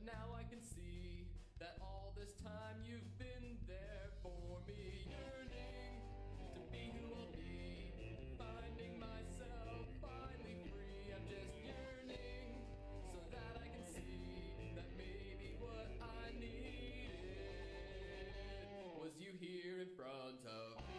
now I can see that all this time you've been there for me. Yearning to be who I'll be, finding myself finally free. I'm just yearning so that I can see that maybe what I needed was you here in front of me.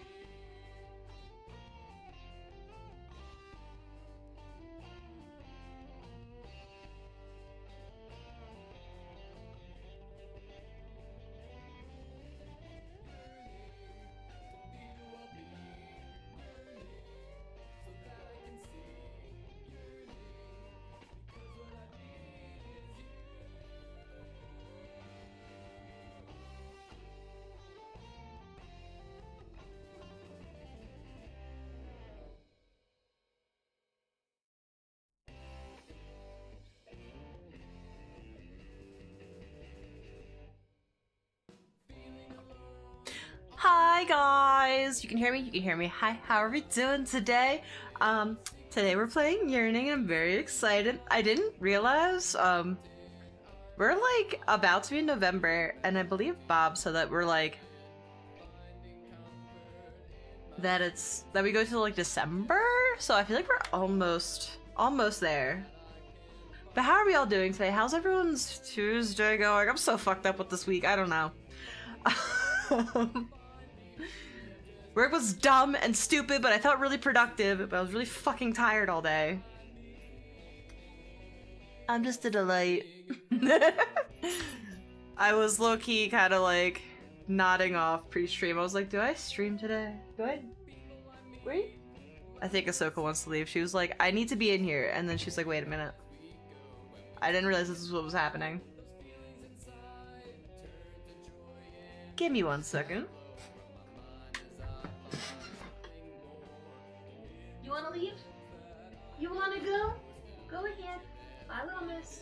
Hi guys! You can hear me? You can hear me. Hi, how are we doing today? Today we're playing Yearning and I'm very excited. I didn't realize, we're like about to be in November and I believe Bob said that we're like, that we go to like December? So I feel like we're almost there. But how are we all doing today? How's everyone's Tuesday going? I'm so fucked up with this week, I don't know. Work was dumb and stupid, but I felt really productive, but I was really fucking tired all day. I'm just a delight. I was low-key kind of like nodding off pre-stream. I was like, do I stream today? Do I? Wait? I think Ahsoka wants to leave. She was like, I need to be in here. And then she's like, wait a minute. I didn't realize this is what was happening. Give me 1 second. You wanna leave? You wanna go? Go ahead. My little miss.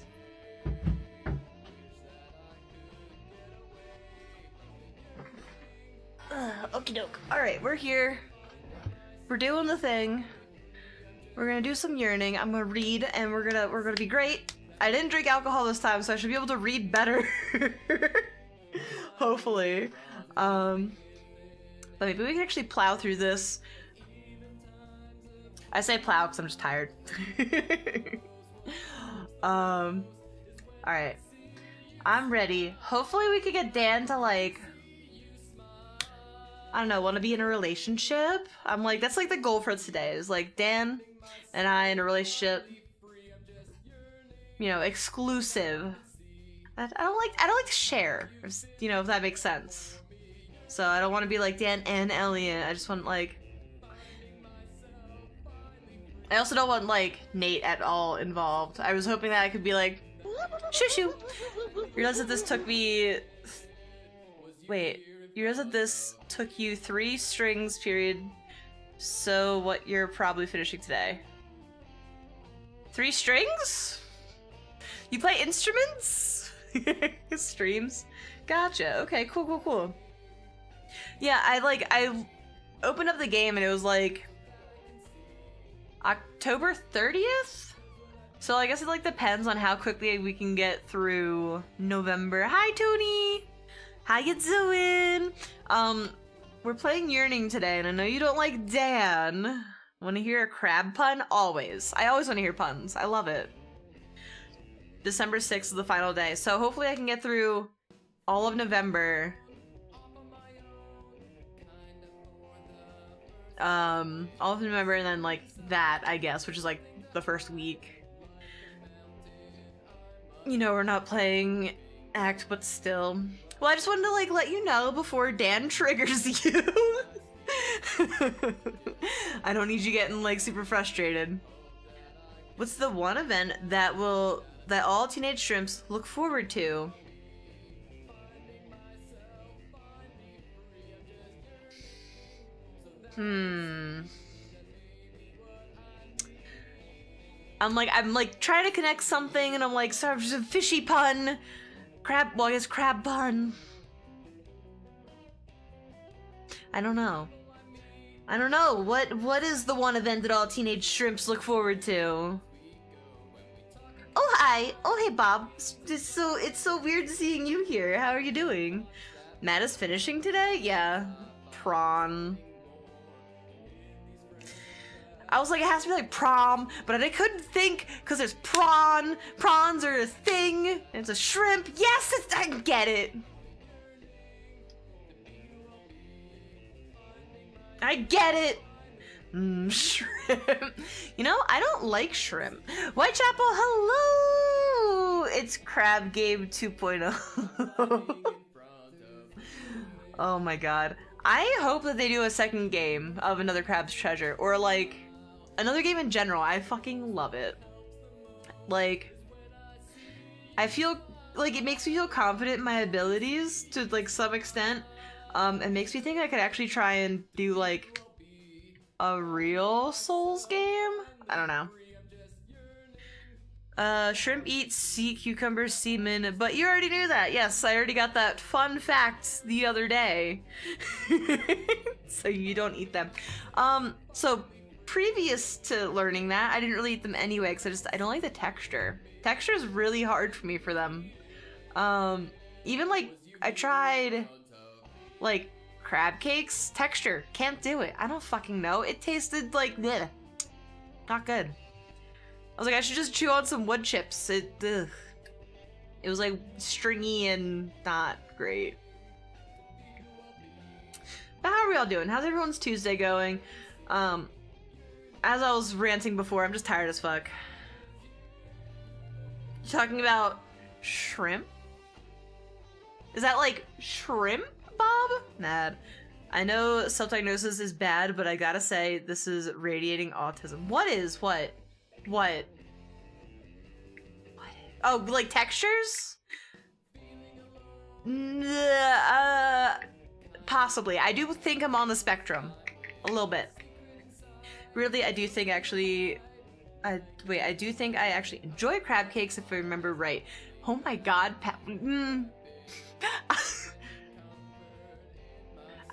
Okie doke. Alright, we're here. We're doing the thing. We're gonna do some yearning. I'm gonna read and we're gonna be great. I didn't drink alcohol this time, so I should be able to read better. Hopefully. But maybe we can actually plow through this. I say plow because I'm just tired. Alright. I'm ready. Hopefully we could get Dan to like, I don't know, want to be in a relationship. I'm like, that's like the goal for today is like Dan and I in a relationship. You know, exclusive. I don't like to share, you know, if that makes sense. So I don't want to be like Dan and Elliot. I just want like, I also don't want like Nate at all involved. I was hoping that I could be like, shoo shoo. You realize that this took me, wait, you realize that this took you 3 strings period. So what you're probably finishing today. 3 strings? You play instruments? Streams? Gotcha. Okay, cool. Yeah, I opened up the game and it was like October 30th? So I guess it like depends on how quickly we can get through November. Hi Tony! How you doing? We're playing Yearning today and I know you don't like Dan. Wanna hear a crab pun? Always. I always wanna hear puns. I love it. December 6th is the final day, so hopefully I can get through all of November. All of November and then like that, I guess, which is like the first week. You know, we're not playing Act, but still. Well, I just wanted to like let you know before Dan triggers you. I don't need you getting like super frustrated. What's the one event that all teenage shrimps look forward to? I'm like trying to connect something and I'm like, sort of just a fishy pun. Well, I guess crab pun. I don't know. What is the one event that all teenage shrimps look forward to? Oh, hi. Oh, hey, Bob. It's so weird seeing you here. How are you doing? Matt is finishing today? Yeah. Prawn. I was like, it has to be like prom, but I couldn't think because there's prawn. Prawns are a thing. And it's a shrimp. Yes, I get it. I get it. Shrimp. You know, I don't like shrimp. Whitechapel, hello! It's Crab Game 2.0. Oh my god. I hope that they do a second game of Another Crab's Treasure, or like another game in general. I fucking love it. Like, I feel like it makes me feel confident in my abilities to like some extent. It makes me think I could actually try and do like a real Souls game? I don't know. Shrimp eats sea cucumbers, seamen, but you already knew that. Yes, I already got that fun fact the other day. So you don't eat them. So previous to learning that, I didn't really eat them anyway because I don't like the texture. Texture is really hard for me for them. Even like I tried like crab cakes, texture, can't do it. I don't fucking know. It tasted like bleh. Not good. I was like, I should just chew on some wood chips. It was like stringy and not great. But how are we all doing? How's everyone's Tuesday going? As I was ranting before, I'm just tired as fuck. Talking about shrimp? Is that like shrimp, Bob? Mad. I know self-diagnosis is bad, but I gotta say, this is radiating autism. What is? What? What? Oh, like textures? Possibly. I do think I'm on the spectrum. A little bit. Really, I do think actually... I do think I actually enjoy crab cakes if I remember right. Oh my god,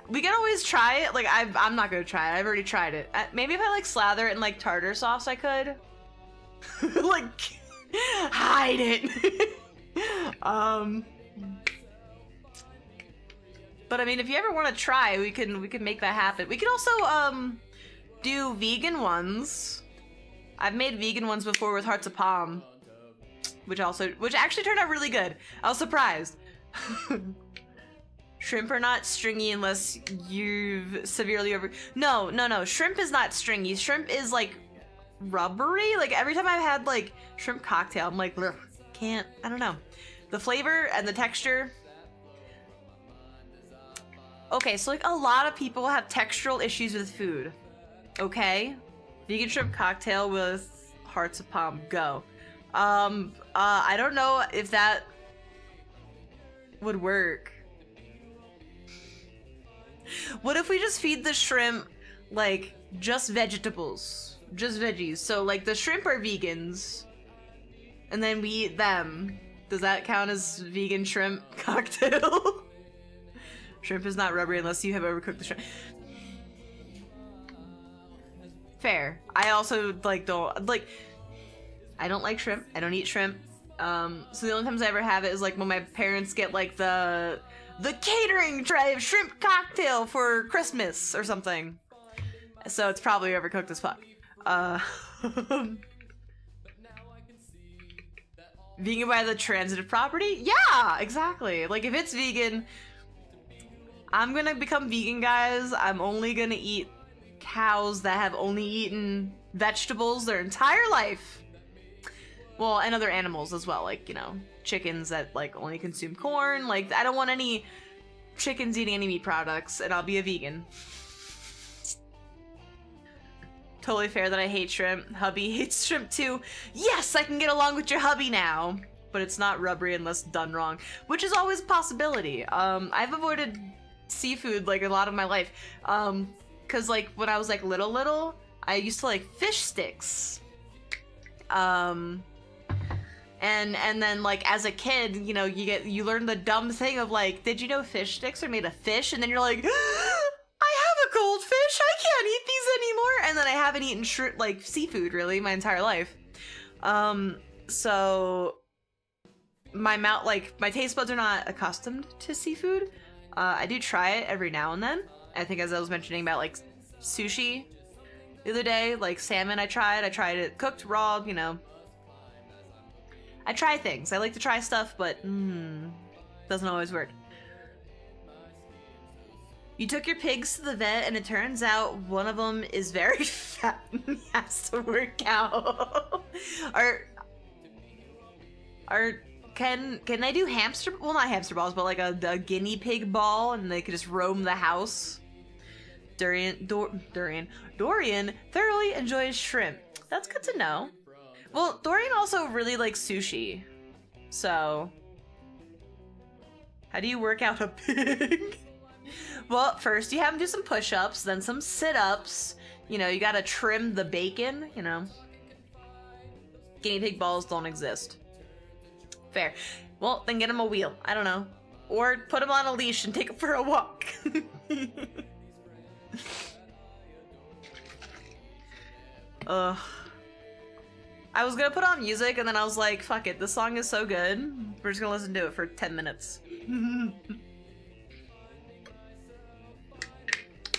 we can always try it. Like, I'm not gonna try it. I've already tried it. Maybe if I like slather it in like tartar sauce, I could. Like, hide it. But I mean, if you ever want to try, we can make that happen. We can also do vegan ones. I've made vegan ones before with hearts of palm, which actually turned out really good. I was surprised. Shrimp are not stringy unless you've severely No. Shrimp is not stringy. Shrimp is like rubbery. Like every time I've had like shrimp cocktail, I'm like, can't. I don't know. The flavor and the texture. Okay, so like a lot of people have textural issues with food. Okay, vegan shrimp cocktail with hearts of palm. Go. I don't know if that would work. What if we just feed the shrimp, like, just vegetables? Just veggies. So, like, the shrimp are vegans, and then we eat them. Does that count as vegan shrimp cocktail? Shrimp is not rubbery unless you have overcooked the shrimp. Fair. I also, like, I don't like shrimp. I don't eat shrimp. So the only times I ever have it is, like, when my parents get, like, the catering tray of shrimp cocktail for Christmas or something. So it's probably overcooked as fuck. Vegan by the transitive property? Yeah, exactly. Like, if it's vegan, I'm gonna become vegan, guys. I'm only gonna eat cows that have only eaten vegetables their entire life. Well, and other animals as well, like, you know, chickens that, like, only consume corn. Like, I don't want any chickens eating any meat products, and I'll be a vegan. Totally fair that I hate shrimp. Hubby hates shrimp too. Yes, I can get along with your hubby now. But it's not rubbery unless done wrong, which is always a possibility. I've avoided seafood, like, a lot of my life. Cause, like, when I was, like, little, I used to like fish sticks. And then, like, as a kid, you know, you learn the dumb thing of, like, did you know fish sticks are made of fish? And then you're like, I have a goldfish, I can't eat these anymore. And then I haven't eaten like seafood really my entire life. So my mouth, like, my taste buds are not accustomed to seafood. I do try it every now and then. I think as I was mentioning about, like, sushi the other day, like salmon I tried it cooked, raw, you know. I try things. I like to try stuff, but doesn't always work. You took your pigs to the vet, and it turns out one of them is very fat and has to work out. Can they do hamster? Well, not hamster balls, but like a guinea pig ball, and they could just roam the house. Dorian thoroughly enjoys shrimp. That's good to know. Well, Dorian also really likes sushi. So, how do you work out a pig? Well, first you have him do some push-ups, then some sit-ups. You know, you gotta trim the bacon, you know. Guinea pig balls don't exist. Fair. Well, then get him a wheel. I don't know. Or put him on a leash and take him for a walk. Ugh. I was gonna put on music and then I was like, fuck it, this song is so good. We're just gonna listen to it for 10 minutes.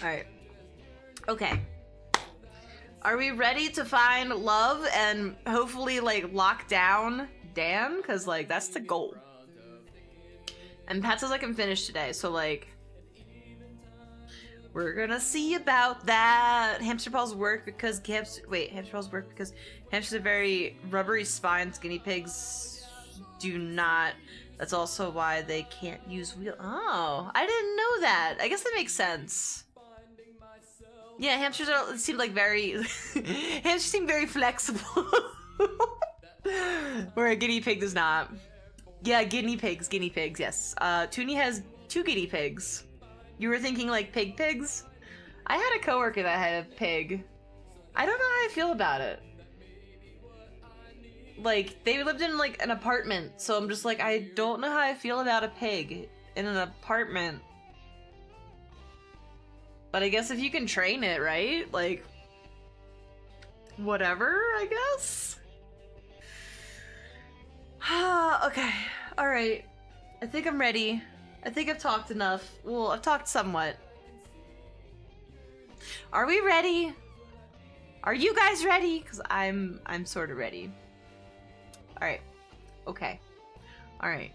Alright. Okay. Are we ready to find love and hopefully, like, lock down Dan? Because, like, that's the goal. And Pat says I can finish today, so, like, we're gonna see about that. Hamster balls work because hamster balls work because hamsters are very rubbery spines. Guinea pigs do not. That's also why they can't use wheel. Oh, I didn't know that. I guess that makes sense. Yeah, hamsters seem like very hamsters seem very flexible. Where a guinea pig does not. Yeah, guinea pigs, yes. Toonie has 2 guinea pigs. You were thinking like pigs? I had a coworker that had a pig. I don't know how I feel about it. Like, they lived in like an apartment, so I'm just like, I don't know how I feel about a pig in an apartment. But I guess if you can train it, right? Like, whatever, I guess? Okay, alright. I think I'm ready. I think I've talked enough. Well, I've talked somewhat. Are we ready? Are you guys ready? Because I'm sort of ready. Alright. Okay. Alright.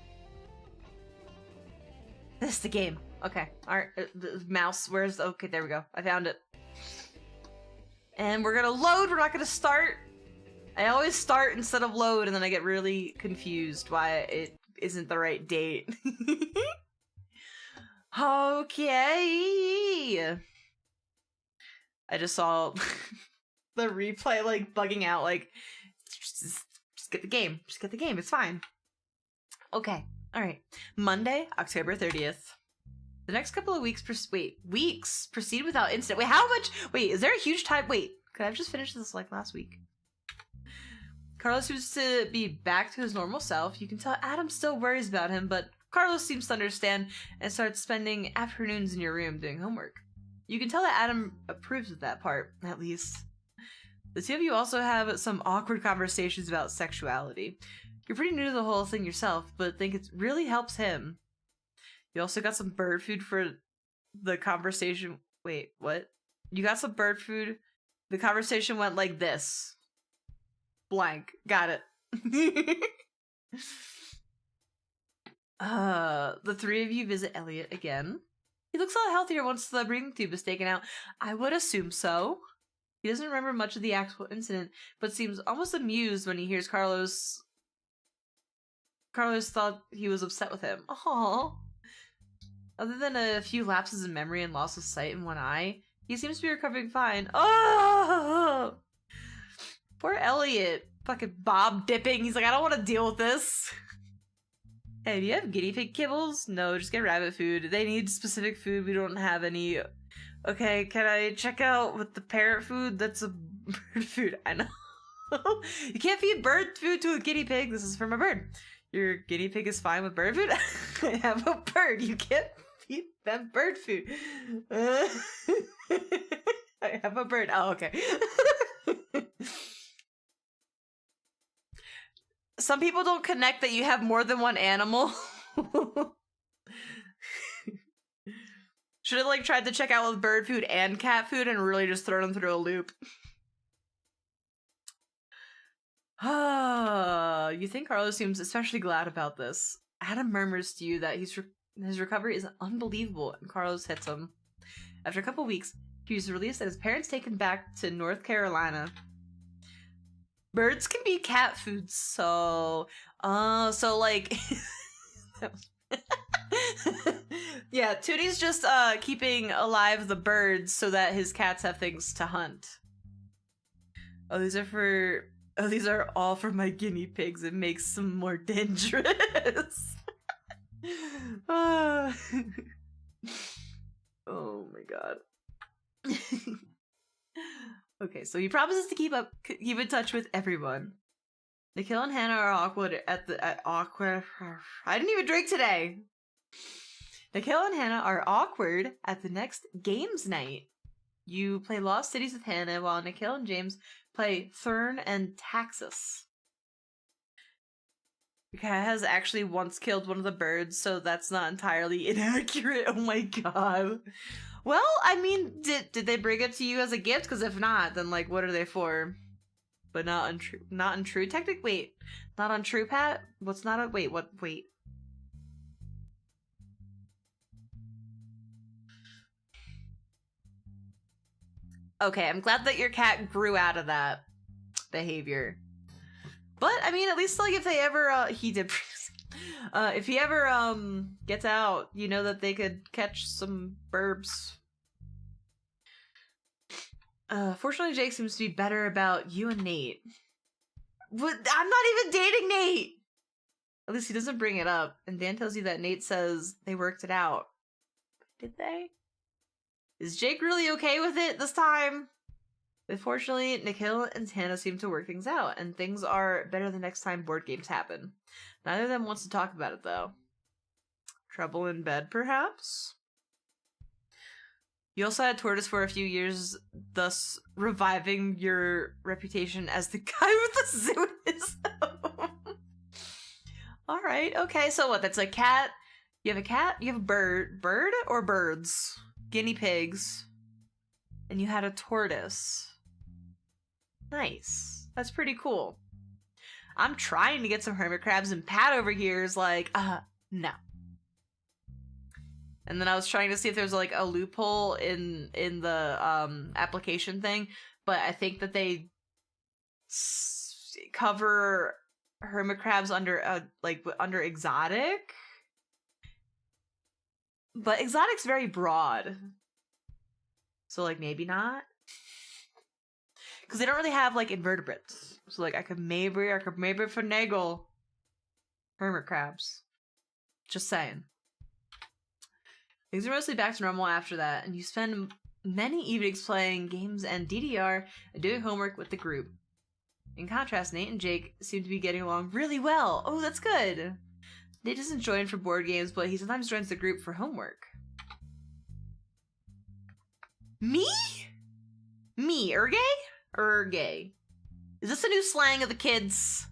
This is the game. Okay. Alright. The mouse. Where's... Okay, there we go. I found it. And we're gonna load. We're not gonna start. I always start instead of load, and then I get really confused why it isn't the right date. Okay. I just saw the replay, like, bugging out, like, just get the game. Just get the game. It's fine. Okay. All right. Monday, October 30th. The next couple of weeks, weeks proceed without incident. Wait, how much? Wait, is there a huge time? Wait, could I have just finished this, like, last week? Carlos seems to be back to his normal self. You can tell Adam still worries about him, but Carlos seems to understand and starts spending afternoons in your room doing homework. You can tell that Adam approves of that part, at least. The two of you also have some awkward conversations about sexuality. You're pretty new to the whole thing yourself, but think it really helps him. You also got some bird food for the conversation. Wait, what? You got some bird food? The conversation went like this. Blank. Got it. The three of you visit Elliot again. He looks a lot healthier once the breathing tube is taken out. I would assume so. He doesn't remember much of the actual incident, but seems almost amused when he hears Carlos. Carlos thought he was upset with him. Aww. Other than a few lapses in memory and loss of sight in one eye, he seems to be recovering fine. Oh! Poor Elliot. Fucking Bob dipping. He's like, I don't want to deal with this. Hey, do you have guinea pig kibbles? No, just get rabbit food. They need specific food. We don't have any. Okay, can I check out with the parrot food? That's a bird food. I know. You can't feed bird food to a guinea pig. This is from a bird. Your guinea pig is fine with bird food? I have a bird. You can't feed them bird food. I have a bird. Oh, okay. some people don't connect that you have more than one animal. Should have like tried to check out with bird food and cat food and really just thrown them through a loop. You think Carlos seems especially glad about this. Adam murmurs to you that his recovery is unbelievable, and Carlos hits him. After a couple weeks, he was released and his parents taken back to North Carolina. Birds can be cat food, so like yeah, Tootie's just keeping alive the birds so that his cats have things to hunt. These are all for my guinea pigs. It makes them more dangerous. Oh my god. Okay, so he promises to keep in touch with everyone. Nikhil and Hannah are awkward awkward. I didn't even drink today. Nikhil and Hannah are awkward at the next games night. You play Lost Cities with Hannah while Nikhil and James play Thurn and Taxus. The cat has actually once killed one of the birds, so that's not entirely inaccurate. Oh my god. Well, I mean, did they bring it to you as a gift? Because if not, then like, what are they for? But not untrue tactic? Wait, not untrue, Pat? What's not a wait? What? Wait. Okay, I'm glad that your cat grew out of that behavior. But I mean, at least like if they ever he did. If he ever gets out, you know that they could catch some burbs. Fortunately, Jake seems to be better about you and Nate. But I'm not even dating Nate! At least he doesn't bring it up. And Dan tells you that Nate says they worked it out. Did they? Is Jake really okay with it this time? Unfortunately, Nikhil and Hannah seem to work things out, and things are better the next time board games happen. Neither of them wants to talk about it, though. Trouble in bed, perhaps? You also had Tortoise for a few years, thus reviving your reputation as the guy with the zoo in his home. Alright, okay, so what? That's a cat? You have a cat? You have a bird? Bird or birds? Guinea pigs. And you had a tortoise. Nice. That's pretty cool. I'm trying to get some hermit crabs, and Pat over here is like, no. And then I was trying to see if there's like a loophole in the application thing, but I think that they cover hermit crabs under under exotic. But exotic's very broad. So like maybe not. Because they don't really have like invertebrates. So like I could maybe finagle hermit crabs. Just saying. Things are mostly back to normal after that, and you spend many evenings playing games and DDR and doing homework with the group. In contrast, Nate and Jake seem to be getting along really well. Oh, that's good. Nate doesn't join for board games, but he sometimes joins the group for homework. Me? Me, Ergay? Ergay. Is this a new slang of the kids?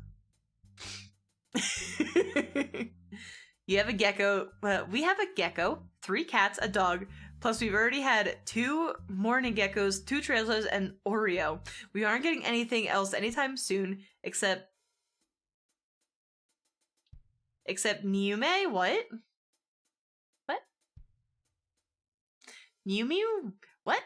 You have a gecko. We have a gecko, 3 cats, a dog, plus we've already had 2 morning geckos, 2 tarantulas, and Oreo. We aren't getting anything else anytime soon, except Niume? What? What? Mew Mew? What?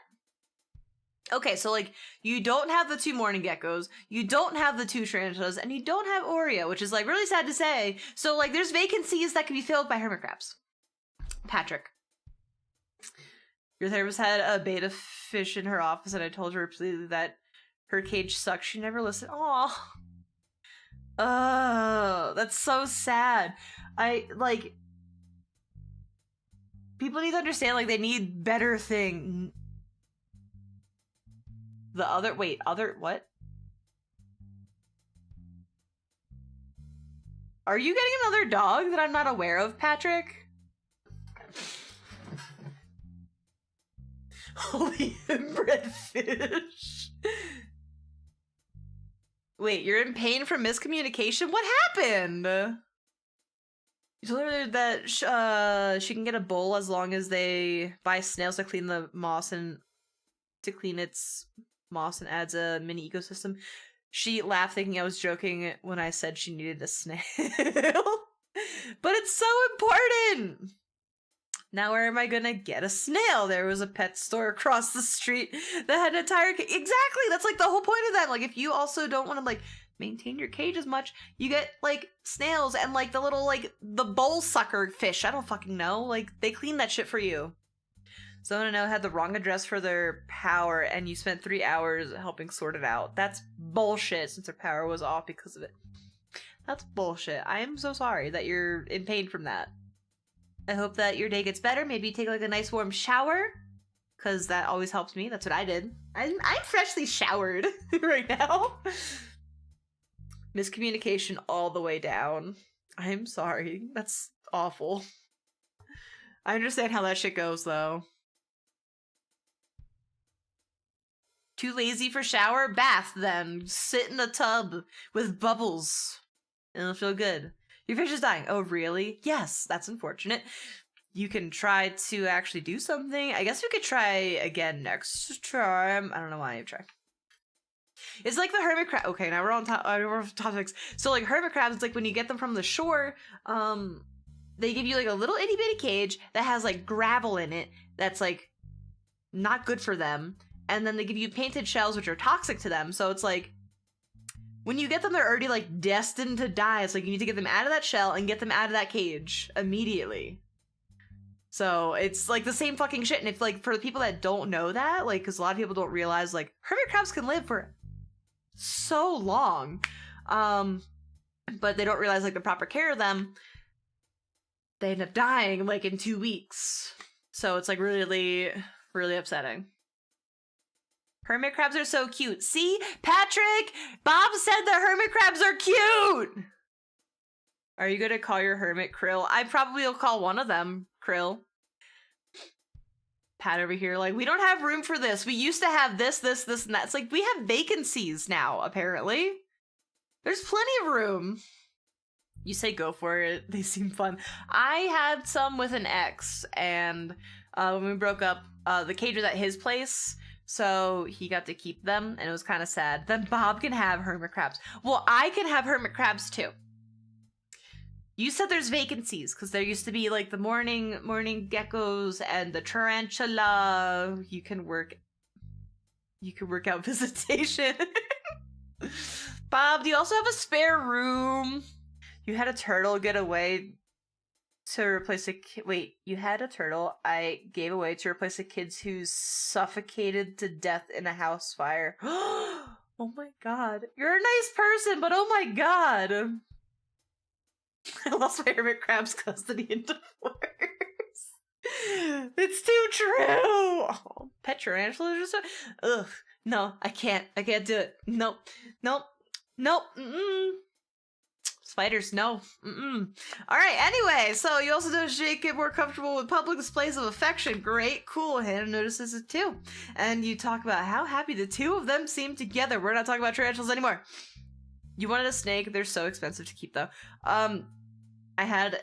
Okay, so like, you don't have the 2 morning geckos, you don't have the 2 tarantulas, and you don't have Oreo, which is like really sad to say. So like, there's vacancies that can be filled by hermit crabs. Patrick. Your therapist had a betta fish in her office, and I told her repeatedly that her cage sucks. She never listened. Aw. Oh, that's so sad. People need to understand, like, they need better thing. What? Are you getting another dog that I'm not aware of, Patrick? Holy inbred fish. Wait, you're in pain from miscommunication? What happened? You told her that she can get a bowl as long as they buy snails to clean the moss and to clean its moss and adds a mini ecosystem. She laughed thinking I was joking when I said she needed a snail. But it's so important! Now where am I gonna get a snail? There was a pet store across the street that had an entire exactly! That's like the whole point of that. Like if you also don't want to like maintain your cage as much, you get like snails and like the little like the bowl sucker fish. I don't fucking know. Like they clean that shit for you. Someone I know had the wrong address for their power and you spent 3 hours helping sort it out. That's bullshit since their power was off because of it. That's bullshit. I am so sorry that you're in pain from that. I hope that your day gets better. Maybe take like a nice warm shower, because that always helps me. That's what I did. I'm freshly showered right now. Miscommunication all the way down. I'm sorry. That's awful. I understand how that shit goes, though. Too lazy for shower? Bath, then. Sit in a tub with bubbles. It'll feel good. Your fish is dying. Oh, really? Yes, that's unfortunate. You can try to actually do something. I guess we could try again next time. I don't know why I try. It's like the hermit crab. Okay, now we're on topics. So like hermit crabs, it's like when you get them from the shore, they give you like a little itty bitty cage that has like gravel in it that's like not good for them. And then they give you painted shells which are toxic to them. So it's like when you get them, they're already like destined to die. It's like you need to get them out of that shell and get them out of that cage immediately. So it's like the same fucking shit. And if like for the people that don't know that, like, because a lot of people don't realize like hermit crabs can live for so long, but they don't realize like the proper care of them. They end up dying like in 2 weeks. So it's like really, really upsetting. Hermit crabs are so cute. See, Patrick, Bob said the hermit crabs are cute. Are you gonna call your hermit Krill? I probably will call one of them Krill. Pat over here, like, we don't have room for this. We used to have this, this, this, and that. It's like, we have vacancies now, apparently. There's plenty of room. You say go for it. They seem fun. I had some with an ex, and when we broke up, the cage was at his place. So he got to keep them, and it was kind of sad. Then Bob can have hermit crabs. Well, I can have hermit crabs too. You said there's vacancies, because there used to be like the morning geckos and the tarantula. You can work out visitation. Bob, do you also have a spare room? You had a turtle get away to replace a kid. Wait, you had a turtle I gave away to replace a kid who's suffocated to death in a house fire. Oh my god. You're a nice person, but oh my god. I lost my hermit crab's custody and divorce. It's too true. Oh, pet tarantulas are so... Ugh. No, I can't do it. Nope. Spiders, no. Alright, anyway, so you also know Jake get more comfortable with public displays of affection. Great, cool. Hannah notices it too. And you talk about how happy the two of them seem together. We're not talking about tarantulas anymore. You wanted a snake. They're so expensive to keep, though. I had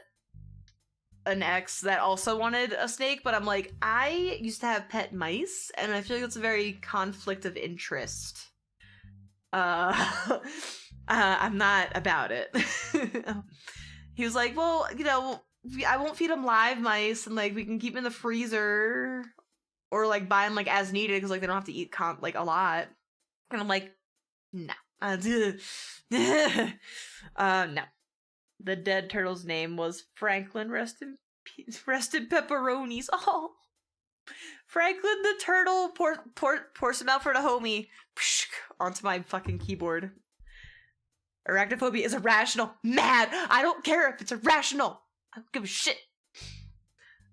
an ex that also wanted a snake, but I'm like, I used to have pet mice, and I feel like it's a very conflict of interest. I'm not about it. He was like, well, you know, I won't feed them live mice, and like we can keep them in the freezer, or like buy them like as needed, because like they don't have to eat like a lot. And I'm like, no. No. The dead turtle's name was Franklin. Rest in peace. Rest in pepperonis. Oh, Franklin the turtle. Pour some out for the homie. Onto my fucking keyboard. Arachnophobia is irrational. Mad. I don't care if it's irrational. I don't give a shit.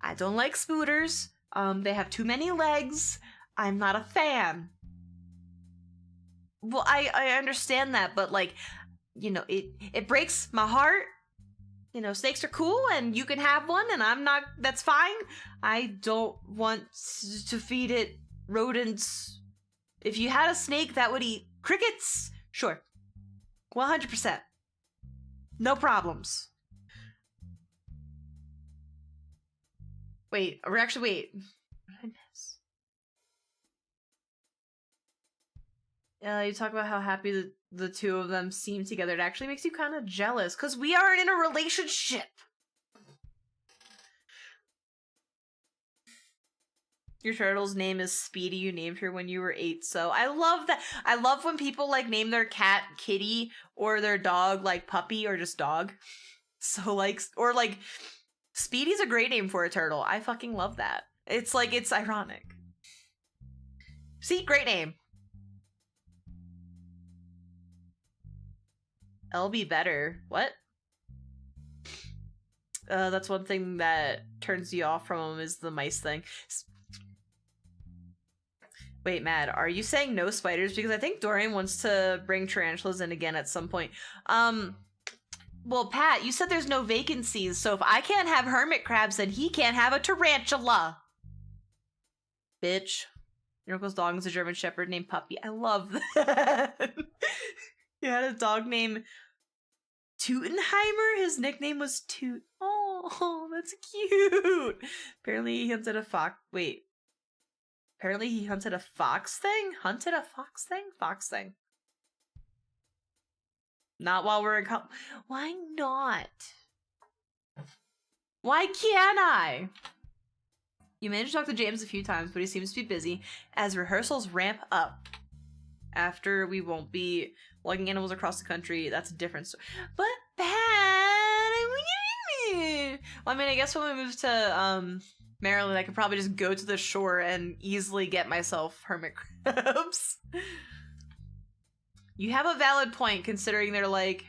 I don't like spooters. They have too many legs. I'm not a fan. Well, I understand that, but like, you know, it breaks my heart. You know, snakes are cool and you can have one and I'm not, that's fine. I don't want to feed it rodents. If you had a snake that would eat crickets, sure. 100%. No problems. Wait, or actually, wait. What did I miss? You talk about how happy the two of them seem together. It actually makes you kind of jealous, because we aren't in a relationship. Your turtle's name is Speedy. You named her when you were 8, so I love that. I love when people, like, name their cat Kitty, or their dog, like, Puppy, or just Dog. So, like, or, like, Speedy's a great name for a turtle. I fucking love that. It's, like, it's ironic. See? Great name. I'll be better. What? That's one thing that turns you off from him is the mice thing. Wait, Mad, are you saying no spiders? Because I think Dorian wants to bring tarantulas in again at some point. Well, Pat, you said there's no vacancies, so if I can't have hermit crabs, then he can't have a tarantula. Bitch. Your uncle's dog is a German shepherd named Puppy. I love that. You had a dog named Teutenheimer? His nickname was Toot. Oh, that's cute. Apparently he hunted a fox. Wait. Apparently he hunted a fox thing? Hunted a fox thing? Fox thing. Not while we're in Why not? Why can't I? You managed to talk to James a few times, but he seems to be busy as rehearsals ramp up. After we won't be lugging animals across the country, that's a different story. But well, I mean, I guess when we move to Maryland, I could probably just go to the shore and easily get myself hermit crabs. You have a valid point, considering they're like,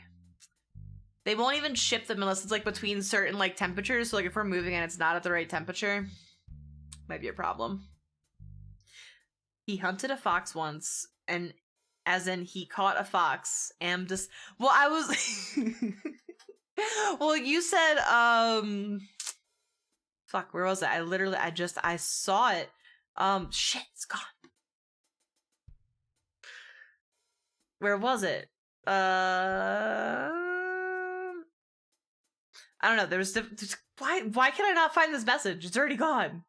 they won't even ship them unless it's like between certain like temperatures. So like if we're moving and it's not at the right temperature, might be a problem. He hunted a fox once, and as in he caught a fox. And just well, I was well, you said fuck, where was it? I saw it. Shit, it's gone. Where was it? I don't know. There's why can I not find this message? It's already gone.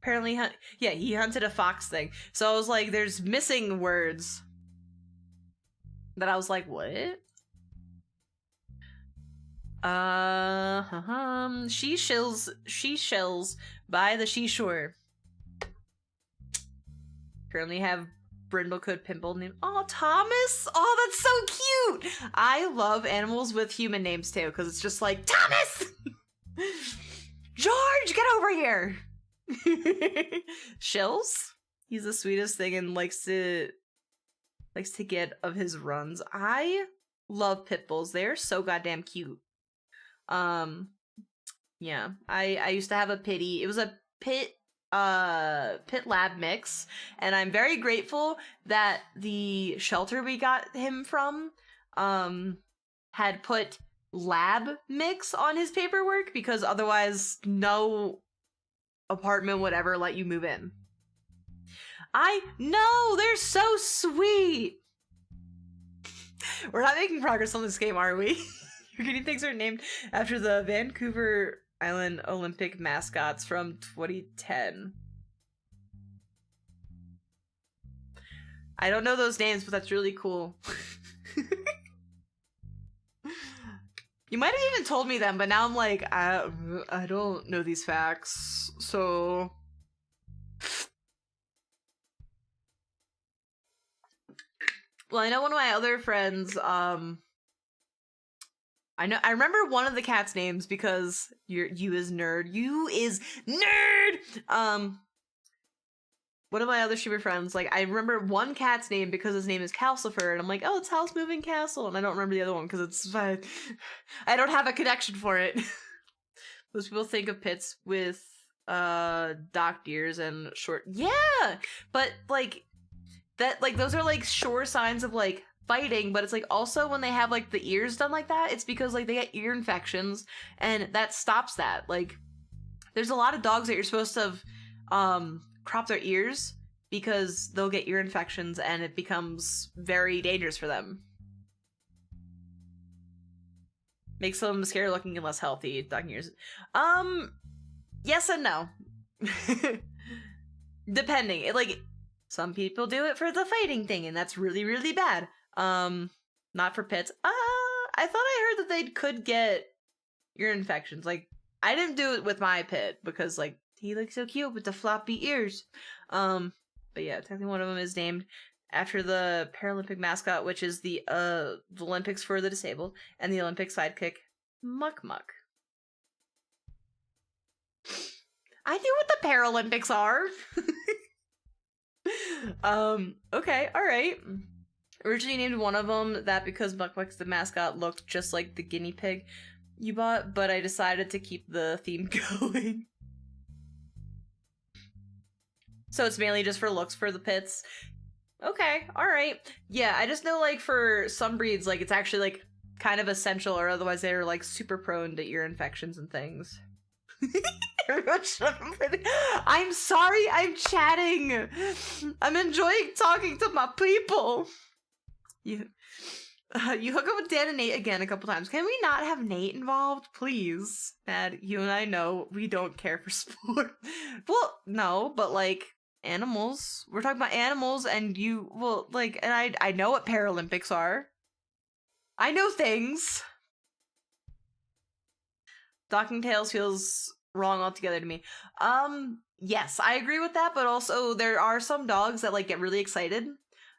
Apparently, yeah, he hunted a fox thing. So I was like, there's missing words. That I was like, what? She shells by the seashore. Currently have brindlecoat pimple name. Oh, Thomas! Oh, that's so cute! I love animals with human names too, because it's just like, Thomas! George, get over here! Shells? He's the sweetest thing and likes to get of his runs. I love pit bulls. They're so goddamn cute. Yeah. I used to have a pitty. It was a pit lab mix, and I'm very grateful that the shelter we got him from had put lab mix on his paperwork, because otherwise no apartment would ever let you move in. I know, they're so sweet. We're not making progress on this game, are we? Your guinea pigs are named after the Vancouver Island Olympic mascots from 2010. I don't know those names, but that's really cool. You might have even told me them, but now I'm like, I don't know these facts, so... Well, I know one of my other friends, I remember one of the cat's names because you is nerd. One of my other streamer friends, like, I remember one cat's name because his name is Calcifer, and I'm like, oh, it's House Moving Castle, and I don't remember the other one because it's I don't have a connection for it. Most people think of pits with docked ears and short, yeah, but like that, like those are like sure signs of like fighting, but it's like also when they have like the ears done like that, it's because like they get ear infections, and that stops that. Like, there's a lot of dogs that you're supposed to crop their ears because they'll get ear infections and it becomes very dangerous for them. Makes them scary looking and less healthy. Docking ears. Yes and no. Depending. Like, some people do it for the fighting thing, and that's really, really bad. Not for pits. I thought I heard that they could get ear infections. Like, I didn't do it with my pit because, like, he looks so cute with the floppy ears. But yeah, technically one of them is named after the Paralympic mascot, which is the Olympics for the disabled, and the Olympic sidekick, Muck Muck. I knew what the Paralympics are. Okay, alright. Originally named one of them that because Muck Muck's the mascot looked just like the guinea pig you bought, but I decided to keep the theme going. So it's mainly just for looks for the pits. Okay, alright. Yeah, I just know, like, for some breeds, like, it's actually, like, kind of essential, or otherwise they're, like, super prone to ear infections and things. Everyone shut up. I'm sorry, I'm chatting. I'm enjoying talking to my people. You hook up with Dan and Nate again a couple times. Can we not have Nate involved, please? Mad, you and I know we don't care for sport. Well, no, but, like, animals. We're talking about animals, and you, well, like, and I know what Paralympics are. I know things. Docking tails feels wrong altogether to me. Yes, I agree with that, but also there are some dogs that, like, get really excited.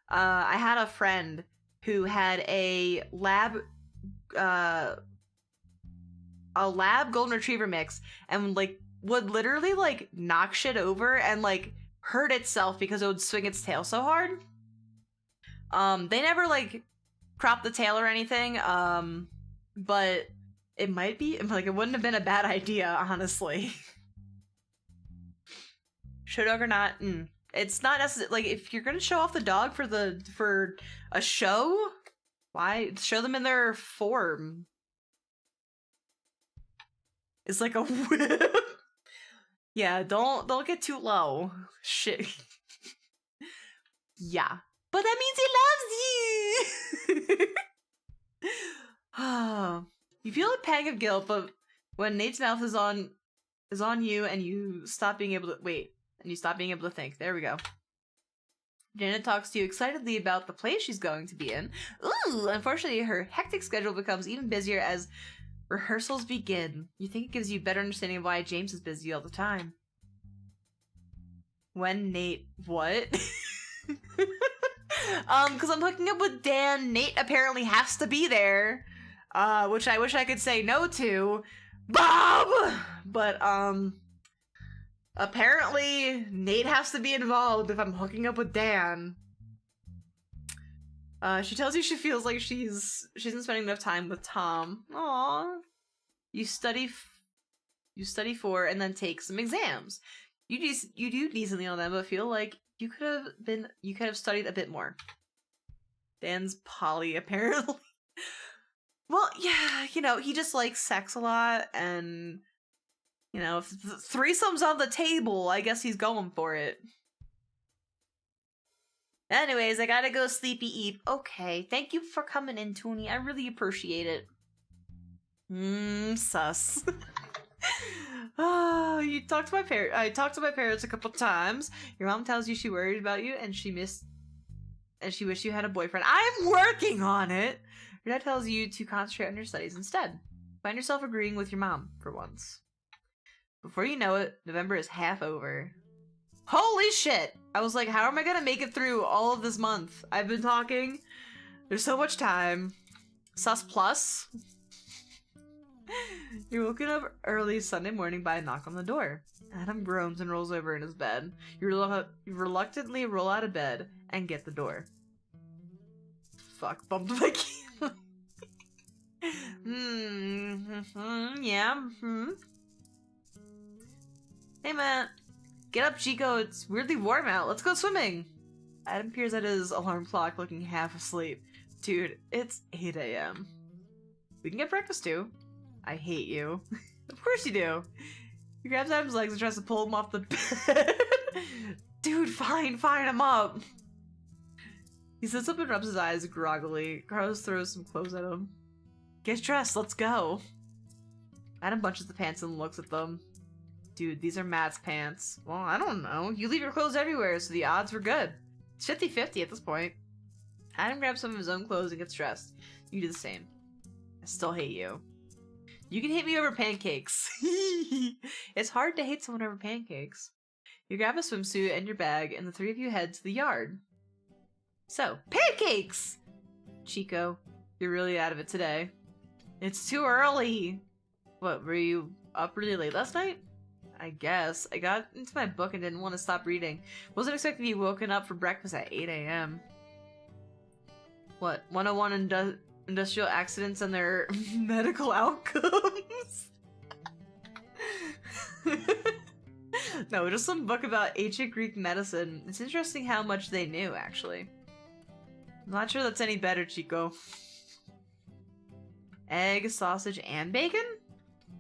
I had a friend who had a lab golden retriever mix, and, like, would literally, like, knock shit over and, like, hurt itself because it would swing its tail so hard. They never, like, cropped the tail or anything, but it might be, like, it wouldn't have been a bad idea, honestly. Show dog or not, it's not necessary. Like, if you're gonna show off the dog for a show, why show them in their form? It's like a whip. Yeah, don't get too low. Shit. Yeah. But that means he loves you! You feel a pang of guilt, but when Nate's mouth is on you and you stop being able to think. There we go. Janet talks to you excitedly about the play she's going to be in. Ooh! Unfortunately, her hectic schedule becomes even busier as rehearsals begin. You think it gives you a better understanding of why James is busy all the time. When Nate... What? Because I'm hooking up with Dan. Nate apparently has to be there. Which I wish I could say no to. Bob! But, apparently Nate has to be involved if I'm hooking up with Dan. She tells you she feels like she isn't spending enough time with Tom. Aww. You study for and then take some exams. You do decently on them, but feel like you could have studied a bit more. Dan's poly, apparently. Well, yeah, you know, he just likes sex a lot, and, you know, if threesome's on the table, I guess he's going for it. Anyways, I gotta go sleepy eat. Okay, thank you for coming in, Toonie. I really appreciate it. Sus. Oh, I talked to my parents a couple times. Your mom tells you she worried about you and she wished you had a boyfriend. I'm working on it. Your dad tells you to concentrate on your studies instead. Find yourself agreeing with your mom for once. Before you know it, November is half over. Holy shit! I was like, how am I gonna make it through all of this month? I've been talking. There's so much time. Sus plus. You're woken up early Sunday morning by a knock on the door. Adam groans and rolls over in his bed. You reluctantly roll out of bed and get the door. Fuck, bumped my key. Yeah. Hey, man. Get up, Chico. It's weirdly warm out. Let's go swimming. Adam peers at his alarm clock, looking half asleep. Dude, it's 8 a.m. We can get breakfast, too. I hate you. Of course you do. He grabs Adam's legs and tries to pull him off the bed. Dude, fine, I'm up. He sits up and rubs his eyes groggily. Carlos throws some clothes at him. Get dressed, let's go. Adam bunches the pants and looks at them. Dude, these are Matt's pants. Well, I don't know. You leave your clothes everywhere, so the odds were good. It's 50-50 at this point. Adam grabs some of his own clothes and gets dressed. You do the same. I still hate you. You can hate me over pancakes. It's hard to hate someone over pancakes. You grab a swimsuit and your bag, and the three of you head to the yard. So, pancakes! Chico, you're really out of it today. It's too early. What, were you up really late last night? I guess. I got into my book and didn't want to stop reading. Wasn't expecting you woken up for breakfast at 8 a.m. What, 101 industrial accidents and their medical outcomes? No, just some book about ancient Greek medicine. It's interesting how much they knew, actually. I'm not sure that's any better, Chico. Egg, sausage, and bacon?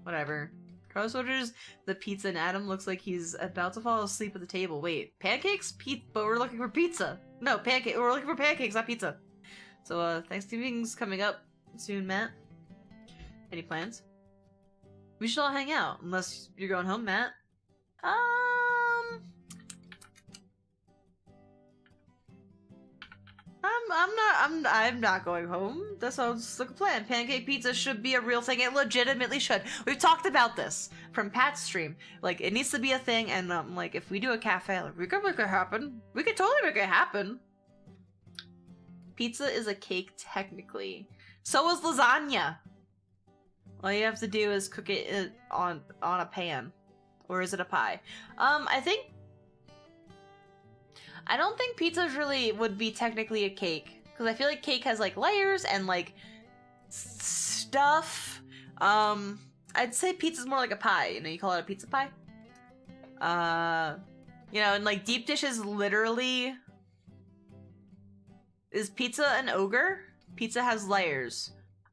Whatever. Carlos orders the pizza and Adam looks like he's about to fall asleep at the table. Wait, pancakes? But we're looking for pizza. No, we're looking for pancakes, not pizza. So, Thanksgiving's coming up soon, Matt. Any plans? We should all hang out, unless you're going home, Matt. I'm not going home. That sounds like a plan. Pancake pizza should be a real thing. It legitimately should. We've talked about this from Pat's stream. Like, it needs to be a thing, and like, if we do a cafe, like, we could make it happen. We could totally make it happen. Pizza is a cake, technically. So is lasagna. All you have to do is cook it on a pan. Or is it a pie? I don't think pizza really would be technically a cake. Because I feel like cake has, like, layers and, like, stuff. I'd say pizza's more like a pie. You know, you call it a pizza pie? You know, and, like, deep dish is literally... Is pizza an ogre? Pizza has layers.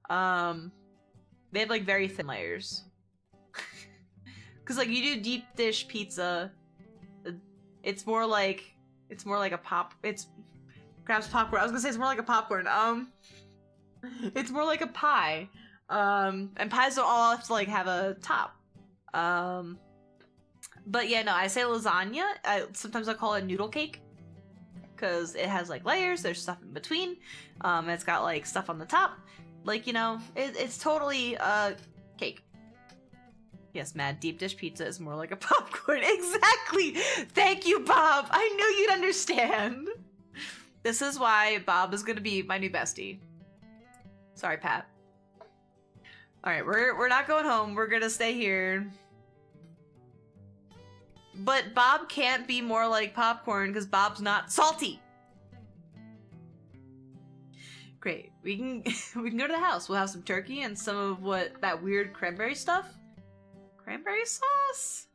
They have, like, very thin layers. Because, like, you do deep dish pizza, it's more like a pop, it's grabs popcorn. I was gonna say it's more like a popcorn. It's more like a pie. And pies don't all have to, like, have a top. But yeah, no, I say lasagna. Sometimes I call it noodle cake. Because it has, like, layers, there's stuff in between. It's got, like, stuff on the top. Like, you know, it's totally, cake. Yes, Mad, deep dish pizza is more like a popcorn. Exactly! Thank you, Bob! I knew you'd understand! This is why Bob is gonna be my new bestie. Sorry, Pat. Alright, we're not going home. We're gonna stay here. But Bob can't be more like popcorn because Bob's not salty. Great. We can go to the house. We'll have some turkey and some of that weird cranberry stuff. Cranberry sauce?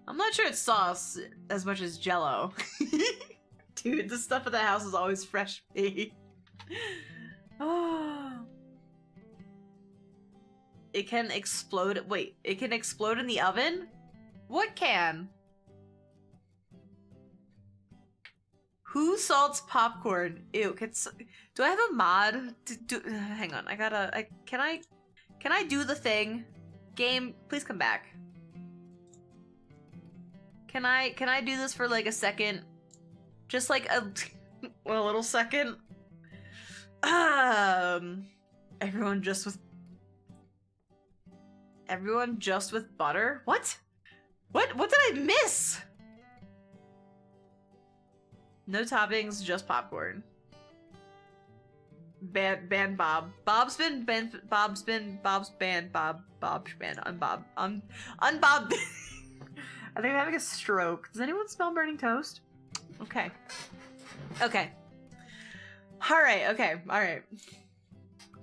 I'm not sure it's sauce as much as Jell-O. Dude, the stuff at the house is always fresh made. Oh. It can explode. Wait, it can explode in the oven? What can? Who salts popcorn? Ew, do I have a mod? Hang on, can I do the thing? Game, please come back. Can I do this for like a second? Just like a little second? Everyone just with butter? What? What did I miss? No toppings, just popcorn. Ban Bob. Bob's banned, Bob's banned, Bob's banned, Bob's banned, unbob. Unbob. I think I'm having a stroke. Does anyone smell burning toast? Okay. Okay. Alright, okay, alright.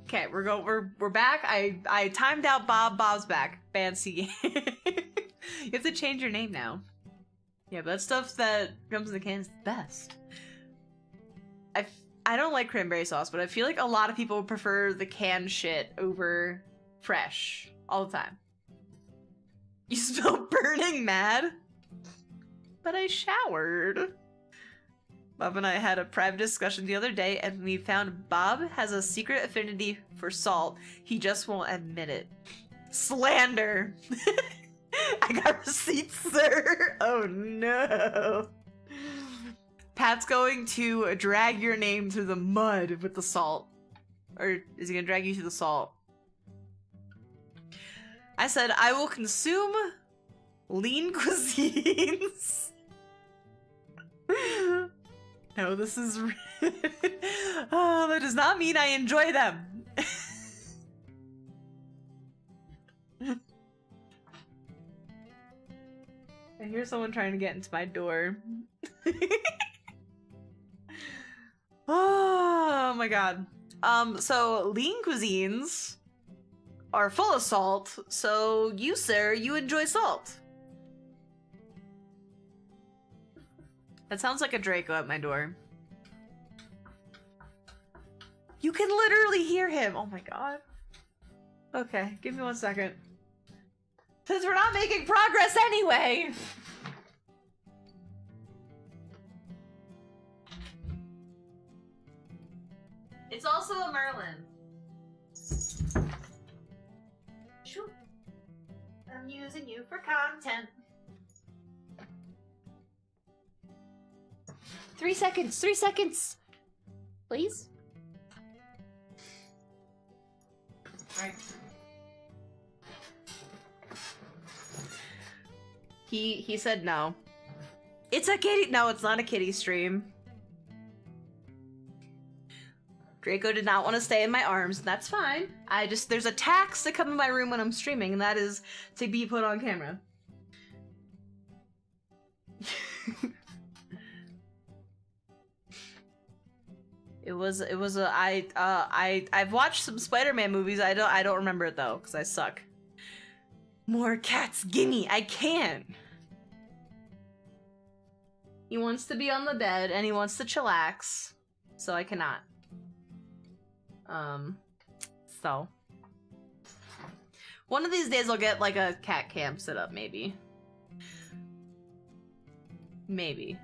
Okay, we're back. I timed out Bob. Bob's back. Fancy. You have to change your name now. Yeah, but that stuff that comes in the can is the best. I don't like cranberry sauce, but I feel like a lot of people prefer the canned shit over fresh all the time. You smell burning mad? But I showered. Bob and I had a private discussion the other day, and we found Bob has a secret affinity for salt. He just won't admit it. Slander! I got receipts, sir! Oh no! Pat's going to drag your name through the mud with the salt. Or is he gonna drag you through the salt? I said, I will consume lean cuisines. No, this is... Oh, that does not mean I enjoy them. I hear someone trying to get into my door. Oh my god. So lean cuisines are full of salt, so you, sir, you enjoy salt. That sounds like a Draco at my door. You can literally hear him! Oh my god. Okay, give me 1 second. Since we're not making progress anyway! It's also a Merlin. Shoo. I'm using you for content. 3 seconds, 3 seconds! Please? Alright. He said no. It's a kitty- no, it's not a kitty stream. Draco did not want to stay in my arms, and that's fine. There's a tax to come in my room when I'm streaming, and that is to be put on camera. I've watched some Spider-Man movies. I don't remember it though, because I suck. More cats, gimme! I can't! He wants to be on the bed, and he wants to chillax, so I cannot. So. One of these days I'll get, like, a cat cam set up, maybe. Maybe.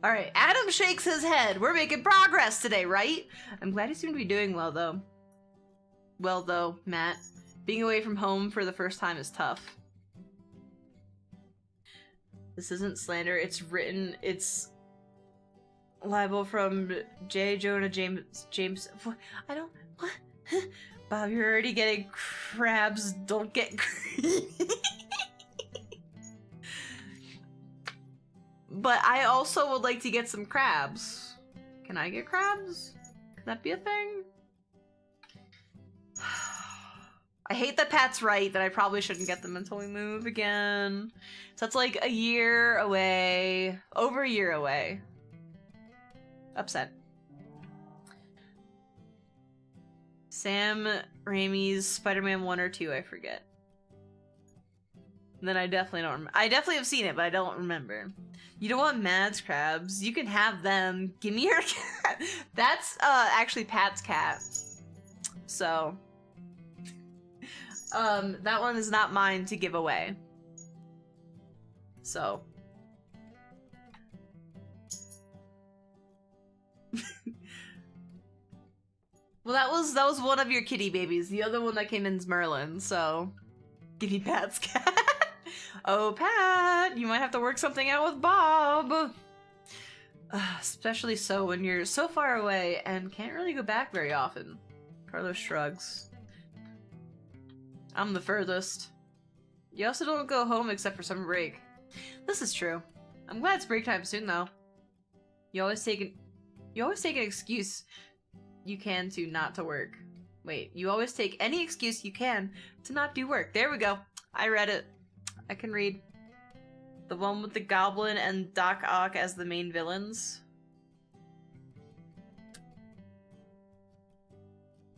Alright, Adam shakes his head. We're making progress today, right? I'm glad you seem to be doing well, though. Well, though, Matt. Being away from home for the first time is tough. This isn't slander, it's libel from J. Jonah James. I don't... What? Bob, you're already getting crabs. Don't get greedy. But I also would like to get some crabs. Can I get crabs? Can that be a thing? I hate that Pat's right that I probably shouldn't get them until we move again. So that's like a year away. Over a year away. Upset. Sam Raimi's Spider-Man 1 or 2, I forget. Then I definitely don't remember. I definitely have seen it, but I don't remember. You don't want Mad's crabs. You can have them. Give me your cat. That's actually Pat's cat. So that one is not mine to give away. So well, that was one of your kitty babies. The other one that came in is Merlin, so give me Pat's cat. Oh, Pat, you might have to work something out with Bob. Especially so when you're so far away and can't really go back very often. Carlos shrugs. I'm the furthest. You also don't go home except for summer break. This is true. I'm glad it's break time soon, though. You always take an excuse you can to not to work. Wait, you always take any excuse you can to not do work. There we go. I read it. I can read. The one with the Goblin and Doc Ock as the main villains.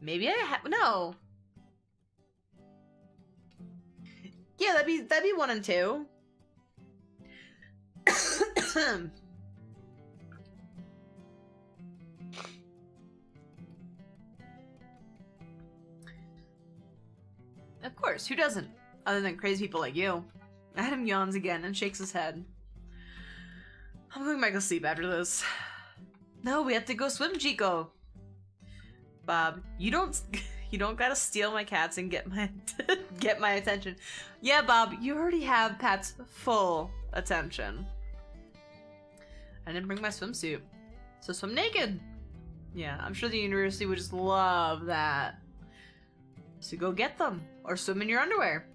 Maybe I have no. Yeah, that'd be 1 and 2. Of course, who doesn't? Other than crazy people like you. Adam yawns again and shakes his head. I'm going back to sleep after this. No, we have to go swim, Chico. Bob, you don't gotta steal my cats and get my get my attention. Yeah, Bob, you already have Pat's full attention. I didn't bring my swimsuit, so swim naked. Yeah, I'm sure the university would just love that. So go get them, or swim in your underwear.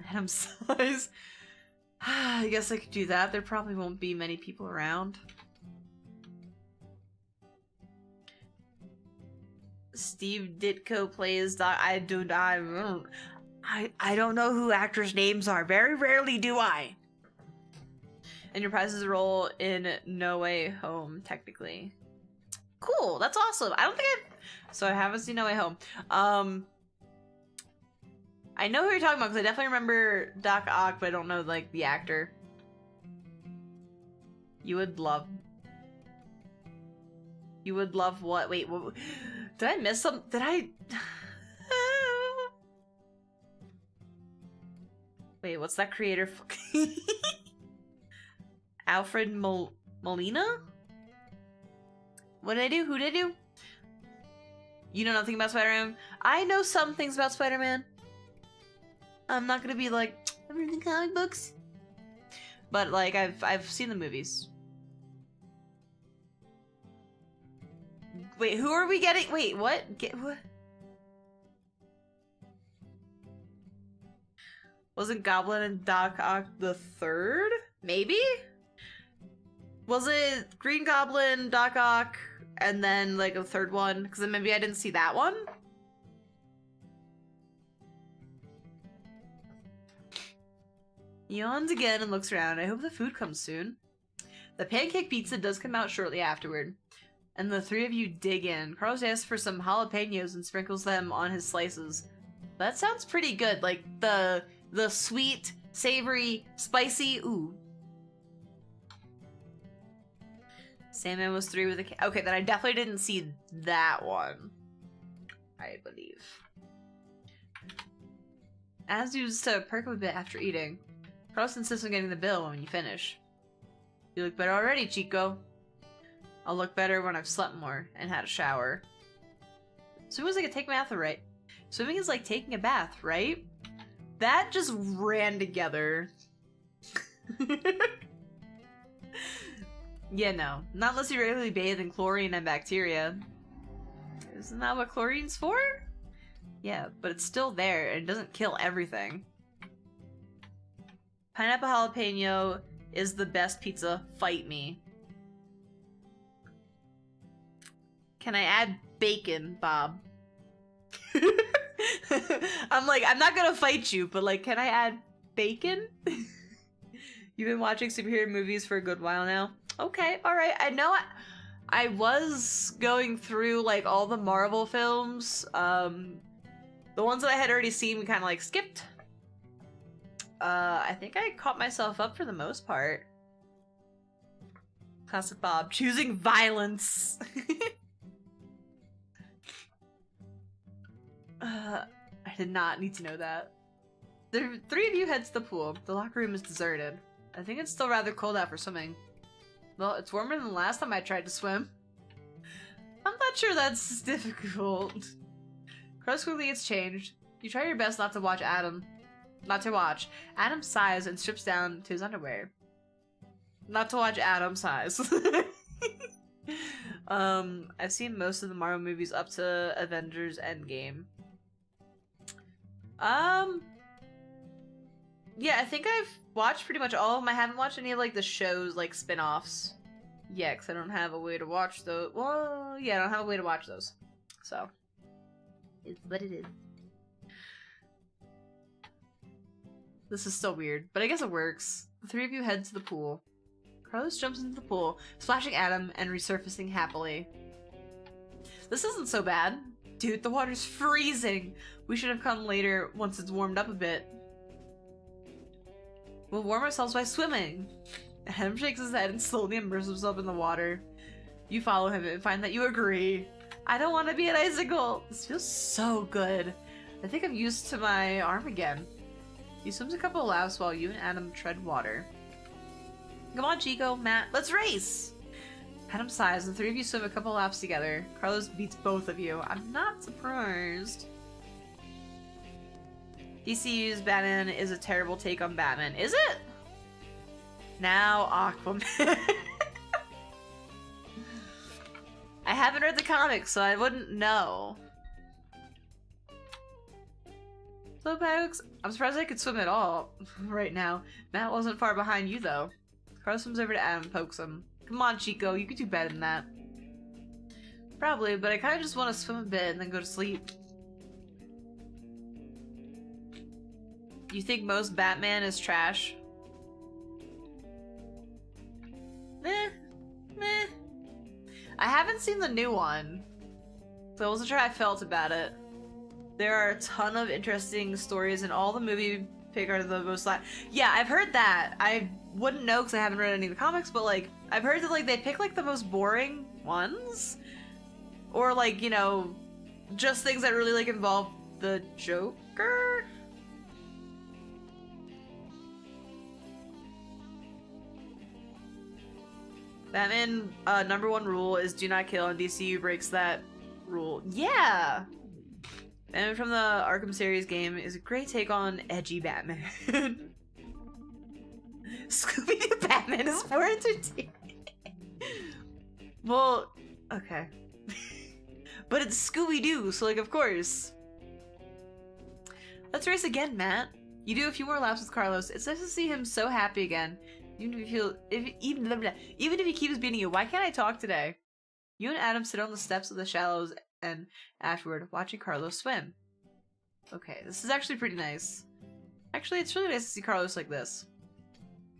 Adam sighs. I guess I could do that. There probably won't be many people around. Steve Ditko plays Doc. I don't know who actors' names are. Very rarely do I. And your prize is a role in No Way Home, technically. Cool, that's awesome. I don't think so I haven't seen No Way Home. I know who you're talking about because I definitely remember Doc Ock, but I don't know, like, the actor. You would love what? Wait, what? Did I miss some? Did I? Wait, what's that creator? Alfred Molina? What did I do? Who did I do? You know nothing about Spider-Man? I know some things about Spider-Man. I'm not gonna be like, I'm reading comic books. But, like, I've seen the movies. Wait, who are we getting? Wait, what? What? Wasn't Goblin and Doc Ock the third? Maybe? Was it Green Goblin, Doc Ock, and then, like, a third one? Because then maybe I didn't see that one? He yawns again and looks around. I hope the food comes soon. The pancake pizza does come out shortly afterward. And the three of you dig in. Carlos asks for some jalapenos and sprinkles them on his slices. That sounds pretty good. Like, the sweet, savory, spicy, ooh. Sandman was 3 with a... Okay, then I definitely didn't see that one. I believe. As used to perk up a bit after eating. Carlos insists on getting the bill when you finish. You look better already, Chico. I'll look better when I've slept more and had a shower. Swimming is like a take bath, right? Swimming is like taking a bath, right? That just ran together. Yeah, no. Not unless you regularly bathe in chlorine and bacteria. Isn't that what chlorine's for? Yeah, but it's still there and it doesn't kill everything. Pineapple jalapeno is the best pizza. Fight me. Can I add bacon, Bob? I'm like, I'm not gonna fight you, but like, can I add bacon? You've been watching superhero movies for a good while now. Okay, alright. I know I was going through like all the Marvel films. The ones that I had already seen, we kind of like skipped. I think I caught myself up for the most part. Classic Bob, choosing violence. I did not need to know that. The three of you head to the pool. The locker room is deserted. I think it's still rather cold out for swimming. Well, it's warmer than the last time I tried to swim. I'm not sure that's difficult. Cross quickly gets changed. You try your best not to watch Adam. Not to watch. Adam sighs and strips down to his underwear. Not to watch Adam sighs. I've seen most of the Marvel movies up to Avengers Endgame. Yeah, I think I've watched pretty much all of them. I haven't watched any of, like, the shows, like, spin-offs. Yeah, because I don't have a way to watch those. Well, yeah, I don't have a way to watch those. So, it's what it is. This is still weird, but I guess it works. The three of you head to the pool. Carlos jumps into the pool, splashing Adam and resurfacing happily. This isn't so bad. Dude, the water's freezing. We should have come later once it's warmed up a bit. We'll warm ourselves by swimming. Adam shakes his head and slowly immerses himself in the water. You follow him and find that you agree. I don't want to be an icicle. This feels so good. I think I'm used to my arm again. He swims a couple of laps while you and Adam tread water. Come on, Chico, Matt, let's race! Adam sighs, and the three of you swim a couple of laps together. Carlos beats both of you. I'm not surprised. DCU's Batman is a terrible take on Batman. Is it? Now Aquaman. I haven't read the comics, so I wouldn't know. So, Pokes, I'm surprised I could swim at all right now. Matt wasn't far behind you, though. Carlos swims over to Adam and pokes him. Come on, Chico, you could do better than that. Probably, but I kind of just want to swim a bit and then go to sleep. You think most Batman is trash? Meh. Meh. I haven't seen the new one, so I wasn't sure how I felt about it. There are a ton of interesting stories, and all the movie pick are the most yeah, I've heard that. I wouldn't know because I haven't read any of the comics, but like I've heard that like they pick like the most boring ones, or like, you know, just things that really like involve the Joker. Batman #1 rule is do not kill, and DCU breaks that rule. Yeah. Batman from the Arkham series game is a great take on edgy Batman. Scooby-Doo Batman is more entertaining. Well, okay. But it's Scooby-Doo, so like, of course. Let's race again, Matt. You do a few more laps with Carlos. It's nice to see him so happy again. Even if he keeps beating you. Why can't I talk today? You and Adam sit on the steps of the shallows and afterward, watching Carlos swim. Okay, this is actually pretty nice. Actually, it's really nice to see Carlos like this.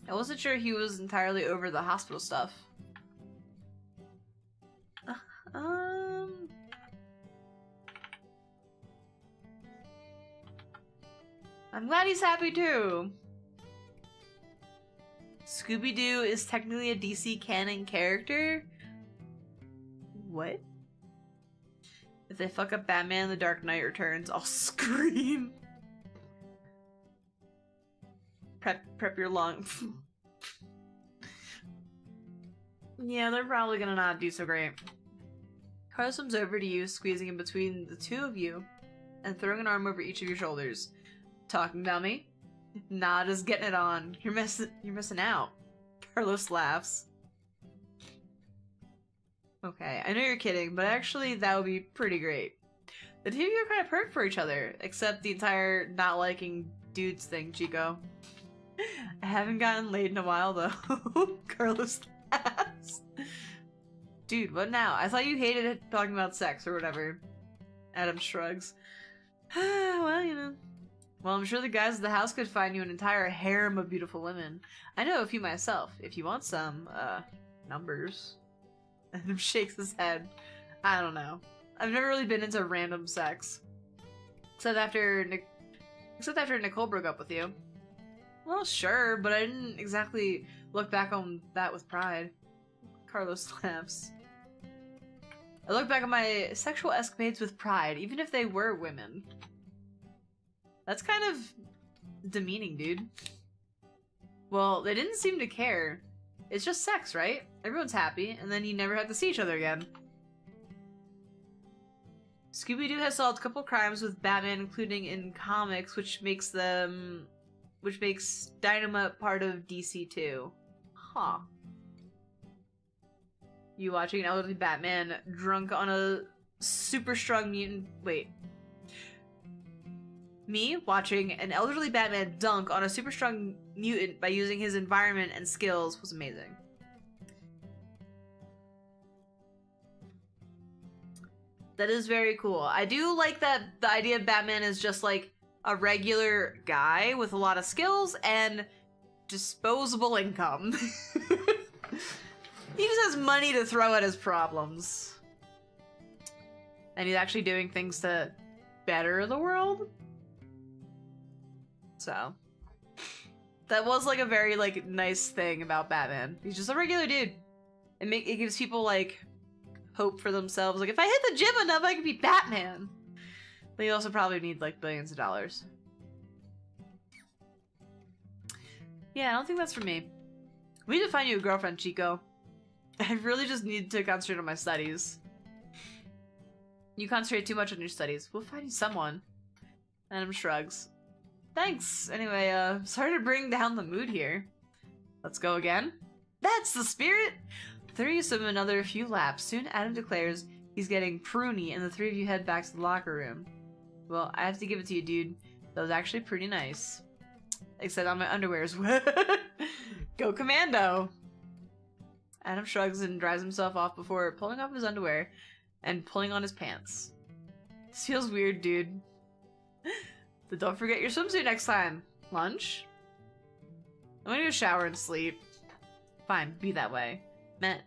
I wasn't sure he was entirely over the hospital stuff. I'm glad he's happy too. Scooby-Doo is technically a DC canon character? What? If they fuck up Batman The Dark Knight Returns, I'll scream. Prep your lungs. Yeah, they're probably gonna not do so great. Carlos comes over to you, squeezing in between the two of you, and throwing an arm over each of your shoulders. Talking about me? Nah, just getting it on. You're missing out. Carlos laughs. Okay, I know you're kidding, but actually that would be pretty great. The two of you are kind of perfect for each other, except the entire not liking dudes thing, Chico. I haven't gotten laid in a while, though. Carlos laughs. Dude, what now? I thought you hated it talking about sex or whatever. Adam shrugs. Well, you know. Well, I'm sure the guys at the house could find you an entire harem of beautiful women. I know a few myself. If you want some, numbers. Adam shakes his head. I don't know. I've never really been into random sex. Except after Nicole broke up with you. Well, sure, but I didn't exactly look back on that with pride. Carlos laughs. I look back on my sexual escapades with pride, even if they were women. That's kind of demeaning, dude. Well, they didn't seem to care. It's just sex, right? Everyone's happy, and then you never have to see each other again. Scooby-Doo has solved a couple crimes with Batman, including in comics, which makes Dynamite part of DC too. Huh. You watching an elderly Batman drunk on a super strong mutant. Wait. Me watching an elderly Batman dunk on a super strong mutant by using his environment and skills was amazing. That is very cool. I do like that the idea of Batman is just like a regular guy with a lot of skills and disposable income. He just has money to throw at his problems. And he's actually doing things to better the world. So that was like a very like nice thing about Batman. He's just a regular dude. It gives people like hope for themselves. Like if I hit the gym enough, I could be Batman. But you also probably need like billions of dollars. Yeah, I don't think that's for me. We need to find you a girlfriend, Chico. I really just need to concentrate on my studies. You concentrate too much on your studies. We'll find you someone. Adam shrugs. Thanks. Anyway, sorry to bring down the mood here. Let's go again. That's the spirit! The three of you swim another few laps. Soon Adam declares he's getting pruny and the three of you head back to the locker room. Well, I have to give it to you, dude. That was actually pretty nice. Except on my underwears. Go commando! Adam shrugs and dries himself off before pulling off his underwear and pulling on his pants. This feels weird, dude. But don't forget your swimsuit next time. Lunch? I'm gonna go shower and sleep. Fine, be that way. Matt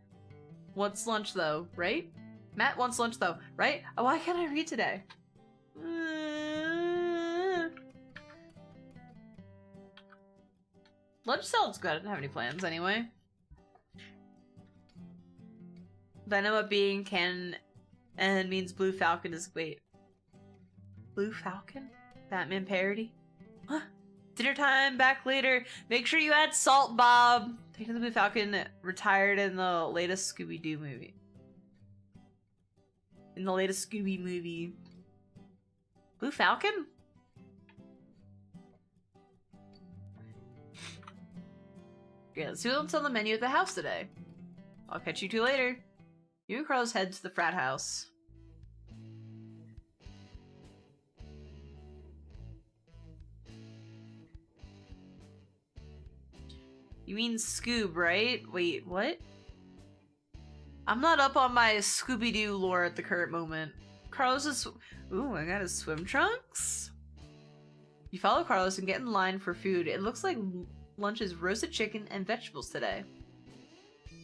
wants lunch though, right? Matt wants lunch though, right? Oh, why can't I read today? Lunch sounds good. I didn't have any plans anyway. Venom up being canon and means Blue Falcon is wait. Blue Falcon? Batman parody? Huh? Dinner time, back later. Make sure you add salt, Bob. Taking the Blue Falcon retired in the latest Scooby-Doo movie. In the latest Scooby movie. Blue Falcon? Yeah, let's see what's on the menu at the house today. I'll catch you two later. You and Carlos head to the frat house. You mean Scoob, right? Wait, what? I'm not up on my Scooby-Doo lore at the current moment. Carlos is... Ooh, I got his swim trunks. You follow Carlos and get in line for food. It looks like lunch is roasted chicken and vegetables today.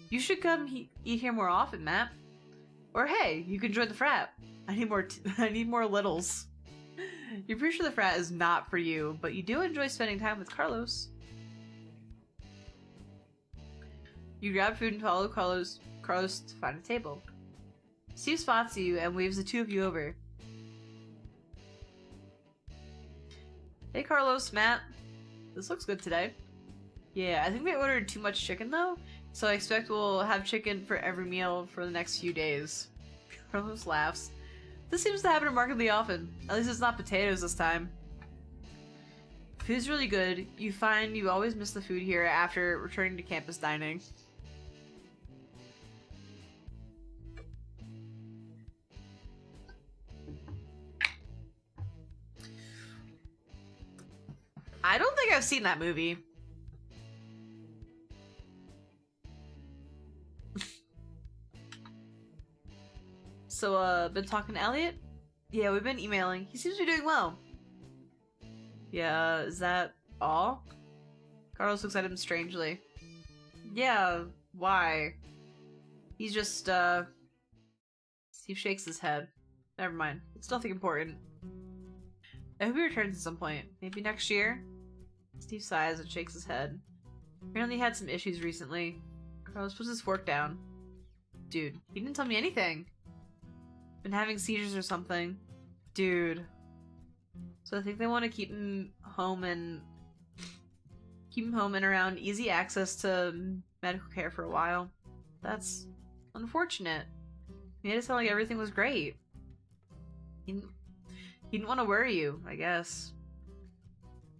You should come eat here more often, Matt. Or hey, you can join the frat. I need more littles. You're pretty sure the frat is not for you, but you do enjoy spending time with Carlos. You grab food and follow Carlos to find a table. Steve spots you and waves the two of you over. Hey Carlos, Matt. This looks good today. Yeah, I think they ordered too much chicken though, so I expect we'll have chicken for every meal for the next few days. Carlos laughs. This seems to happen remarkably often. At least it's not potatoes this time. Food's really good. You find you always miss the food here after returning to campus dining. I don't think I've seen that movie. So, been talking to Elliot? Yeah, we've been emailing. He seems to be doing well. Yeah, is that all? Carlos looks at him strangely. Yeah, why? He's just, Steve shakes his head. Never mind. It's nothing important. I hope he returns at some point. Maybe next year? Steve sighs and shakes his head. Apparently he had some issues recently. Carlos puts his fork down. Dude, he didn't tell me anything. Been having seizures or something. Dude. So I think they want to keep him home and around easy access to medical care for a while. That's unfortunate. He made it sound like everything was great. He didn't want to worry you, I guess.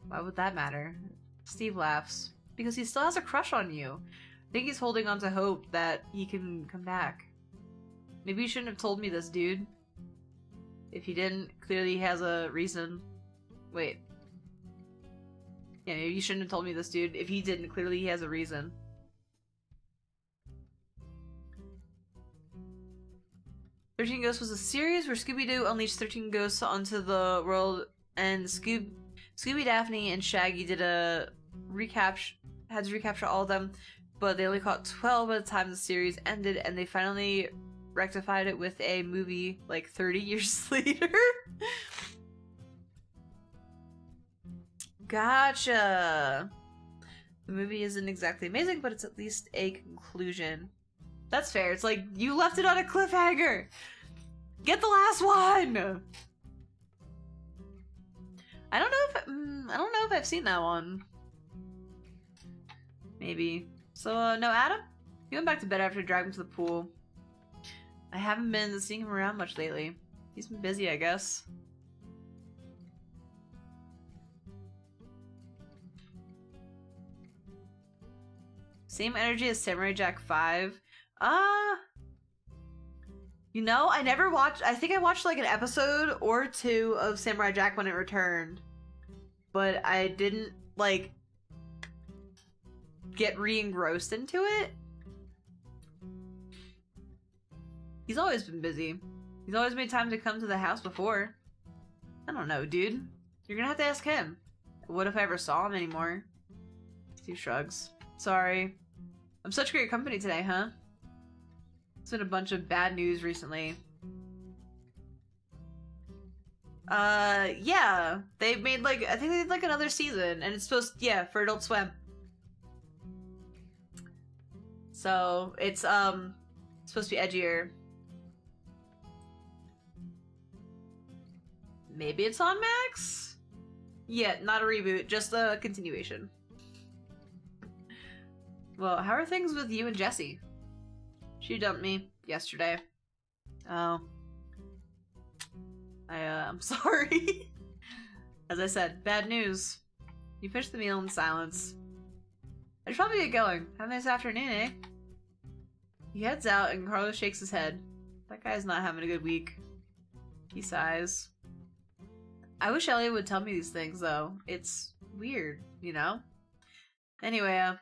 Why would that matter? Steve laughs. Because he still has a crush on you. I think he's holding on to hope that he can come back. Maybe you shouldn't have told me this, dude. If he didn't, clearly he has a reason. Wait. Yeah, maybe you shouldn't have told me this, dude. If he didn't, clearly he has a reason. "13 Ghosts" was a series where Scooby-Doo unleashed 13 ghosts onto the world, and Scooby, Daphne, and Shaggy did a had to recapture all of them, but they only caught 12 by the time the series ended, and they finally rectified it with a movie like 30 years later. Gotcha. The movie isn't exactly amazing, but it's at least a conclusion. That's fair. It's like, you left it on a cliffhanger! Get the last one! I don't know if I've seen that one. Maybe. So, no, Adam? He went back to bed after dragging him to the pool. I haven't been seeing him around much lately. He's been busy, I guess. Same energy as Samurai Jack 5. You know, I never watched... I think I watched like an episode or two of Samurai Jack when it returned. But I didn't, like, get re-engrossed into it. He's always been busy. He's always made time to come to the house before. I don't know, dude. You're gonna have to ask him. What if I ever saw him anymore? Steve shrugs. Sorry. I'm such great company today, huh? It's been a bunch of bad news recently. Yeah. They made, like, I think they did, like, another season, and it's supposed, yeah, for Adult Swim. So, it's supposed to be edgier. Maybe it's on Max? Yeah, not a reboot, just a continuation. Well, how are things with you and Jessie? She dumped me yesterday. Oh. I'm sorry. As I said, bad news. You finished the meal in silence. I should probably get going. Have a nice afternoon, eh? He heads out and Carlos shakes his head. That guy's not having a good week. He sighs. I wish Elliot would tell me these things, though. It's weird, you know? Anyway,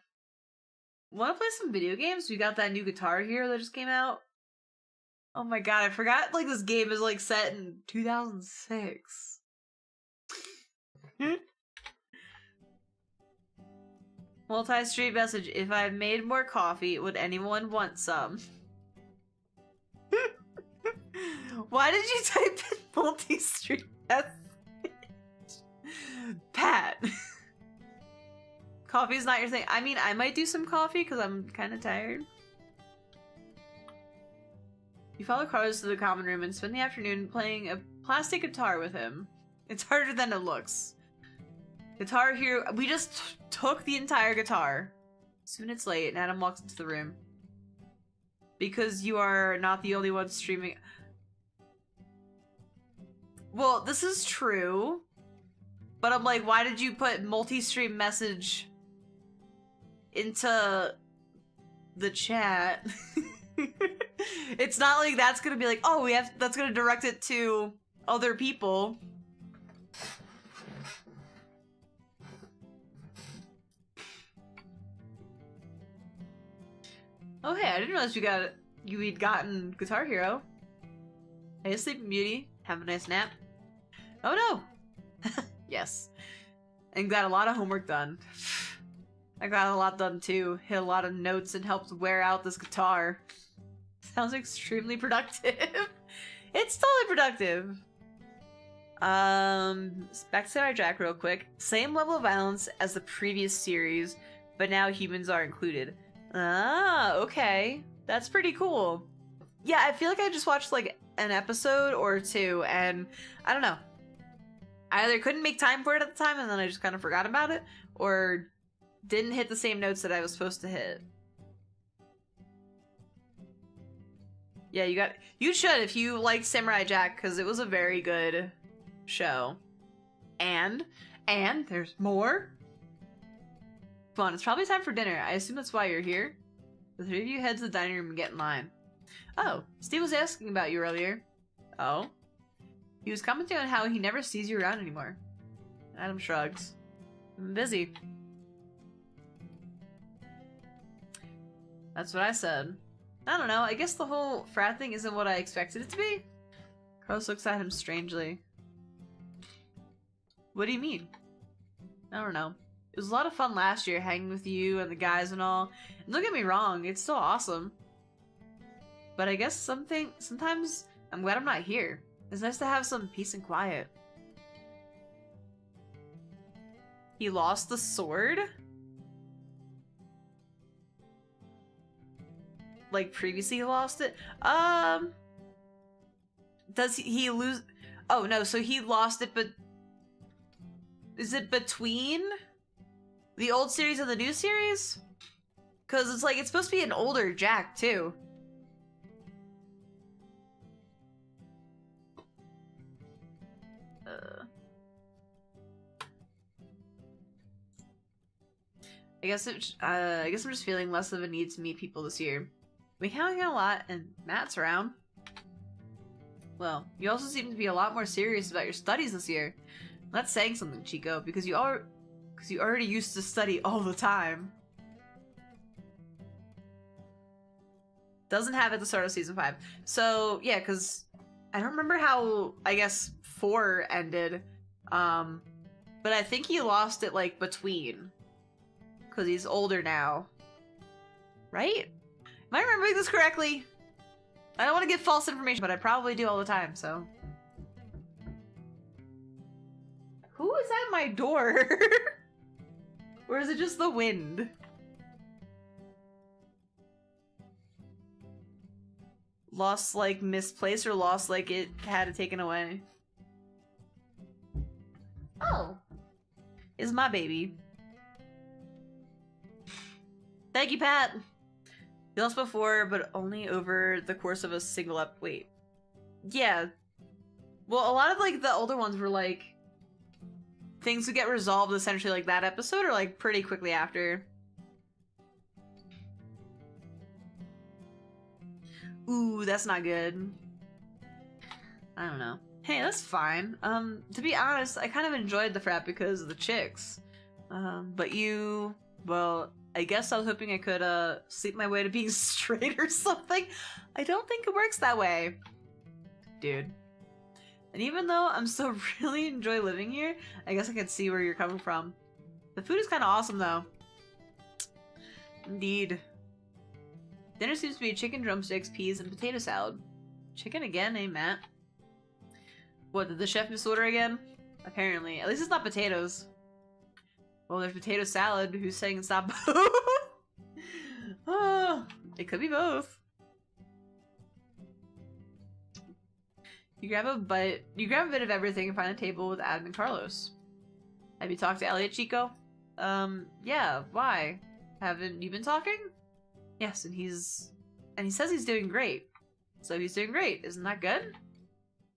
wanna play some video games? We got that new Guitar Hero that just came out. Oh my god, I forgot, like, this game is, like, set in 2006. Multi-street message. If I made more coffee, would anyone want some? Why did you type in multi-street message? Pat. Coffee's not your thing. I mean, I might do some coffee because I'm kind of tired. You follow Carlos to the common room and spend the afternoon playing a plastic guitar with him. It's harder than it looks. Guitar Hero. We just took the entire guitar. Soon it's late and Adam walks into the room. Because you are not the only one streaming. Well, this is true. But I'm like, why did you put multi-stream message into the chat? It's not like that's gonna be like, oh, that's gonna direct it to other people. Oh hey, I didn't realize we'd gotten Guitar Hero. Hey, Sleeping Beauty, have a nice nap. Oh no! Yes. And got a lot of homework done. I got a lot done too. Hit a lot of notes and helped wear out this guitar. Sounds extremely productive. It's totally productive. Back to Samurai Jack real quick. Same level of violence as the previous series, but now humans are included. Ah, okay. That's pretty cool. Yeah, I feel like I just watched like an episode or two and I don't know. I either couldn't make time for it at the time and then I just kind of forgot about it, or didn't hit the same notes that I was supposed to hit. Yeah, you should if you like Samurai Jack, because it was a very good show. And there's more. Come on, it's probably time for dinner. I assume that's why you're here. The three of you head to the dining room and get in line. Oh, Steve was asking about you earlier. Oh? He was commenting on how he never sees you around anymore. Adam shrugs. I'm busy. That's what I said. I don't know, I guess the whole frat thing isn't what I expected it to be. Carlos looks at him strangely. What do you mean? I don't know. It was a lot of fun last year hanging with you and the guys and all. And don't get me wrong, it's still awesome. But I guess sometimes I'm glad I'm not here. It's nice to have some peace and quiet. He lost the sword? Like previously he lost it? Does he lose? Oh no, so he lost it, but is it between the old series and the new series? Because it's like, it's supposed to be an older Jack, too. I guess I'm just feeling less of a need to meet people this year. We hang out a lot, and Matt's around. Well, you also seem to be a lot more serious about your studies this year. That's saying something, Chico, because you already used to study all the time. Doesn't have at the start of season 5. So yeah, because I don't remember how I guess 4 ended, but I think he lost it like between. Because he's older now. Right? Am I remembering this correctly? I don't want to give false information, but I probably do all the time, so. Who is at my door? Or is it just the wind? Lost like misplaced or lost like it had it taken away? Oh. Is my baby. Thank you, Pat! You lost before, but only over the course of a single wait. Yeah. Well, a lot of, like, the older ones were, like, things would get resolved essentially, like, that episode, or, like, pretty quickly after. Ooh, that's not good. I don't know. Hey, that's fine. To be honest, I kind of enjoyed the frat because of the chicks. But you... well... I guess I was hoping I could, sleep my way to being straight or something. I don't think it works that way. Dude. And even though I'm still really enjoy living here, I guess I can see where you're coming from. The food is kind of awesome, though. Indeed. Dinner seems to be chicken drumsticks, peas, and potato salad. Chicken again, eh, Matt? What, did the chef misorder again? Apparently. At least it's not potatoes. Well, there's potato salad. Who's saying it's not both? Oh, it could be both. You grab a bit of everything and find a table with Adam and Carlos. Have you talked to Elliot, Chico? Yeah, why? Haven't you been talking? Yes, and he says he's doing great. So he's doing great. Isn't that good?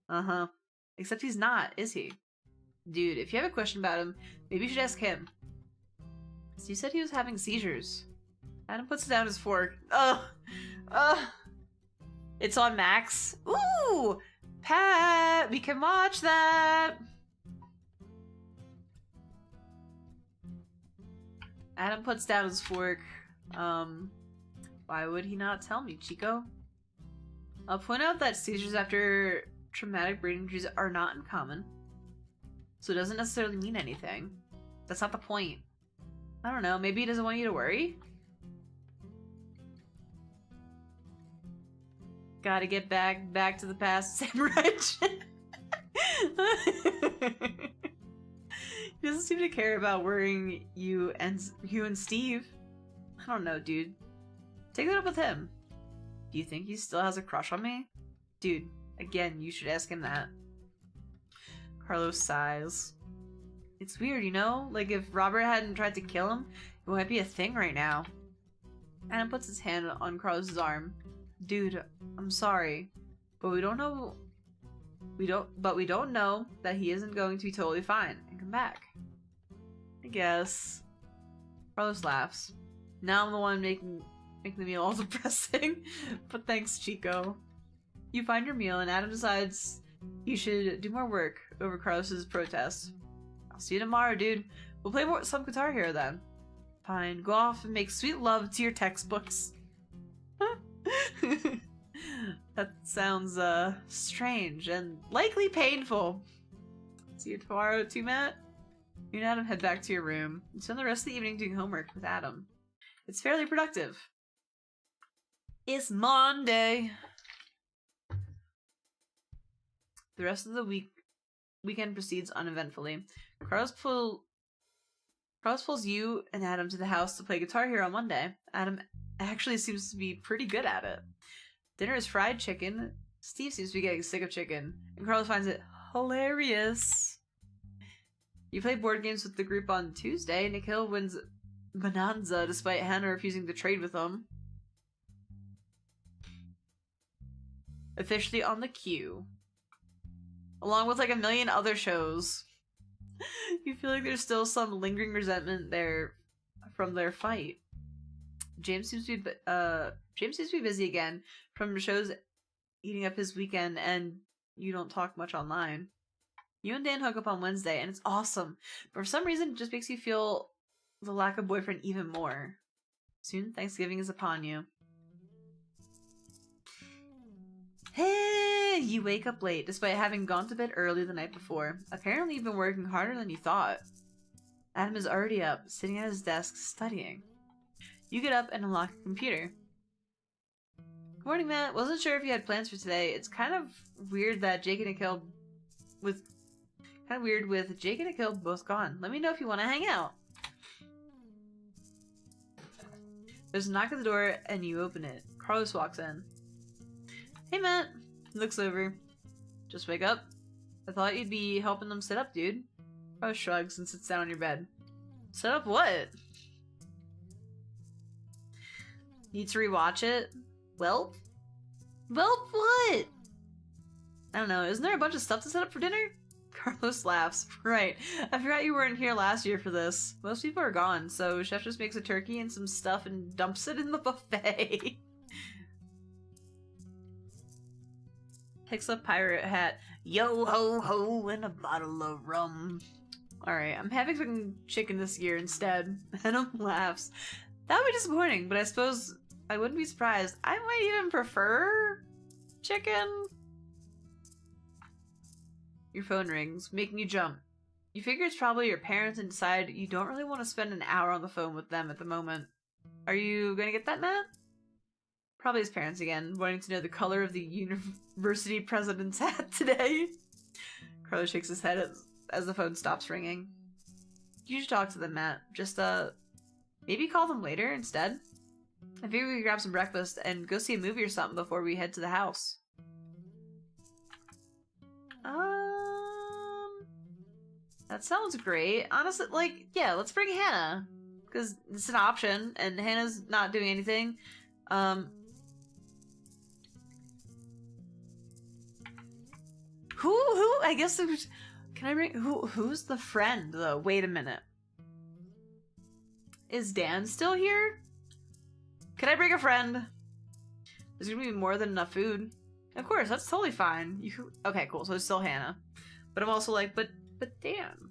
Uh-huh. Except he's not, is he? Dude, if you have a question about him, maybe you should ask him. So you said he was having seizures. Adam puts down his fork. Ugh. Ugh. It's on Max. Ooh! Pat! We can watch that! Adam puts down his fork. Why would he not tell me, Chico? I'll point out that seizures after traumatic brain injuries are not uncommon. So it doesn't necessarily mean anything. That's not the point. I don't know, maybe he doesn't want you to worry? Gotta get back to the past, samurai. He doesn't seem to care about worrying you and Steve. I don't know, dude. Take that up with him. Do you think he still has a crush on me? Dude, again, you should ask him that. Carlos sighs. It's weird, you know? Like, if Robert hadn't tried to kill him, it might be a thing right now. Adam puts his hand on Carlos's arm. Dude, I'm sorry, but we don't know that he isn't going to be totally fine and come back. I guess. Carlos laughs. Now I'm the one making the meal all depressing. But thanks, Chico. You find your meal and Adam decides you should do more work over Carlos's protest. I'll see you tomorrow, dude. We'll play some Guitar Hero then. Fine, go off and make sweet love to your textbooks. That sounds, strange and likely painful. See you tomorrow too, Matt? You and Adam head back to your room and spend the rest of the evening doing homework with Adam. It's fairly productive. It's Monday. The rest of the weekend proceeds uneventfully. Carlos pulls you and Adam to the house to play Guitar Hero on Monday. Adam actually seems to be pretty good at it. Dinner is fried chicken. Steve seems to be getting sick of chicken, and Carlos finds it hilarious. You play board games with the group on Tuesday. Nikhil wins bonanza despite Hannah refusing to trade with him. Officially on the queue. Along with like a million other shows. You feel like there's still some lingering resentment there from their fight. James seems to be busy again from shows eating up his weekend, and you don't talk much online. You and Dan hook up on Wednesday, and it's awesome. But for some reason, it just makes you feel the lack of boyfriend even more. Soon, Thanksgiving is upon you. Hey, you wake up late despite having gone to bed early the night before. Apparently, you've been working harder than you thought. Adam is already up, sitting at his desk, studying. You get up and unlock your computer. Good morning, Matt. Wasn't sure if you had plans for today. It's kind of weird that Jake and Akil with Jake and Akil both gone. Let me know if you want to hang out. There's a knock at the door and you open it. Carlos walks in. Hey, Matt. He looks over. Just wake up? I thought you'd be helping them sit up, dude. Carlos shrugs and sits down on your bed. Set up what? Need to rewatch it? Welp? Welp what? I don't know. Isn't there a bunch of stuff to set up for dinner? Carlos laughs. Right. I forgot you weren't here last year for this. Most people are gone, so Chef just makes a turkey and some stuff and dumps it in the buffet. Picks up pirate hat. Yo ho ho and a bottle of rum. Alright, I'm having some chicken this year instead. Venom laughs. That would be disappointing, but I suppose I wouldn't be surprised. I might even prefer chicken. Your phone rings, making you jump. You figure it's probably your parents and decide you don't really want to spend an hour on the phone with them at the moment. Are you gonna get that, Matt? Probably his parents again, wanting to know the color of the university president's hat today. Carlos shakes his head as the phone stops ringing. You should talk to them, Matt. Just, maybe call them later instead. I figure we could grab some breakfast and go see a movie or something before we head to the house. That sounds great. Honestly, like, yeah, let's bring Hannah. Because it's an option, and Hannah's not doing anything. Who? I guess there's... Can I bring... Who's the friend, though? Wait a minute. Is Dan still here? Can I bring a friend? There's gonna be more than enough food. Of course, that's totally fine. Okay, cool. So it's still Hannah. But I'm also like, but Dan.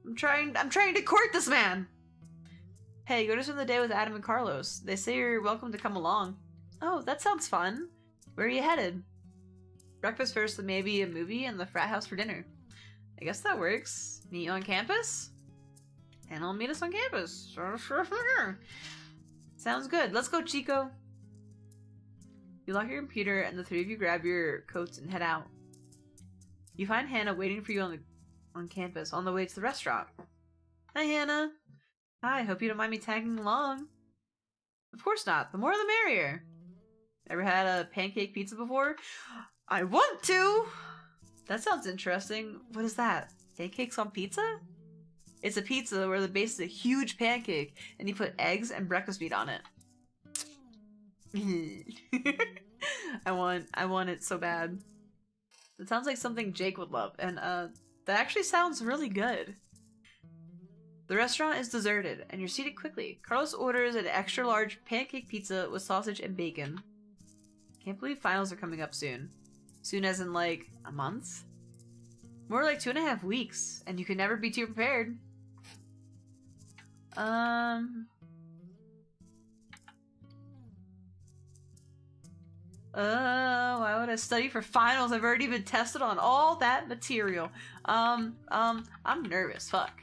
I'm trying to court this man! Hey, go to spend the day with Adam and Carlos. They say you're welcome to come along. Oh, that sounds fun. Where are you headed? Breakfast first, then maybe a movie, and the frat house for dinner. I guess that works. Meet you on campus? And I'll meet us on campus. Sounds good. Let's go, Chico. You lock your computer, and the three of you grab your coats and head out. You find Hannah waiting for you on campus on the way to the restaurant. Hi, Hannah. Hi, hope you don't mind me tagging along. Of course not. The more the merrier. Ever had a pancake pizza before? I want to! That sounds interesting. What is that? Pancakes on pizza? It's a pizza where the base is a huge pancake, and you put eggs and breakfast meat on it. I want it so bad. It sounds like something Jake would love, and that actually sounds really good. The restaurant is deserted, and you're seated quickly. Carlos orders an extra large pancake pizza with sausage and bacon. Can't believe finals are coming up soon. Soon as in like a month? More like 2.5 weeks, and you can never be too prepared. Why would I study for finals? I've already been tested on all that material. I'm nervous, fuck.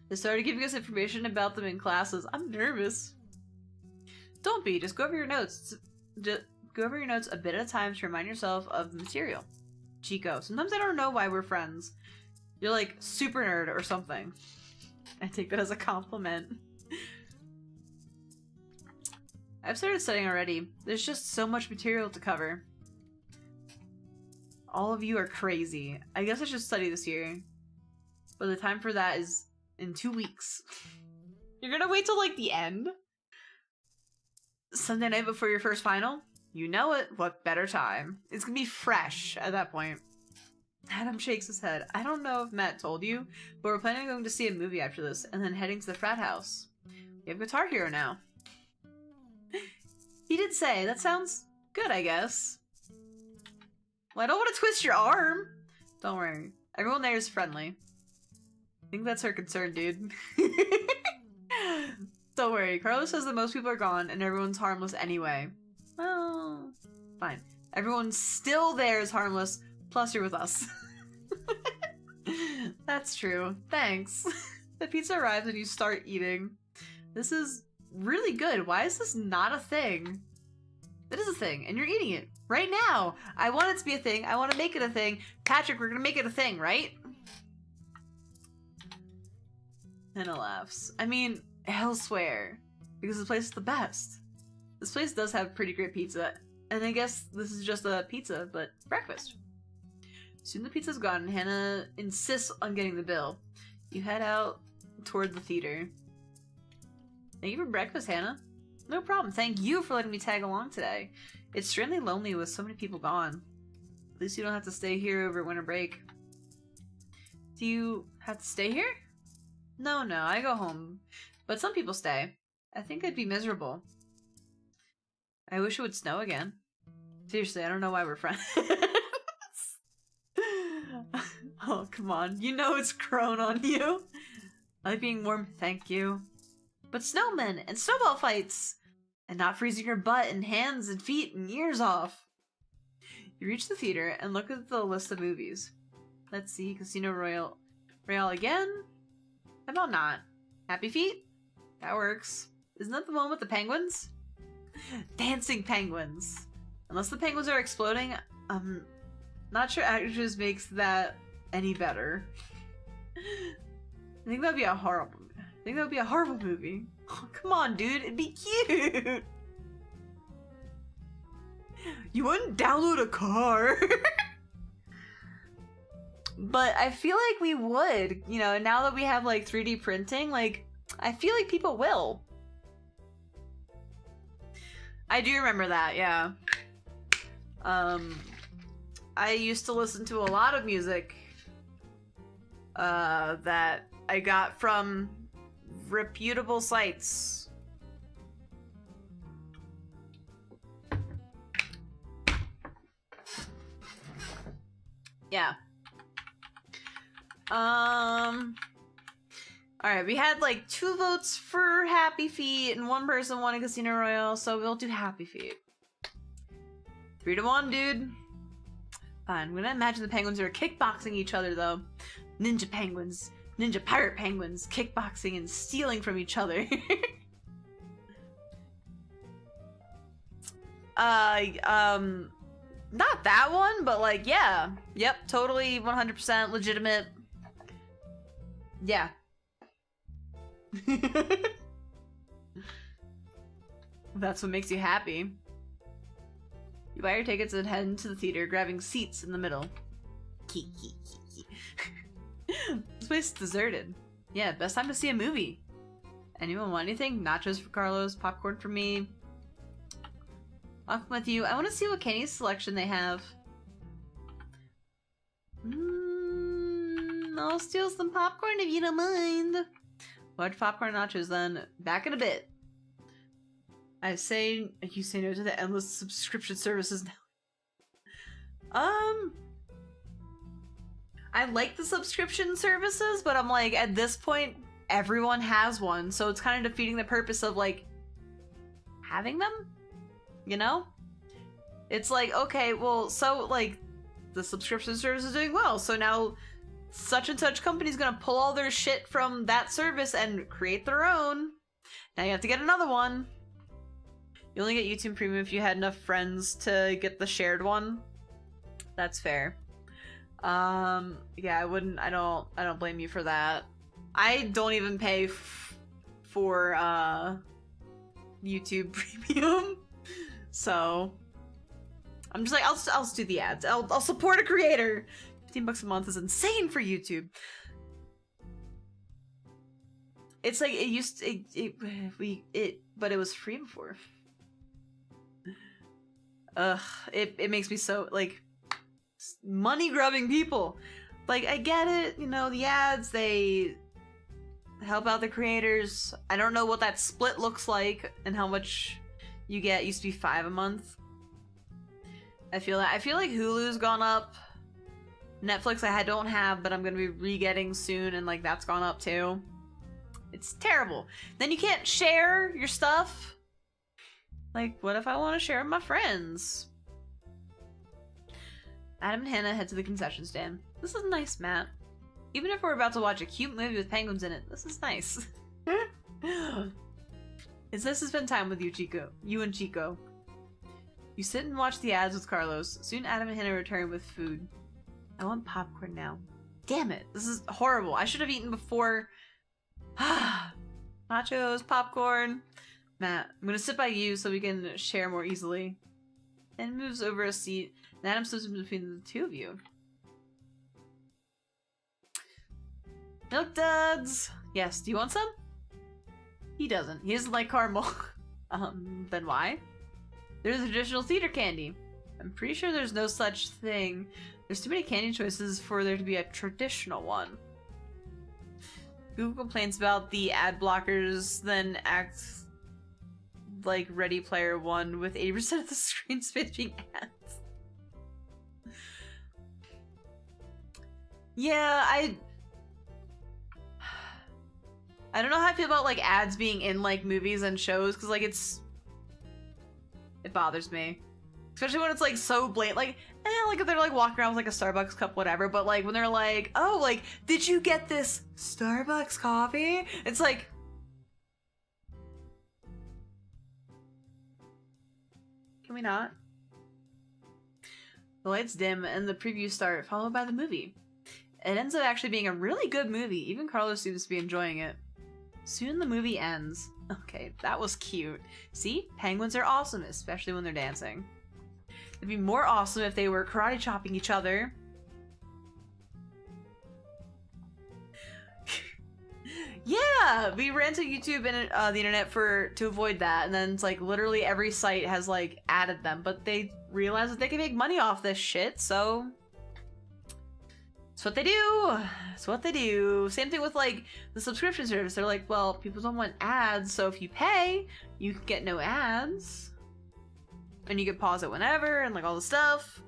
They started giving us information about them in classes. I'm nervous. Don't be, just go over your notes. Just go over your notes a bit at a time to remind yourself of the material. Chico, sometimes I don't know why we're friends. You're like super nerd or something. I take that as a compliment. I've started studying already. There's just so much material to cover. All of you are crazy. I guess I should study this year. But the time for that is in 2 weeks. You're gonna wait till like the end? Sunday night before your first final? You know it. What better time? It's gonna be fresh at that point. Adam shakes his head. I don't know if Matt told you, but we're planning on going to see a movie after this and then heading to the frat house. We have Guitar Hero now. He did say. That sounds good, I guess. Well, I don't want to twist your arm. Don't worry. Everyone there is friendly. I think that's her concern, dude. Don't worry. Carlos says that most people are gone and everyone's harmless anyway. Well, fine. Everyone still there is harmless, plus you're with us. That's true. Thanks. The pizza arrives and you start eating. This is really good. Why is this not a thing? It is a thing, and you're eating it right now. I want it to be a thing. I want to make it a thing. Patrick, we're gonna make it a thing, right? Hannah laughs. I mean, elsewhere, because this place is the best. This place does have pretty great pizza, and I guess this is just a pizza, but breakfast. Soon the pizza's gone, and Hannah insists on getting the bill. You head out toward the theater. Thank you for breakfast, Hannah. No problem. Thank you for letting me tag along today. It's extremely lonely with so many people gone. At least you don't have to stay here over winter break. Do you have to stay here? No, I go home. But some people stay. I think I'd be miserable. I wish it would snow again. Seriously, I don't know why we're friends. Oh, come on. You know it's grown on you. I like being warm, thank you. But snowmen and snowball fights! And not freezing your butt and hands and feet and ears off. You reach the theater and look at the list of movies. Let's see, Casino Royale again? How about not? Happy Feet? That works. Isn't that the one with the penguins? Dancing penguins. Unless the penguins are exploding, I'm not sure Actors makes that any better. I think that'd be a horrible movie. Oh, come on, dude. It'd be cute. You wouldn't download a car. But I feel like we would. You know, now that we have, like, 3D printing, like, I feel like people will. I do remember that, yeah. I used to listen to a lot of music that I got from reputable sites. Yeah. Alright, we had like 2 votes for Happy Feet and 1 person wanted Casino Royale, so we'll do Happy Feet. 3-1, dude. Fine, I'm gonna imagine the penguins are kickboxing each other though. Ninja penguins. Ninja pirate penguins kickboxing and stealing from each other. Not that one, but like, yeah. Yep, totally 100% legitimate. Yeah. That's what makes you happy. You buy your tickets and head into the theater, grabbing seats in the middle. This place is deserted. Yeah, best time to see a movie. Anyone want anything? Nachos for Carlos, popcorn for me. I'll come with you. I want to see what Kenny's selection they have. I'll steal some popcorn if you don't mind. Large popcorn nachos then. Back in a bit. You say no to the endless subscription services now. I like the subscription services, but I'm like, at this point, everyone has one, so it's kind of defeating the purpose of, like, having them? You know? It's like, okay, well, so, like, the subscription service is doing well, so now such and such company's gonna pull all their shit from that service and create their own. Now you have to get another one. You only get YouTube Premium if you had enough friends to get the shared one. That's fair. Yeah, I don't blame you for that. I don't even pay for YouTube Premium, so I'm just like, I'll just do the ads. I'll support a creator. $15 a month is insane for YouTube. It's like it used to, but it was free before. Ugh, it makes me so, like, money grubbing people. Like, I get it, you know, the ads, they help out the creators. I don't know what that split looks like and how much you get. It used to be $5 a month. I feel like Hulu's gone up. Netflix I don't have, but I'm gonna be re-getting soon, and like that's gone up too. It's terrible. Then you can't share your stuff. Like, what if I want to share with my friends? Adam and Hannah head to the concession stand. This is nice, Matt. Even if we're about to watch a cute movie with penguins in it, this is nice. It's nice to spend time with you, Chico. You and Chico. You sit and watch the ads with Carlos. Soon Adam and Hannah return with food. I want popcorn now. Damn it. This is horrible. I should have eaten before. Nachos, popcorn. Matt, I'm gonna sit by you so we can share more easily. Then moves over a seat, and Adam slips in between the two of you. Milk duds! Yes, do you want some? He doesn't. He doesn't like caramel. Then why? There's a traditional theater candy. I'm pretty sure there's no such thing. There's too many candy choices for there to be a traditional one. Google complains about the ad blockers, then acts like Ready Player One with 80% of the screen space being ads. Yeah, I don't know how I feel about like ads being in like movies and shows, because like it bothers me. Especially when it's like so blatant, like if they're like walking around with like a Starbucks cup, whatever, but like when they're like, oh, like, did you get this Starbucks coffee? It's like, can we not? The lights dim and the previews start, followed by the movie. It ends up actually being a really good movie. Even Carlos seems to be enjoying it. Soon the movie ends. Okay, that was cute. See? Penguins are awesome, especially when they're dancing. It'd be more awesome if they were karate chopping each other. Yeah, we ran to YouTube and the internet to avoid that, and then it's like literally every site has like added them, but they realize that they can make money off this shit, so it's what they do. It's what they do. Same thing with like the subscription service. They're like, well, people don't want ads, so if you pay, you can get no ads. And you can pause it whenever, and like all the stuff.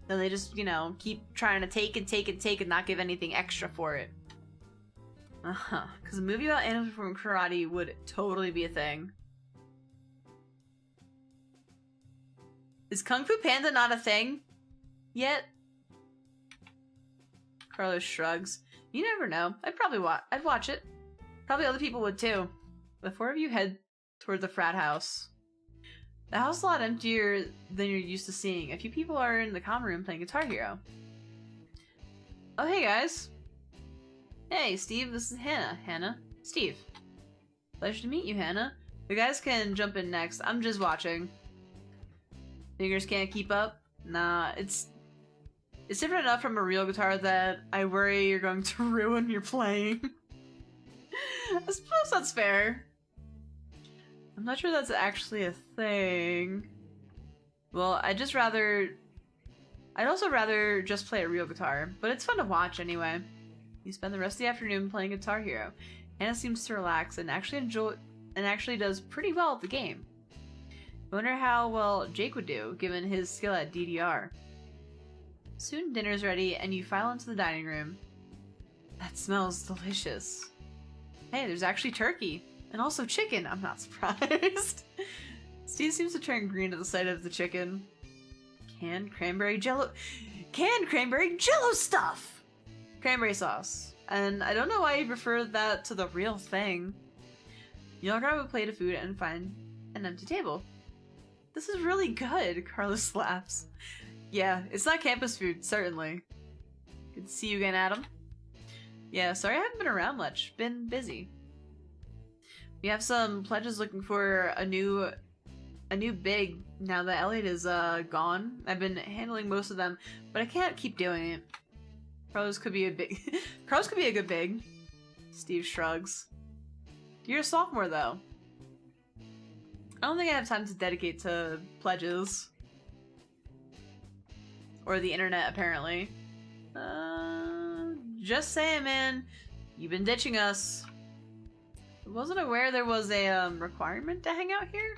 Then they just, you know, keep trying to take and take and take and not give anything extra for it. Because a movie about animals performing karate would totally be a thing. Is Kung Fu Panda not a thing yet? Carlos shrugs. You never know. I'd watch it. Probably other people would too. The four of you head toward the frat house. The house is a lot emptier than you're used to seeing. A few people are in the common room playing Guitar Hero. Oh, hey guys. Hey, Steve, this is Hannah. Hannah. Steve. Pleasure to meet you, Hannah. The guys can jump in next. I'm just watching. Fingers can't keep up? Nah, it's different enough from a real guitar that I worry you're going to ruin your playing. I suppose that's fair. I'm not sure that's actually a thing. Well, I'd also rather just play a real guitar, but it's fun to watch anyway. You spend the rest of the afternoon playing Guitar Hero. Hannah seems to relax and actually does pretty well at the game. I wonder how well Jake would do, given his skill at DDR. Soon dinner's ready, and you file into the dining room. That smells delicious. Hey, there's actually turkey. And also chicken. I'm not surprised. Steve seems to turn green at the sight of the chicken. Canned cranberry jello stuff! Cranberry sauce. And I don't know why you prefer that to the real thing. You'll grab a plate of food and find an empty table. This is really good, Carlos laughs. Yeah, it's not campus food, certainly. Good to see you again, Adam. Yeah, sorry I haven't been around much. Been busy. We have some pledges looking for a new big now that Elliot is gone. I've been handling most of them, but I can't keep doing it. Carlos could be a big... Carlos could be a good big. Steve shrugs. You're a sophomore, though. I don't think I have time to dedicate to pledges. Or the internet, apparently. Just saying, man. You've been ditching us. I wasn't aware there was a requirement to hang out here.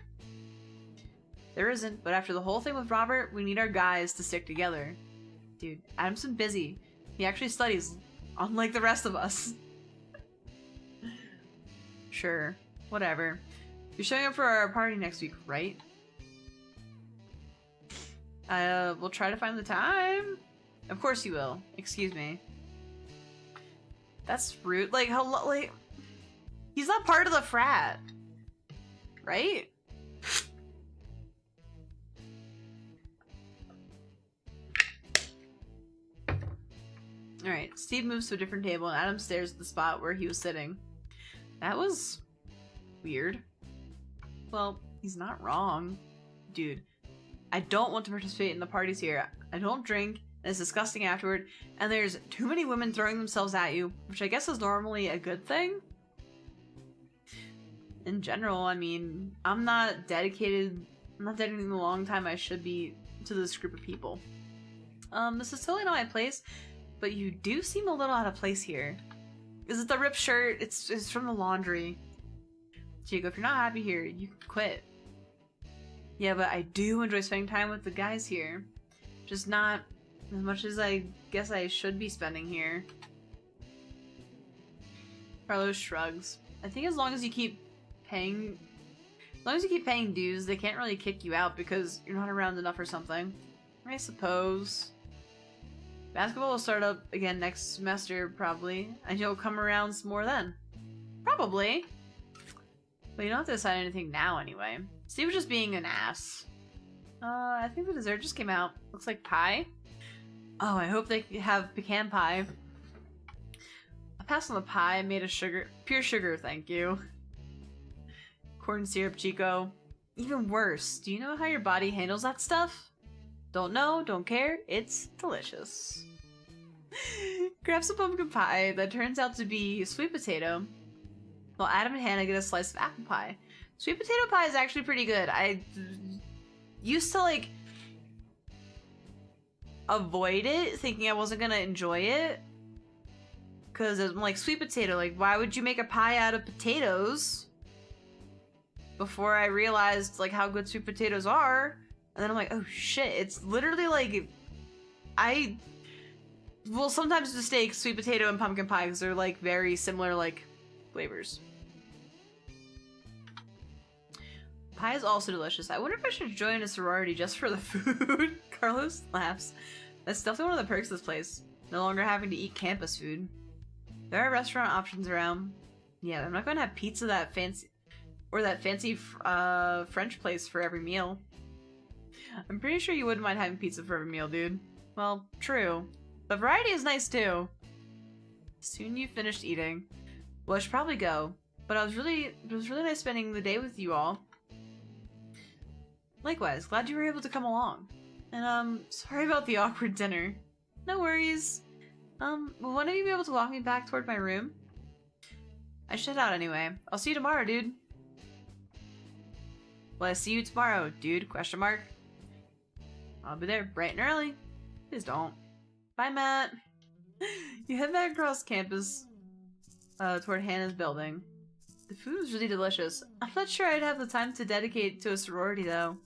There isn't, but after the whole thing with Robert, we need our guys to stick together. Dude, Adam's been busy. He actually studies, unlike the rest of us. Sure, whatever. You're showing up for our party next week, right? We'll try to find the time. Of course you will. Excuse me. That's rude. Like, hello, like... He's not part of the frat. Right? Alright, Steve moves to a different table and Adam stares at the spot where he was sitting. That was... weird. Well, he's not wrong. Dude, I don't want to participate in the parties here. I don't drink, and it's disgusting afterward, and there's too many women throwing themselves at you, which I guess is normally a good thing. In general, I mean, I'm not dedicating the long time I should be to this group of people. This is totally not my place, but you do seem a little out of place here. Is it the ripped shirt? It's from the laundry. Chico, if you're not happy here, you can quit. Yeah, but I do enjoy spending time with the guys here. Just not as much as I guess I should be spending here. Carlos shrugs. I think as long as you keep paying dues, they can't really kick you out because you're not around enough or something. I suppose. Basketball will start up again next semester, probably, and you'll come around some more then. Probably. But you don't have to decide anything now, anyway. Steve was just being an ass. I think the dessert just came out. Looks like pie. Oh, I hope they have pecan pie. I'll pass on the pie made of sugar. Pure sugar, thank you. Corn syrup, Chico. Even worse. Do you know how your body handles that stuff? Don't know, don't care. It's delicious. Grab some pumpkin pie that turns out to be sweet potato, while Adam and Hannah get a slice of apple pie. Sweet potato pie is actually pretty good. I used to, like, avoid it, thinking I wasn't gonna enjoy it. Because I'm like, sweet potato, like, why would you make a pie out of potatoes? Before I realized, like, how good sweet potatoes are. And then I'm like, oh shit, it's literally like... I will sometimes mistake sweet potato and pumpkin pie because they're, like, very similar, like, flavors. Pie is also delicious. I wonder if I should join a sorority just for the food. Carlos laughs. That's definitely one of the perks of this place. No longer having to eat campus food. There are restaurant options around. Yeah, I'm not going to have pizza that fancy French place for every meal. I'm pretty sure you wouldn't mind having pizza for every meal, dude. Well, true. But variety is nice too. Soon you've finished eating. Well, I should probably go. But it was really nice spending the day with you all. Likewise, glad you were able to come along. And sorry about the awkward dinner. No worries. Will one of you be able to walk me back toward my room? I should head out anyway. I'll see you tomorrow, dude. Will I see you tomorrow, dude? Question mark. I'll be there bright and early. Please don't. Bye, Matt. You head back across campus toward Hannah's building. The food was really delicious. I'm not sure I'd have the time to dedicate to a sorority, though.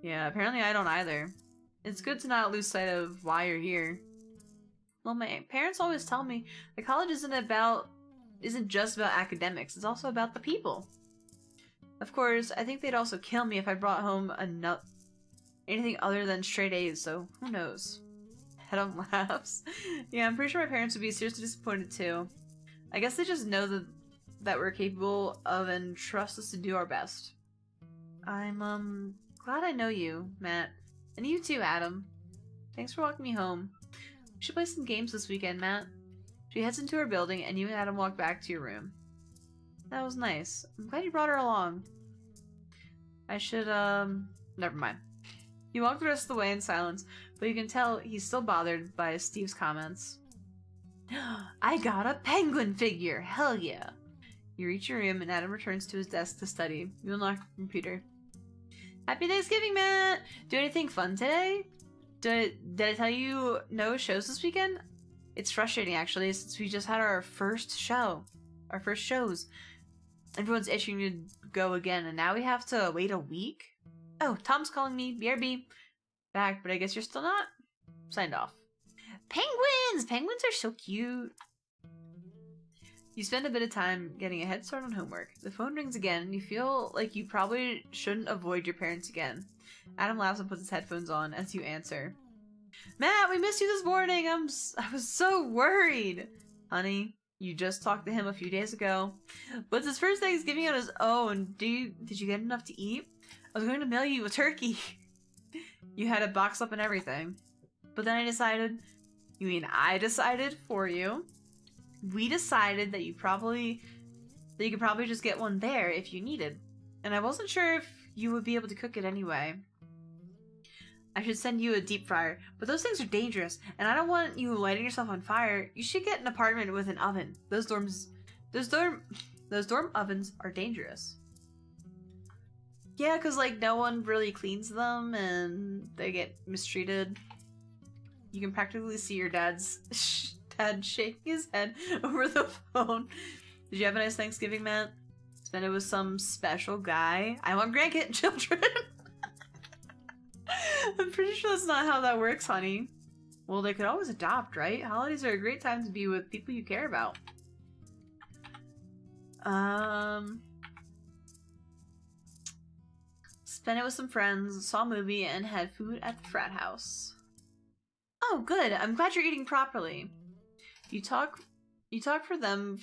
Yeah, apparently I don't either. It's good to not lose sight of why you're here. Well, my parents always tell me that college isn't just about academics, it's also about the people. Of course, I think they'd also kill me if I brought home anything other than straight A's, so who knows? Adam laughs. Yeah, I'm pretty sure my parents would be seriously disappointed too. I guess they just know that we're capable of and trust us to do our best. I'm, glad I know you, Matt. And you too, Adam. Thanks for walking me home. We should play some games this weekend, Matt. She heads into her building, and you and Adam walk back to your room. That was nice. I'm glad you brought her along. I should, never mind. You walk the rest of the way in silence, but you can tell he's still bothered by Steve's comments. I got a penguin figure! Hell yeah! You reach your room and Adam returns to his desk to study. You unlock the computer. Happy Thanksgiving, Matt! Do anything fun today? Did I tell you no shows this weekend? It's frustrating, actually, since we just had our first show. Our first shows. Everyone's itching to go again, and now we have to wait a week? Oh, Tom's calling me. BRB. Back, but I guess you're still not? Signed off. Penguins! Penguins are so cute. You spend a bit of time getting a head start on homework. The phone rings again, and you feel like you probably shouldn't avoid your parents again. Adam laughs and puts his headphones on as you answer. Matt, we missed you this morning! I was so worried! Honey, you just talked to him a few days ago. But it's his first Thanksgiving on his own. Did you get enough to eat? I was going to mail you a turkey. You had it boxed up and everything. But then I decided... You mean I decided for you? We decided that you could probably just get one there if you needed. And I wasn't sure if you would be able to cook it anyway. I should send you a deep fryer, but those things are dangerous, and I don't want you lighting yourself on fire. You should get an apartment with an oven. Those dorm ovens are dangerous. Yeah, because like no one really cleans them and they get mistreated. You can practically see your dad shaking his head over the phone. Did you have a nice Thanksgiving, Matt? Spend it with some special guy? I want grandchildren. I'm pretty sure that's not how that works, honey. Well, they could always adopt, right? Holidays are a great time to be with people you care about. Spend it with some friends, saw a movie, and had food at the frat house. Oh, good. I'm glad you're eating properly. You talk for them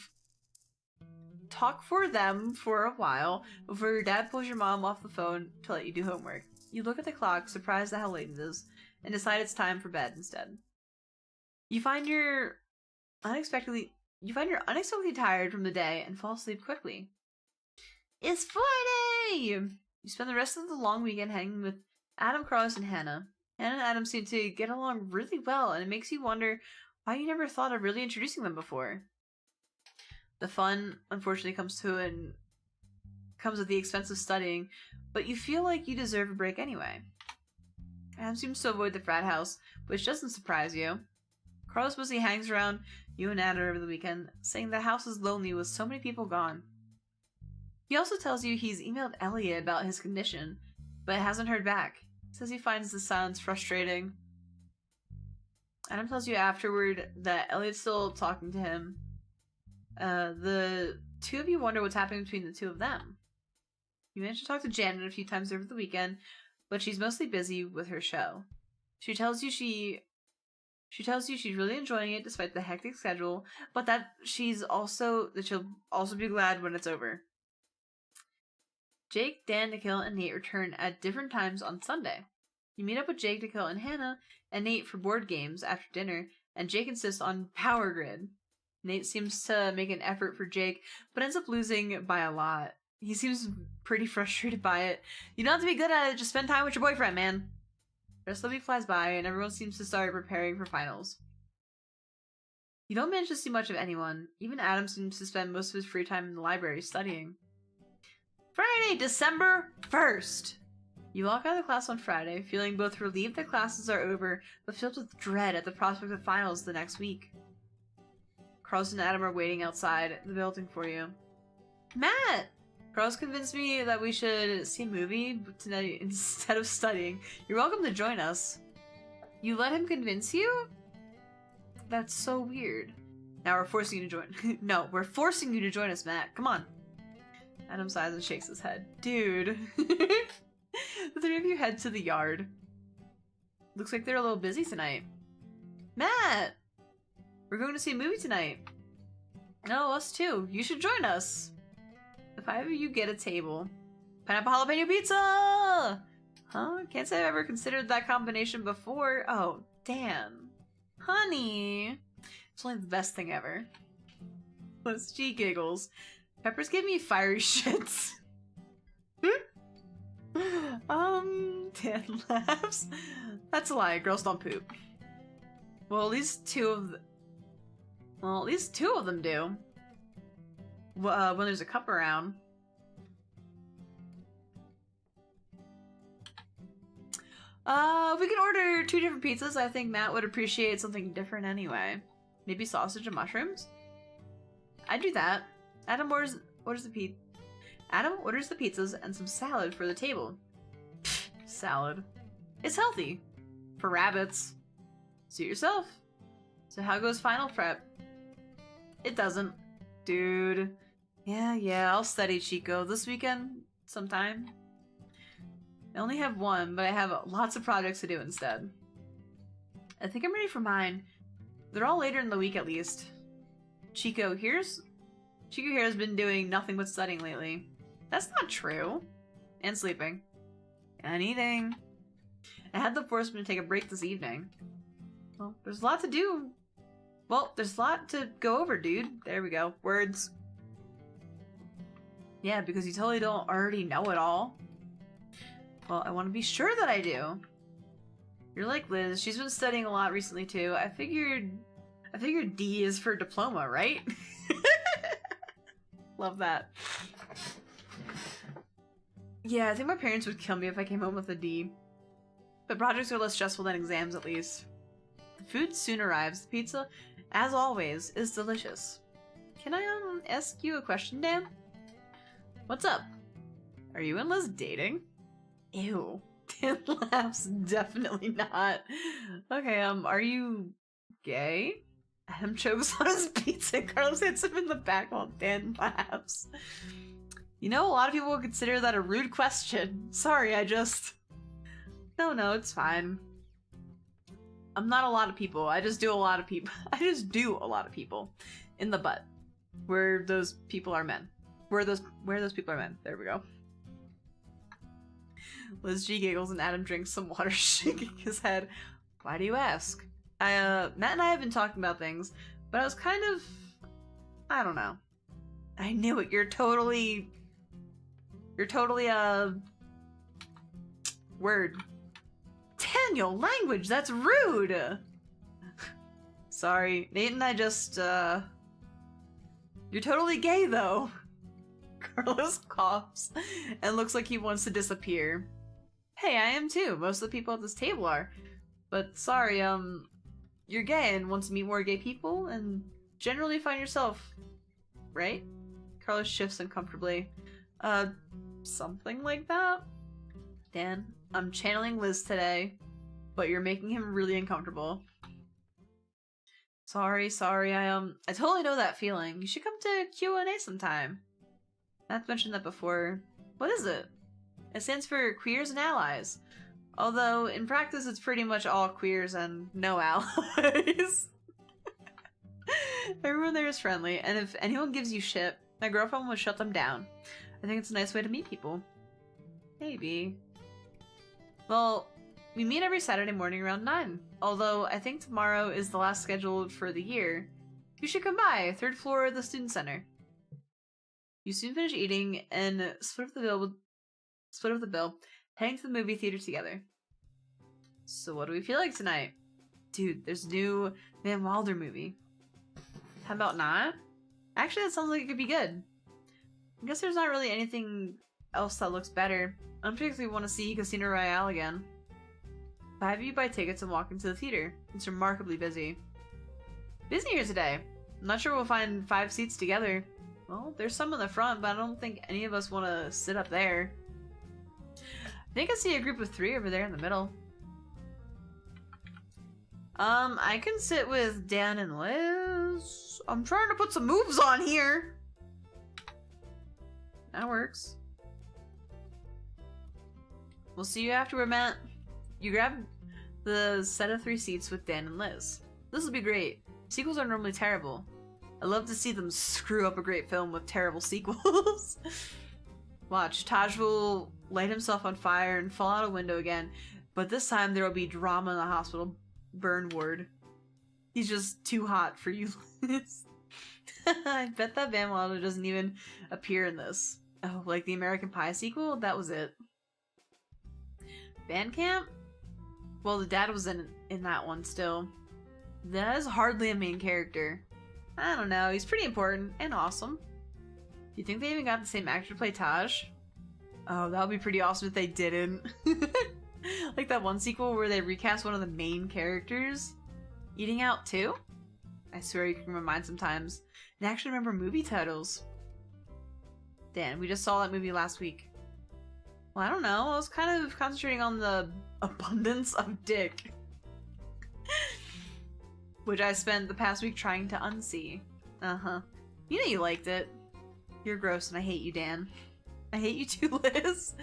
for a while before your dad pulls your mom off the phone to let you do homework. You look at the clock, surprised at how late it is, and decide it's time for bed instead. You find you're unexpectedly tired from the day and fall asleep quickly. It's Friday! You spend the rest of the long weekend hanging with Adam, Carlos, and Hannah. Hannah and Adam seem to get along really well, and it makes you wonder why you never thought of really introducing them before. The fun, unfortunately, comes at the expense of studying, but you feel like you deserve a break anyway. Adam seems to avoid the frat house, which doesn't surprise you. Carlos mostly hangs around you and Adam over the weekend, saying the house is lonely with so many people gone. He also tells you he's emailed Elliot about his condition, but hasn't heard back. Says he finds the silence frustrating. Adam tells you afterward that Elliot's still talking to him. The two of you wonder what's happening between the two of them. You manage to talk to Janet a few times over the weekend, but she's mostly busy with her show. She tells you she's really enjoying it despite the hectic schedule, but that she'll also be glad when it's over. Jake, Dan, Nikhil, and Nate return at different times on Sunday. You meet up with Jake, Nikhil, and Hannah, and Nate for board games after dinner, and Jake insists on Power Grid. Nate seems to make an effort for Jake, but ends up losing by a lot. He seems pretty frustrated by it. You don't have to be good at it, just spend time with your boyfriend, man. The rest of the week flies by, and everyone seems to start preparing for finals. You don't manage to see much of anyone. Even Adam seems to spend most of his free time in the library studying. Friday, December 1st! You walk out of class on Friday, feeling both relieved that classes are over, but filled with dread at the prospect of finals the next week. Carlos and Adam are waiting outside the building for you. Matt! Carlos convinced me that we should see a movie tonight instead of studying. You're welcome to join us. You let him convince you? That's so weird. Now we're forcing you to join. No, we're forcing you to join us, Matt. Come on. Adam sighs and shakes his head. Dude. The three of you head to the yard. Looks like they're a little busy tonight. Matt! We're going to see a movie tonight. No, us too. You should join us. The five of you get a table. Pineapple jalapeno pizza! Huh? Can't say I've ever considered that combination before. Oh, Dan. Honey. It's only the best thing ever. Plus, she giggles. Peppers give me fiery shits. Dan laughs. That's a lie. Girls don't poop. Well, at least two of Well, at least 2 of them do. When there's a cup around. If we can order 2 different pizzas, I think Matt would appreciate something different anyway. Maybe sausage and mushrooms? I'd do that. Adam orders the pizzas and some salad for the table. Pfft, salad. It's healthy. For rabbits. Suit yourself. So how goes final prep? It doesn't. Dude. Yeah, I'll study Chico this weekend sometime. I only have 1, but I have lots of projects to do instead. I think I'm ready for mine. They're all later in the week at least. Chico here has been doing nothing but studying lately. That's not true. And sleeping. And eating. I had to force him to take a break this evening. Well, there's a lot to do. Well, there's a lot to go over, dude. There we go. Words. Yeah, because you totally don't already know it all. Well, I want to be sure that I do. You're like Liz. She's been studying a lot recently too. I figured D is for diploma, right? Love that. Yeah, I think my parents would kill me if I came home with a D. But projects are less stressful than exams, at least. The food soon arrives. The pizza, as always, is delicious. Can I ask you a question, Dan? What's up? Are you and Liz dating? Ew. Dan laughs. Definitely not. Okay, are you gay? Adam chokes on his pizza and Carlos hits him in the back while Dan laughs. You know, a lot of people would consider that a rude question. Sorry, I just... No, it's fine. I'm not a lot of people. I just do a lot of people. I just do a lot of people. In the butt. Where those people are men. Where those people are men. There we go. Liz G giggles and Adam drinks some water, shaking his head. Why do you ask? Matt and I have been talking about things, but I was kind of... I don't know. I knew it. You're totally, word. Daniel, language, that's rude! Sorry, Nate and I just, You're totally gay, though. Carlos coughs and looks like he wants to disappear. Hey, I am too. Most of the people at this table are. But sorry, you're gay and want to meet more gay people and generally find yourself, right? Carlos shifts uncomfortably. Something like that? Dan, I'm channeling Liz today, but you're making him really uncomfortable. Sorry, I totally know that feeling. You should come to Q&A sometime. Matt mentioned that before. What is it? It stands for Queers and Allies. Although, in practice, it's pretty much all queers and no allies. Everyone there is friendly, and if anyone gives you shit, my girlfriend would shut them down. I think it's a nice way to meet people. Maybe. Well, we meet every Saturday morning around 9. Although, I think tomorrow is the last scheduled for the year. You should come by, 3rd floor of the student center. You soon finish eating and split up the bill, heading to the movie theater together. So what do we feel like tonight? Dude, there's a new Van Wilder movie. How about not? Actually, that sounds like it could be good. I guess there's not really anything else that looks better. I don't particularly want to see Casino Royale again. 5 of you buy tickets and walk into the theater. It's remarkably busy. Busy here today. I'm not sure we'll find 5 seats together. Well, there's some in the front, but I don't think any of us want to sit up there. I think I see a group of 3 over there in the middle. I can sit with Dan and Liz. I'm trying to put some moves on here. That works. We'll see you afterward, Matt. You grab the set of 3 seats with Dan and Liz. This will be great. Sequels are normally terrible. I love to see them screw up a great film with terrible sequels. Watch, Taj will light himself on fire and fall out a window again, but this time there will be drama in the hospital burn ward. He's just too hot for you, Liz. I bet that Van Wilder doesn't even appear in this. Oh, like the American Pie sequel? That was it. Bandcamp? Well, the dad was in that one still. That is hardly a main character. I don't know, he's pretty important and awesome. Do you think they even got the same actor to play Taj? Oh, that would be pretty awesome if they didn't. Like that one sequel where they recast one of the main characters. Eating Out too? I swear you can remember mine sometimes. And actually remember movie titles. Dan, we just saw that movie last week. Well, I don't know. I was kind of concentrating on the abundance of dick. Which I spent the past week trying to unsee. Uh-huh. You know you liked it. You're gross and I hate you, Dan. I hate you too, Liz.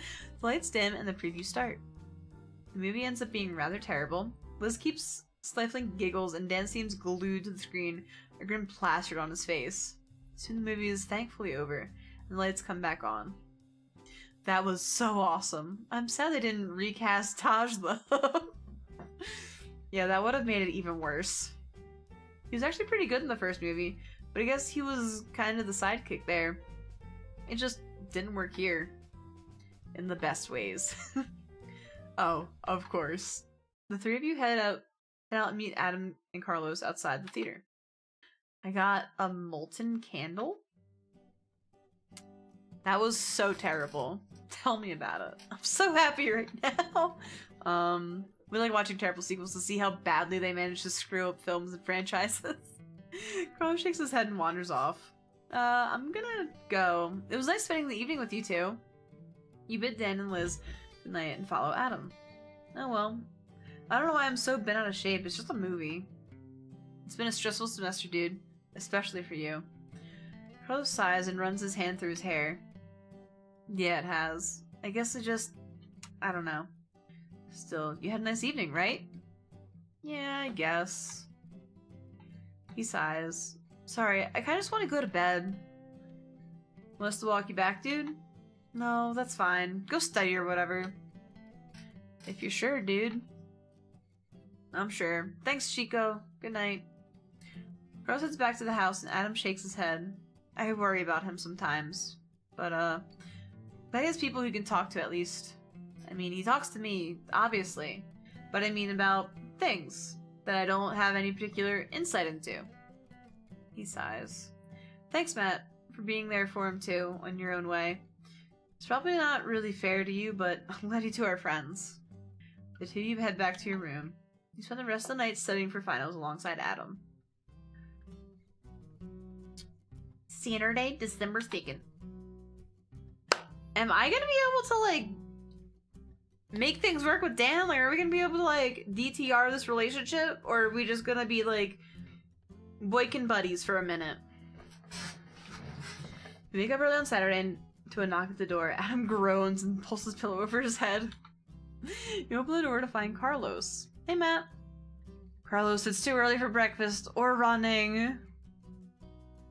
The lights dim and the previews start. The movie ends up being rather terrible. Liz keeps stifling giggles and Dan seems glued to the screen, a grin plastered on his face. Soon the movie is thankfully over, and the lights come back on. That was so awesome. I'm sad they didn't recast Taj though. Yeah, that would have made it even worse. He was actually pretty good in the first movie, but I guess he was kind of the sidekick there. It just didn't work here. In the best ways. Oh, of course. The three of you head out and meet Adam and Carlos outside the theater. I got a molten candle? That was so terrible. Tell me about it. I'm so happy right now. We like watching terrible sequels to see how badly they manage to screw up films and franchises. Carlos shakes his head and wanders off. I'm gonna go. It was nice spending the evening with you two. You bid Dan and Liz good night and follow Adam. Oh well. I don't know why I'm so bent out of shape. It's just a movie. It's been a stressful semester, dude. Especially for you. Carlos sighs and runs his hand through his hair. Yeah, it has. I guess I don't know. Still, you had a nice evening, right? Yeah, I guess. He sighs. Sorry, I kinda just want to go to bed. Want us to walk you back, dude? No, that's fine. Go study or whatever. If you're sure, dude. I'm sure. Thanks, Chico. Good night. Carlos heads back to the house and Adam shakes his head. I worry about him sometimes. But he has people who can talk to at least. I mean, he talks to me, obviously. But I mean about things that I don't have any particular insight into. He sighs. Thanks, Matt, for being there for him too, in your own way. It's probably not really fair to you, but I'm glad you two are friends. The two of you head back to your room. You spend the rest of the night studying for finals alongside Adam. Saturday, December 2nd. Am I gonna be able to, like, make things work with Dan? Like, are we gonna be able to, like, DTR this relationship? Or are we just gonna be, like, boykin buddies for a minute? We wake up early on Saturday and to a knock at the door. Adam groans and pulls his pillow over his head. You open the door to find Carlos. Hey, Matt. Carlos, it's too early for breakfast or running.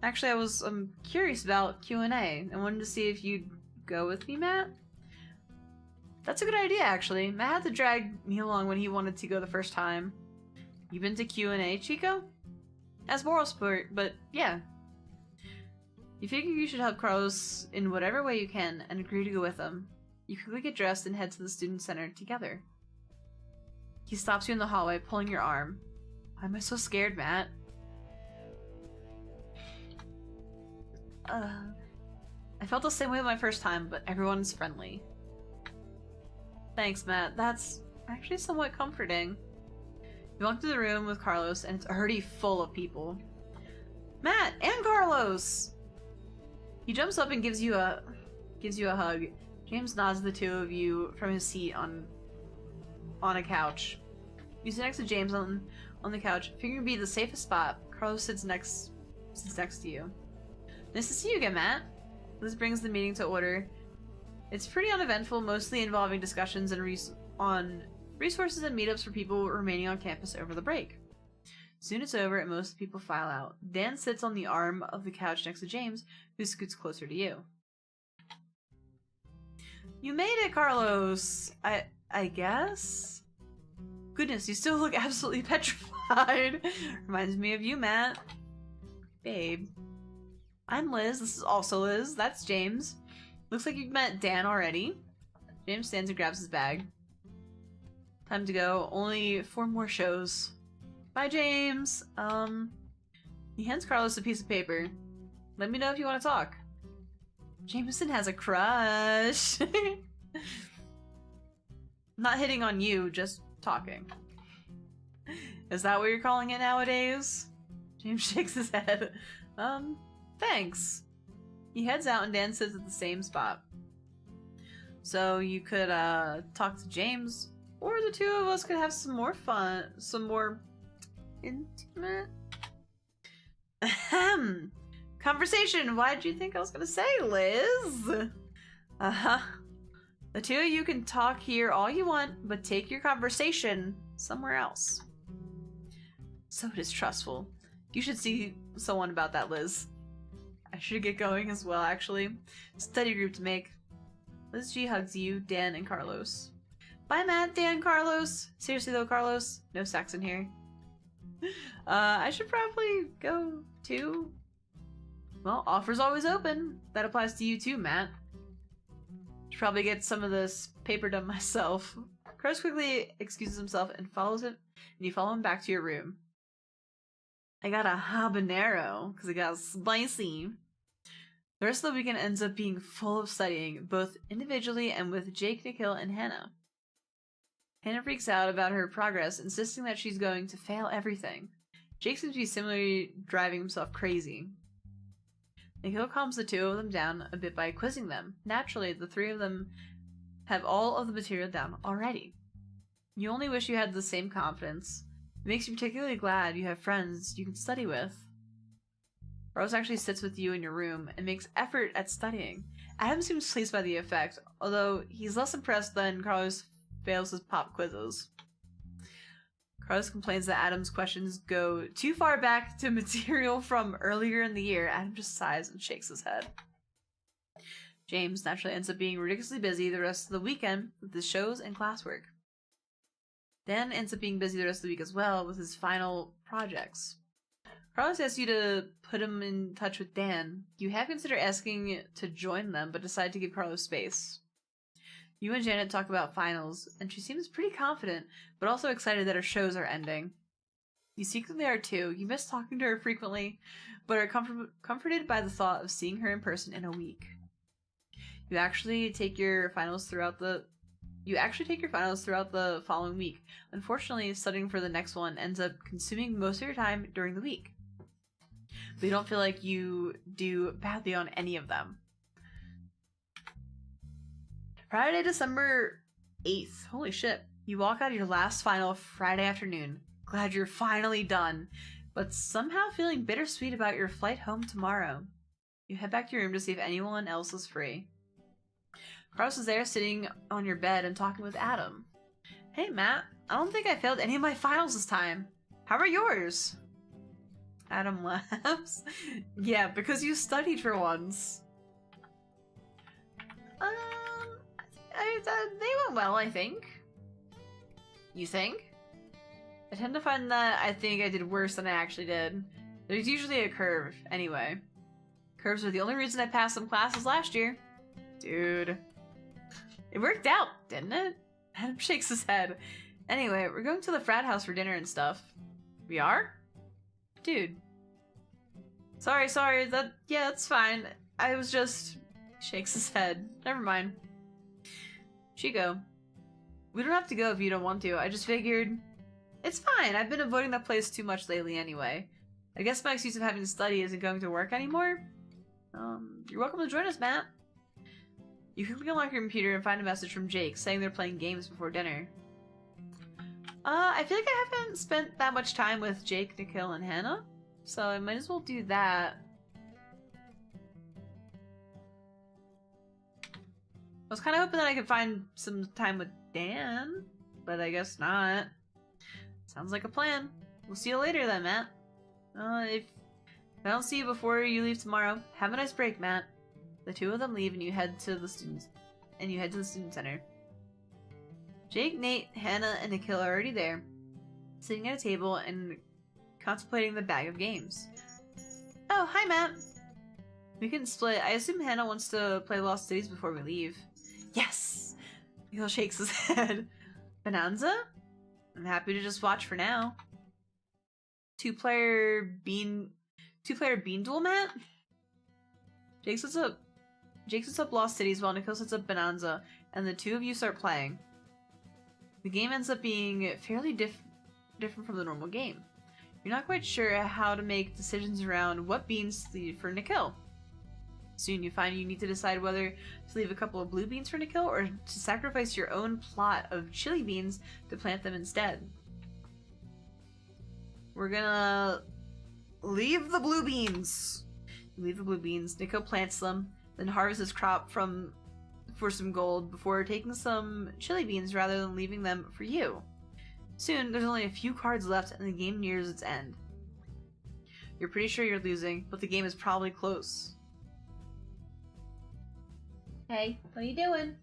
Actually, I'm curious about Q&A and wanted to see if you'd go with me, Matt. That's a good idea, actually. Matt had to drag me along when he wanted to go the first time. You been to Q&A, Chico? As moral support, but yeah. You figure you should help Carlos in whatever way you can and agree to go with him. You quickly get dressed and head to the student center together. He stops you in the hallway, pulling your arm. Why am I so scared, Matt? I felt the same way my first time, but everyone's friendly. Thanks, Matt. That's actually somewhat comforting. You walk to the room with Carlos, and it's already full of people. Matt and Carlos! He jumps up and gives you a hug. James nods the two of you from his seat on a couch. You sit next to James on the couch, figuring to be the safest spot. Carlos sits next to you. Nice to see you again, Matt. This brings the meeting to order. It's pretty uneventful, mostly involving discussions on resources and meetups for people remaining on campus over the break. Soon it's over and most people file out. Dan sits on the arm of the couch next to James, who scoots closer to you. You made it, Carlos! I guess? Goodness, you still look absolutely petrified. Reminds me of you, Matt. Babe. I'm Liz. This is also Liz. That's James. Looks like you've met Dan already. James stands and grabs his bag. Time to go. Only 4 more shows. Bye, James. He hands Carlos a piece of paper. Let me know if you want to talk. Jameson has a crush. Not hitting on you, just talking. Is that what you're calling it nowadays? James shakes his head. Thanks. He heads out and Dan sits at the same spot. So you could, talk to James, or the two of us could have some more fun, some more intimate conversation. Why did you think I was gonna say, Liz? The two of you can talk here all you want, but take your conversation somewhere else. So distrustful. You should see someone about that, Liz. I should get going as well, actually. Study group to make. Liz G hugs you, Dan, and Carlos. Bye, Matt, Dan, Carlos. Seriously though, Carlos, no sex in here. I should probably go too. Well, offer's always open. That applies to you too, Matt. Should probably get some of this paper done myself. Carlos quickly excuses himself and follows him, and you follow him back to your room. I got a habanero because it got spicy. The rest of the weekend ends up being full of studying, both individually and with Jake, Nikhil, and Hannah. Hannah freaks out about her progress, insisting that she's going to fail everything. Jake seems to be similarly driving himself crazy. Nikhil calms the two of them down a bit by quizzing them. Naturally, the three of them have all of the material down already. You only wish you had the same confidence. It makes you particularly glad you have friends you can study with. Rose actually sits with you in your room and makes effort at studying. Adam seems pleased by the effect, although he's less impressed than Carlos fails his pop quizzes. Carlos complains that Adam's questions go too far back to material from earlier in the year. Adam just sighs and shakes his head. James naturally ends up being ridiculously busy the rest of the weekend with his shows and classwork. Dan ends up being busy the rest of the week as well with his final projects. Carlos asks you to put him in touch with Dan. You have considered asking to join them, but decide to give Carlos space. You and Janet talk about finals, and she seems pretty confident, but also excited that her shows are ending. You secretly are too. You miss talking to her frequently, but are comforted by the thought of seeing her in person in a week. You actually take your finals throughout the following week. Unfortunately, studying for the next one ends up consuming most of your time during the week. But you don't feel like you do badly on any of them. Friday, December 8th. Holy shit. You walk out of your last final Friday afternoon. Glad you're finally done, but somehow feeling bittersweet about your flight home tomorrow. You head back to your room to see if anyone else is free. Carlos is there sitting on your bed and talking with Adam. Hey, Matt. I don't think I failed any of my finals this time. How are yours? Adam laughs. Yeah, because you studied for once. They went well, I think. You think? I tend to find that I think I did worse than I actually did. There's usually a curve, anyway. Curves were the only reason I passed some classes last year. Dude. It worked out, didn't it? Adam shakes his head. Anyway, we're going to the frat house for dinner and stuff. We are? Dude. Sorry, yeah, that's fine. I was just... Shakes his head. Never mind. Chico. We don't have to go if you don't want to. I just figured... It's fine. I've been avoiding that place too much lately anyway. I guess my excuse of having to study isn't going to work anymore. You're welcome to join us, Matt. You quickly unlock your computer and find a message from Jake saying they're playing games before dinner. I feel like I haven't spent that much time with Jake, Nikhil, and Hannah, so I might as well do that. I was kind of hoping that I could find some time with Dan, but I guess not. Sounds like a plan. We'll see you later then, Matt. If I don't see you before you leave tomorrow, have a nice break, Matt. The two of them leave and you head to the student center. Jake, Nate, Hannah, and Nikhil are already there, sitting at a table and contemplating the bag of games. Oh, hi, Matt. We can split. I assume Hannah wants to play Lost Cities before we leave. Yes! Nikhil shakes his head. Bonanza? I'm happy to just watch for now. Two-player Two-player bean duel, Matt? Jake sets up Lost Cities while Nikhil sets up Bonanza, and the two of you start playing. The game ends up being fairly different from the normal game. You're not quite sure how to make decisions around what beans to leave for Nikhil. Soon you find you need to decide whether to leave a couple of blue beans for Nikhil or to sacrifice your own plot of chili beans to plant them instead. We're gonna leave the blue beans. You leave the blue beans, Nikhil plants them, then harvests his crop for some gold before taking some chili beans rather than leaving them for you. Soon, there's only a few cards left and the game nears its end. You're pretty sure you're losing, but the game is probably close. Hey, what are you doing?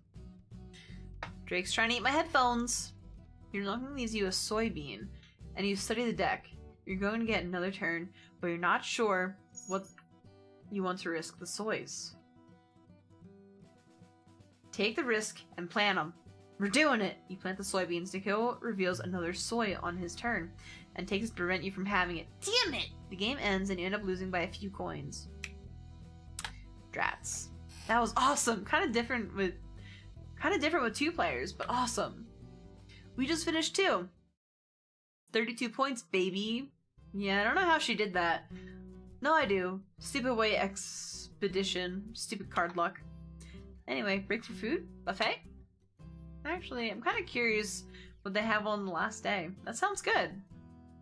Drake's trying to eat my headphones. Your uncle leaves you a soybean, and you study the deck. You're going to get another turn, but you're not sure what you want to risk the soys. Take the risk and plant them. We're doing it! You plant the soybeans. Nikhil reveals another soy on his turn, and takes to prevent you from having it. Damn it! The game ends, and you end up losing by a few coins. Drats. That was awesome! Kind of different with two players, but awesome. We just finished 2. 32 points, baby. Yeah, I don't know how she did that. No, I do. Stupid way expedition. Stupid card luck. Anyway, break for food? Buffet? Actually, I'm kind of curious what they have on the last day. That sounds good.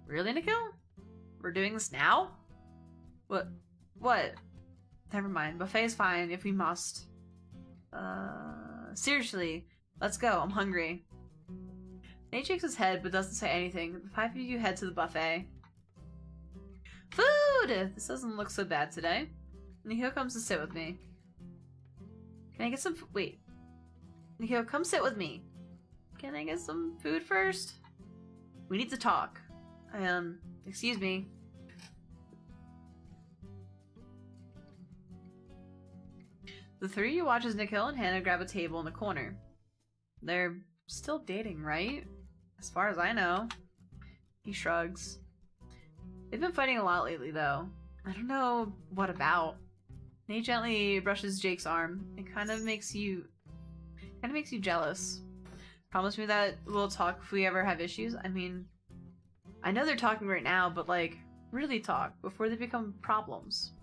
Really, Nikhil? We're doing this now? What? Never mind. Buffet is fine if we must. Seriously. Let's go. I'm hungry. Nate shakes his head but doesn't say anything. The 5 of you head to the buffet. Food! This doesn't look so bad today. Nikhil comes to sit with me. Can I get some wait. Nikhil, come sit with me. Can I get some food first? We need to talk. Excuse me. The 3 of you watch as Nikhil and Hannah grab a table in the corner. They're still dating, right? As far as I know. He shrugs. They've been fighting a lot lately, though. I don't know what about. Nate gently brushes Jake's arm. It kind of makes you jealous. Promise me that we'll talk if we ever have issues. I mean, I know they're talking right now, but like, really talk before they become problems.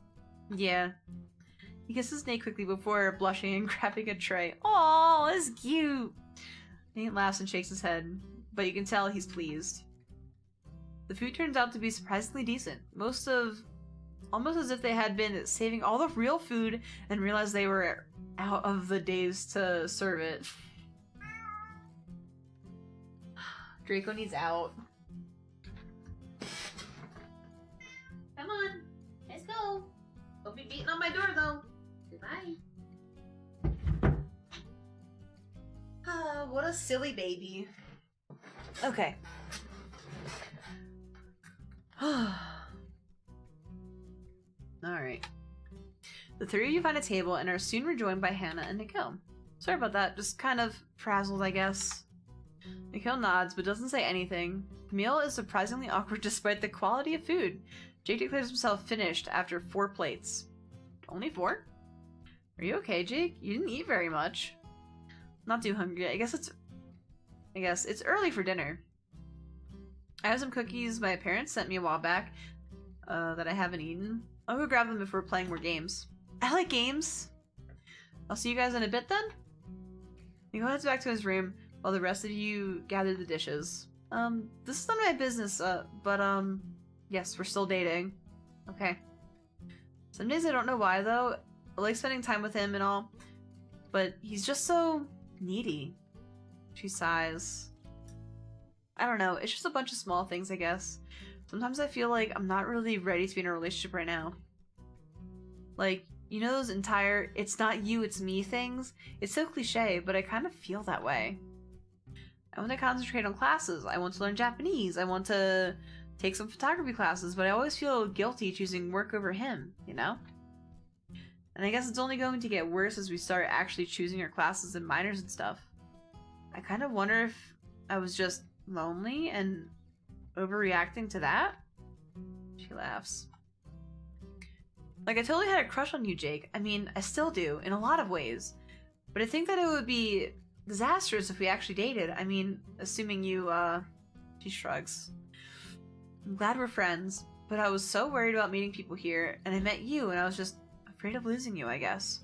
Yeah. He kisses Nate quickly before blushing and grabbing a tray. Aw, that's cute! Nate laughs and shakes his head, but you can tell he's pleased. The food turns out to be surprisingly decent. Almost as if they had been saving all the real food and realized they were out of the days to serve it. Draco needs out. Come on, let's go. Don't be beating on my door though. Goodbye. What a silly baby. Okay. Alright. The 3 of you find a table and are soon rejoined by Hannah and Nikhil. Sorry about that, just kind of frazzled, I guess. Nikhil nods, but doesn't say anything. The meal is surprisingly awkward despite the quality of food. Jake declares himself finished after 4 plates. Only 4? Are you okay, Jake? You didn't eat very much. Not too hungry. I guess it's early for dinner. I have some cookies my parents sent me a while back that I haven't eaten. I'll go grab them if we're playing more games. I like games. I'll see you guys in a bit then. Nico heads back to his room while the rest of you gather the dishes. This is none of my business, but yes, we're still dating. Okay. Some days I don't know why though. I like spending time with him and all, but he's just so needy. She sighs. I don't know, it's just a bunch of small things, I guess. Sometimes I feel like I'm not really ready to be in a relationship right now. Like, you know those entire it's not you, it's me things? It's so cliche, but I kind of feel that way. I want to concentrate on classes. I want to learn Japanese. I want to take some photography classes, but I always feel guilty choosing work over him, you know? And I guess it's only going to get worse as we start actually choosing our classes and minors and stuff. I kind of wonder if I was just lonely and overreacting to that? She laughs. Like, I totally had a crush on you, Jake. I mean, I still do, in a lot of ways. But I think that it would be disastrous if we actually dated. I mean, assuming you, She shrugs. I'm glad we're friends, but I was so worried about meeting people here, and I met you, and I was just afraid of losing you, I guess.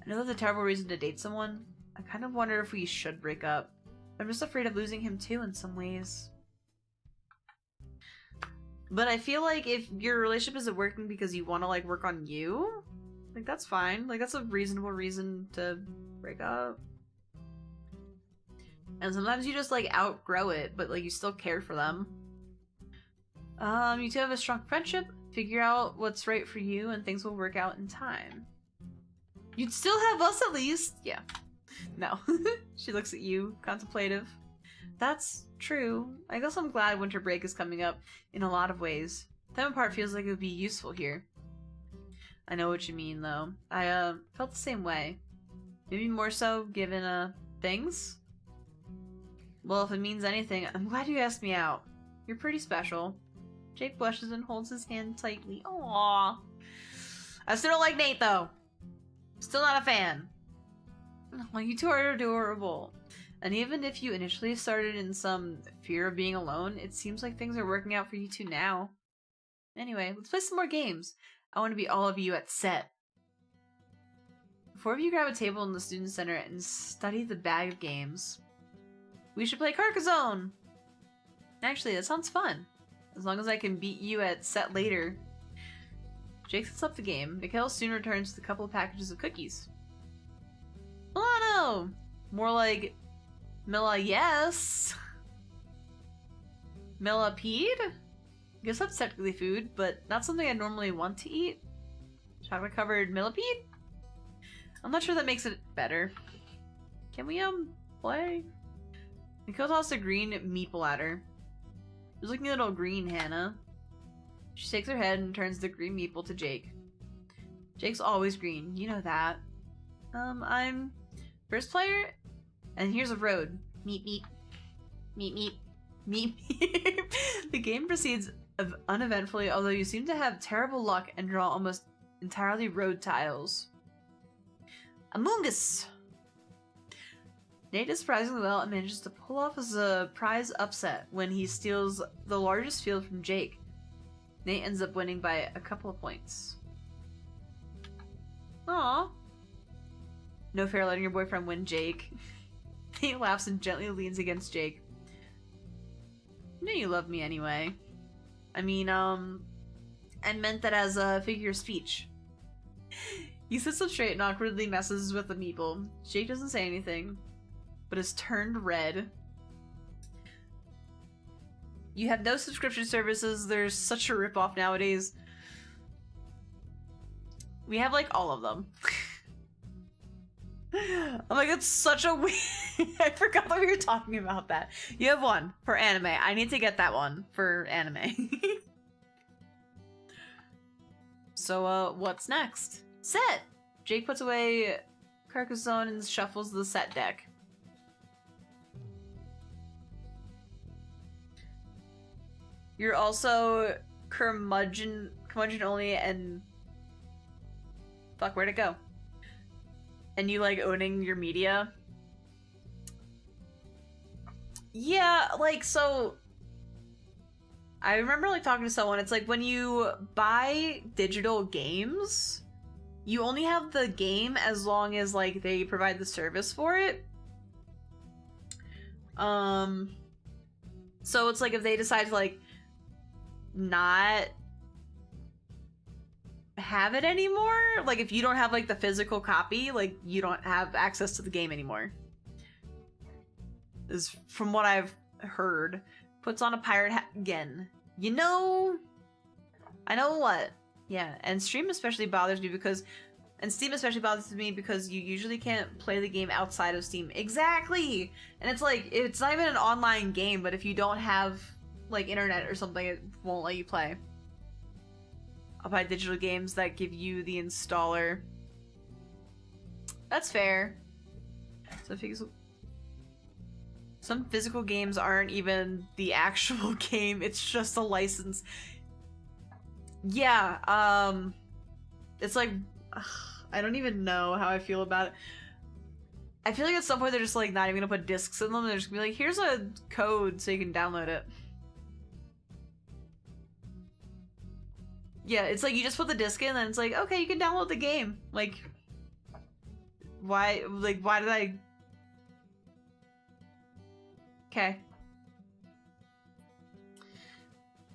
I know that's a terrible reason to date someone. I kind of wonder if we should break up. I'm just afraid of losing him too in some ways. But I feel like if your relationship isn't working because you want to, like, work on you, like, that's fine. Like, that's a reasonable reason to break up. And sometimes you just, like, outgrow it, but, like, you still care for them. You two have a strong friendship. Figure out what's right for you, and things will work out in time. You'd still have us at least. Yeah. No. She looks at you, contemplative. That's true. I guess I'm glad winter break is coming up in a lot of ways. Time apart feels like it would be useful here. I know what you mean, though. I, felt the same way. Maybe more so, given, things? Well, if it means anything, I'm glad you asked me out. You're pretty special. Jake blushes and holds his hand tightly. Aww. I still don't like Nate, though. Still not a fan. Oh, you two are adorable. And even if you initially started in some fear of being alone, it seems like things are working out for you two now. Anyway, let's play some more games. I want to be all of you at set. Four of you grab a table in the student center and study the bag of games. We should play Carcassonne! Actually, that sounds fun. As long as I can beat you at set later. Jake sets up the game. Mikhail soon returns with a couple of packages of cookies. Milano! More like Milla, yes. Millipede? I guess that's technically food, but not something I normally want to eat. Chocolate-covered millipede? I'm not sure that makes it better. Can we, play? Nicole tossed a green meeple at her. She's looking a little green, Hannah. She shakes her head and turns the green meeple to Jake. Jake's always green, you know that. I'm first player, and here's a road. Meep meep. Meep meep. Meep meep. The game proceeds uneventfully, although you seem to have terrible luck and draw almost entirely road tiles. Among Us! Nate does surprisingly well and manages to pull off a surprise upset when he steals the largest field from Jake. Nate ends up winning by a couple of points. Aww. No fair letting your boyfriend win, Jake. Nate laughs and gently leans against Jake. You know you love me anyway. I mean, I meant that as a figure of speech. He sits up straight and awkwardly messes with the meeple. Jake doesn't say anything, but is turned red. You have no subscription services. There's such a ripoff nowadays. We have, like, all of them. I'm like, it's such a weird... I forgot that we were talking about that. You have one for anime. I need to get that one for anime. So, what's next? Set! Jake puts away Carcassonne and shuffles the set deck. You're also curmudgeon only and... Fuck, where'd it go? And you like owning your media? Yeah, like, so... I remember like talking to someone, it's like when you buy digital games, you only have the game as long as like they provide the service for it. So it's like if they decide to like not have it anymore, like if you don't have like the physical copy, like you don't have access to the game anymore. Is from what I've heard. Puts on a pirate hat again. You know, I know what. Yeah, and Steam especially bothers me because you usually can't play the game outside of Steam. Exactly! And it's like, it's not even an online game, but if you don't have like internet or something, it won't let you play. I'll buy digital games that give you the installer. That's fair. So some physical games aren't even the actual game, it's just a license. Yeah, it's like, ugh, I don't even know how I feel about it. I feel like at some point they're just like not even gonna put discs in them. They're just gonna be like, here's a code so you can download it. Yeah, it's like you just put the disc in and it's like, okay, you can download the game. Like, why did I... Okay.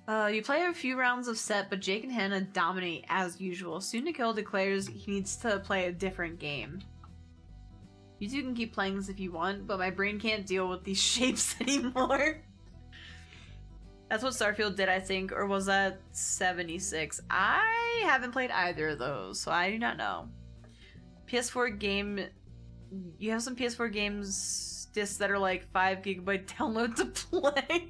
You play a few rounds of set, but Jake and Hannah dominate as usual. Soon to Kill declares he needs to play a different game. You two can keep playing this if you want, but my brain can't deal with these shapes anymore. That's what Starfield did, I think, or was that 76? I haven't played either of those, so I do not know. PS4 game... You have some PS4 games discs that are like 5 GB download to play.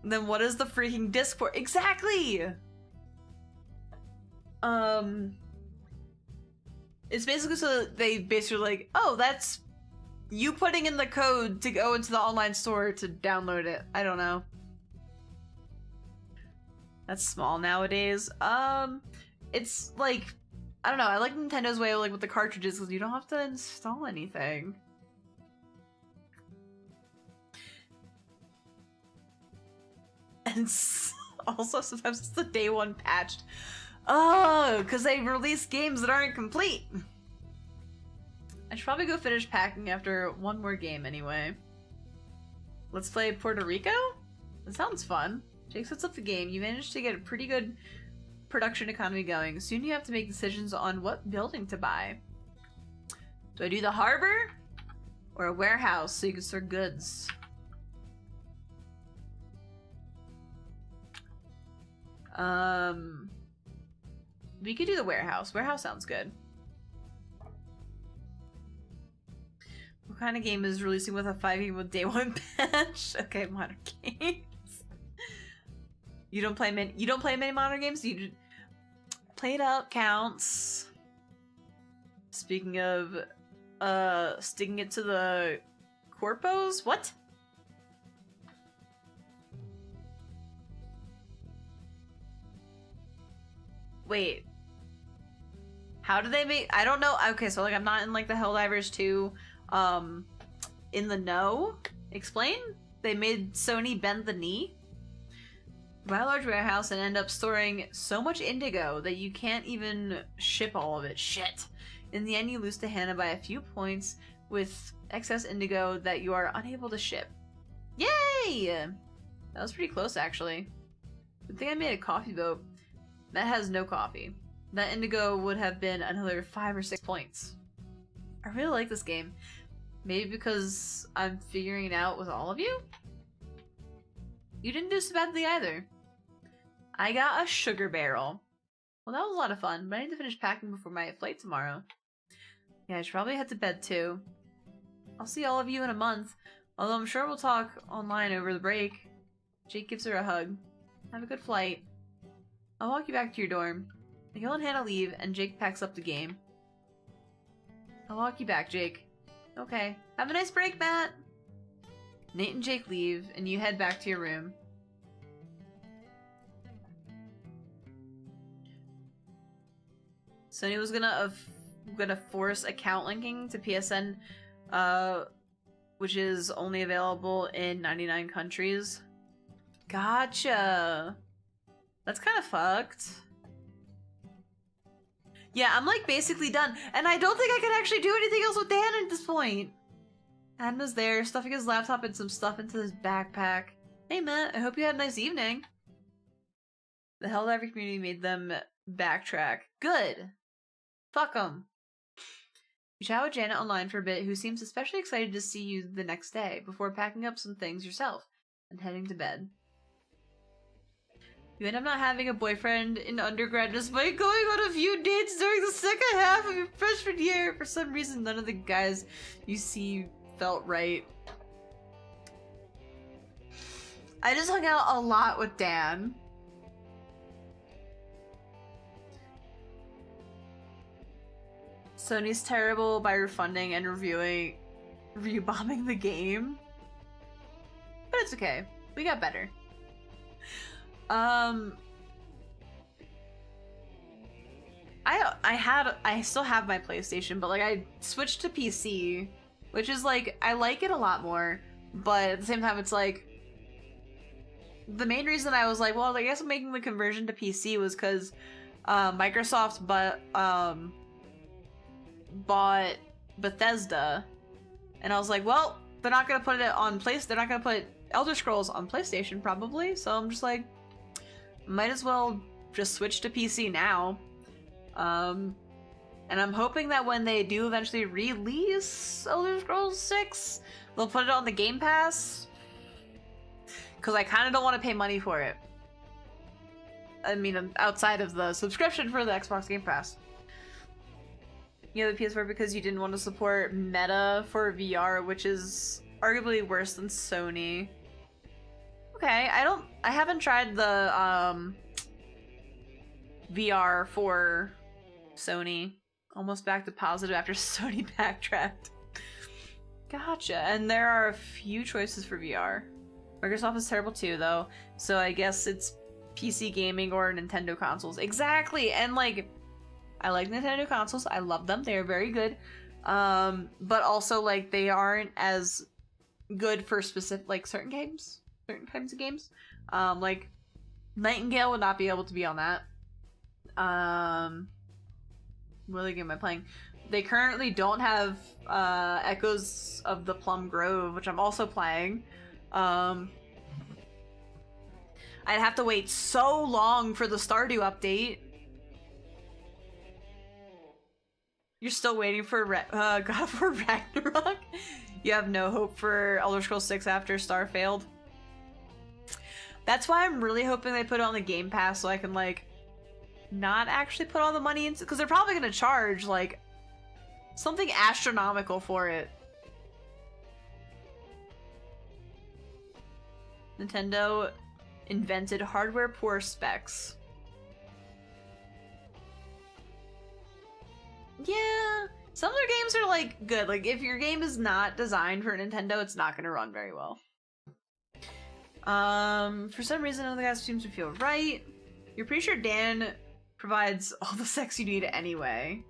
Then what is the freaking disc for? Exactly! It's basically so that they basically like, oh, that's you putting in the code to go into the online store to download it. I don't know. That's small nowadays. It's like, I don't know, I like Nintendo's way of like with the cartridges because you don't have to install anything. And also sometimes it's the day one patched. Oh, because they release games that aren't complete. I should probably go finish packing after one more game anyway. Let's play Puerto Rico? That sounds fun. Jake sets up the game. You managed to get a pretty good production economy going. Soon you have to make decisions on what building to buy. Do I do the harbor? Or a warehouse so you can store goods? We could do the warehouse. Warehouse sounds good. What kind of game is releasing with a 5 game with day one patch? Okay, modern games. You don't play many modern games? You Played Out counts. Speaking of sticking it to the corpos? What? Wait. How do they make... I don't know. Okay, so like I'm not in like the Helldivers 2 in the know. Explain? They made Sony bend the knee? Buy a large warehouse and end up storing so much indigo that you can't even ship all of it. Shit. In the end, you lose to Hannah by a few points with excess indigo that you are unable to ship. Yay! That was pretty close, actually. Good thing I made a coffee vote. That has no coffee. That indigo would have been another 5 or 6 points. I really like this game. Maybe because I'm figuring it out with all of you? You didn't do so badly either. I got a sugar barrel. Well, that was a lot of fun, but I need to finish packing before my flight tomorrow. Yeah, I should probably head to bed too. I'll see all of you in a month, although I'm sure we'll talk online over the break. Jake gives her a hug. Have a good flight. I'll walk you back to your dorm. Miguel and Hannah leave, and Jake packs up the game. I'll walk you back, Jake. Okay. Have a nice break, Matt! Nate and Jake leave, and you head back to your room. Sony was gonna force account linking to PSN, which is only available in 99 countries. Gotcha! That's kind of fucked. Yeah, I'm like basically done, and I don't think I can actually do anything else with Dan at this point. Adam's there, stuffing his laptop and some stuff into his backpack. Hey Matt, I hope you had a nice evening. The Helldiver community made them backtrack. Good. Fuck them. You chat with Janet online for a bit, who seems especially excited to see you the next day, before packing up some things yourself and heading to bed. You end up not having a boyfriend in undergrad despite going on a few dates during the second half of your freshman year. For some reason, none of the guys you see felt right. I just hung out a lot with Dan. Sony's terrible by refunding and review bombing the game. But it's okay. We got better. I still have my PlayStation, but like I switched to PC, which is like I like it a lot more, but at the same time it's like the main reason I was like, well, I guess I'm making the conversion to PC was because Microsoft bought Bethesda, and I was like, well, they're not gonna put it on they're not gonna put Elder Scrolls on PlayStation probably, so I'm just like, might as well just switch to PC now. And I'm hoping that when they do eventually release Elder Scrolls 6, they'll put it on the Game Pass, because I kind of don't want to pay money for it. I mean, outside of the subscription for the Xbox Game Pass. You have the PS4 because you didn't want to support Meta for VR, which is arguably worse than Sony. Okay, I haven't tried the VR for Sony. Almost back to positive after Sony backtracked. Gotcha. And there are a few choices for VR. Microsoft is terrible too, though, so I guess it's PC gaming or Nintendo consoles. Exactly! And like, I like Nintendo consoles. I love them. They are very good. But also, like, they aren't as good for specific, like, certain games. Certain kinds of games. Like, Nightingale would not be able to be on that. What other game am I playing? They currently don't have Echoes of the Plum Grove, which I'm also playing. I'd have to wait so long for the Stardew update. You're still waiting for God of War Ragnarok? You have no hope for Elder Scrolls 6 after Star failed? That's why I'm really hoping they put it on the Game Pass so I can, like, not actually put all the money into, because they're probably gonna charge, like, something astronomical for it. Nintendo invented hardware poor specs. Yeah, some of their games are like good. Like if your game is not designed for Nintendo, it's not gonna run very well. For some reason, none of the guys seems to feel right. You're pretty sure Dan provides all the sex you need anyway.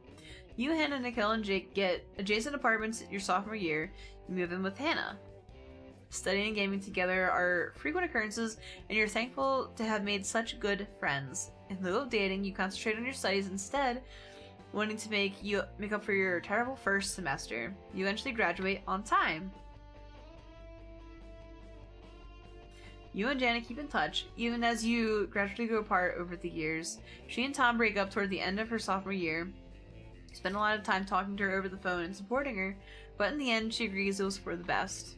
You, Hannah, Nikhil, and Jake get adjacent apartments your sophomore year. You move in with Hannah. Studying and gaming together are frequent occurrences, and you're thankful to have made such good friends. In lieu of dating, you concentrate on your studies instead, wanting to make up for your terrible first semester. You eventually graduate on time. You and Janet keep in touch, even as you gradually grow apart over the years. She and Tom break up toward the end of her sophomore year. You spend a lot of time talking to her over the phone and supporting her, but in the end, she agrees it was for the best.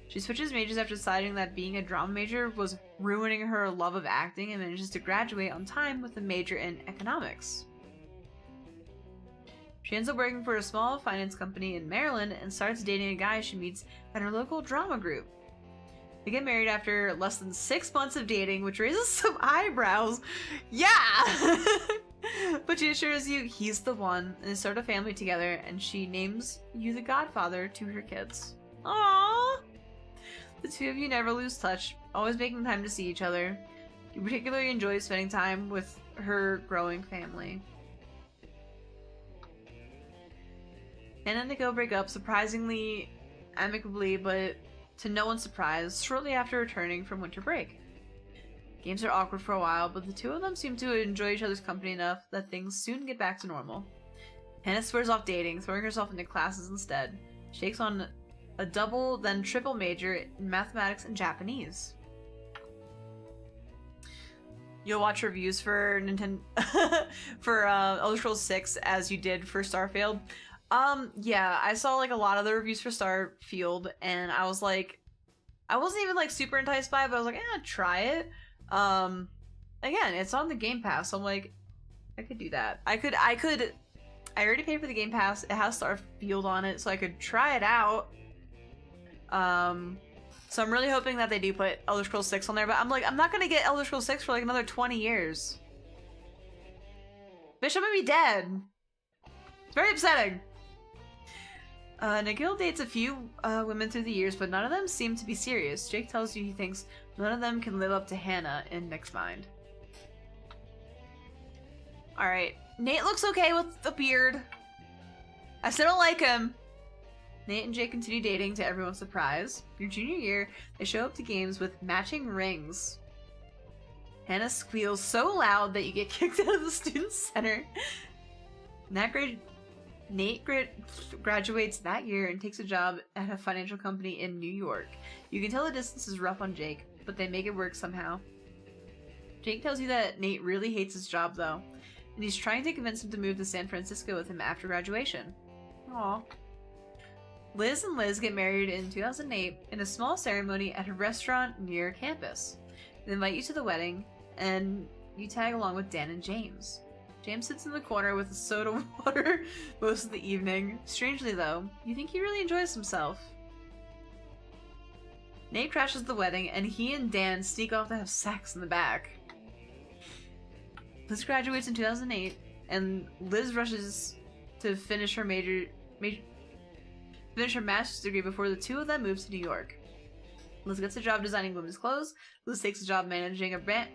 She switches majors after deciding that being a drama major was ruining her love of acting and manages to graduate on time with a major in economics. She ends up working for a small finance company in Maryland and starts dating a guy she meets at her local drama group. They get married after less than 6 months of dating, which raises some eyebrows. Yeah! But she assures you he's the one, and they start a family together, and she names you the godfather to her kids. Aww! The two of you never lose touch, always making time to see each other. You particularly enjoy spending time with her growing family. Hannah and Nikhil break up surprisingly amicably, but to no one's surprise, shortly after returning from winter break. Games are awkward for a while, but the two of them seem to enjoy each other's company enough that things soon get back to normal. Hannah swears off dating, throwing herself into classes instead. She takes on a double, then triple major in mathematics and Japanese. You'll watch reviews for Nintendo for Elder Scrolls 6 as you did for Starfield. Yeah, I saw like a lot of the reviews for Starfield, and I was like, I wasn't even like super enticed by it, but I was like, try it. Again, it's on the Game Pass, so I'm like, I could do that. I already paid for the Game Pass. It has Starfield on it, so I could try it out. So I'm really hoping that they do put Elder Scrolls 6 on there, but I'm like, I'm not gonna get Elder Scrolls 6 for like another 20 years. Bitch, I'm gonna be dead. It's very upsetting. Nikhil dates a few women through the years, but none of them seem to be serious. Jake tells you he thinks none of them can live up to Hannah in Nick's mind. Alright, Nate looks okay with the beard. I still don't like him. Nate and Jake continue dating to everyone's surprise. Your junior year, they show up to games with matching rings. Hannah squeals so loud that you get kicked out of the student center. Nate graduates that year and takes a job at a financial company in New York. You can tell the distance is rough on Jake, but they make it work somehow. Jake tells you that Nate really hates his job though, and he's trying to convince him to move to San Francisco with him after graduation. Aww. Liz and Liz get married in 2008 in a small ceremony at a restaurant near campus. They invite you to the wedding, and you tag along with Dan and James. James sits in the corner with a soda water most of the evening. Strangely though, you think he really enjoys himself. Nate crashes the wedding, and he and Dan sneak off to have sex in the back. Liz graduates in 2008, and Liz rushes to finish her master's degree before the two of them move to New York. Liz gets a job designing women's clothes. Liz takes a job managing a bank.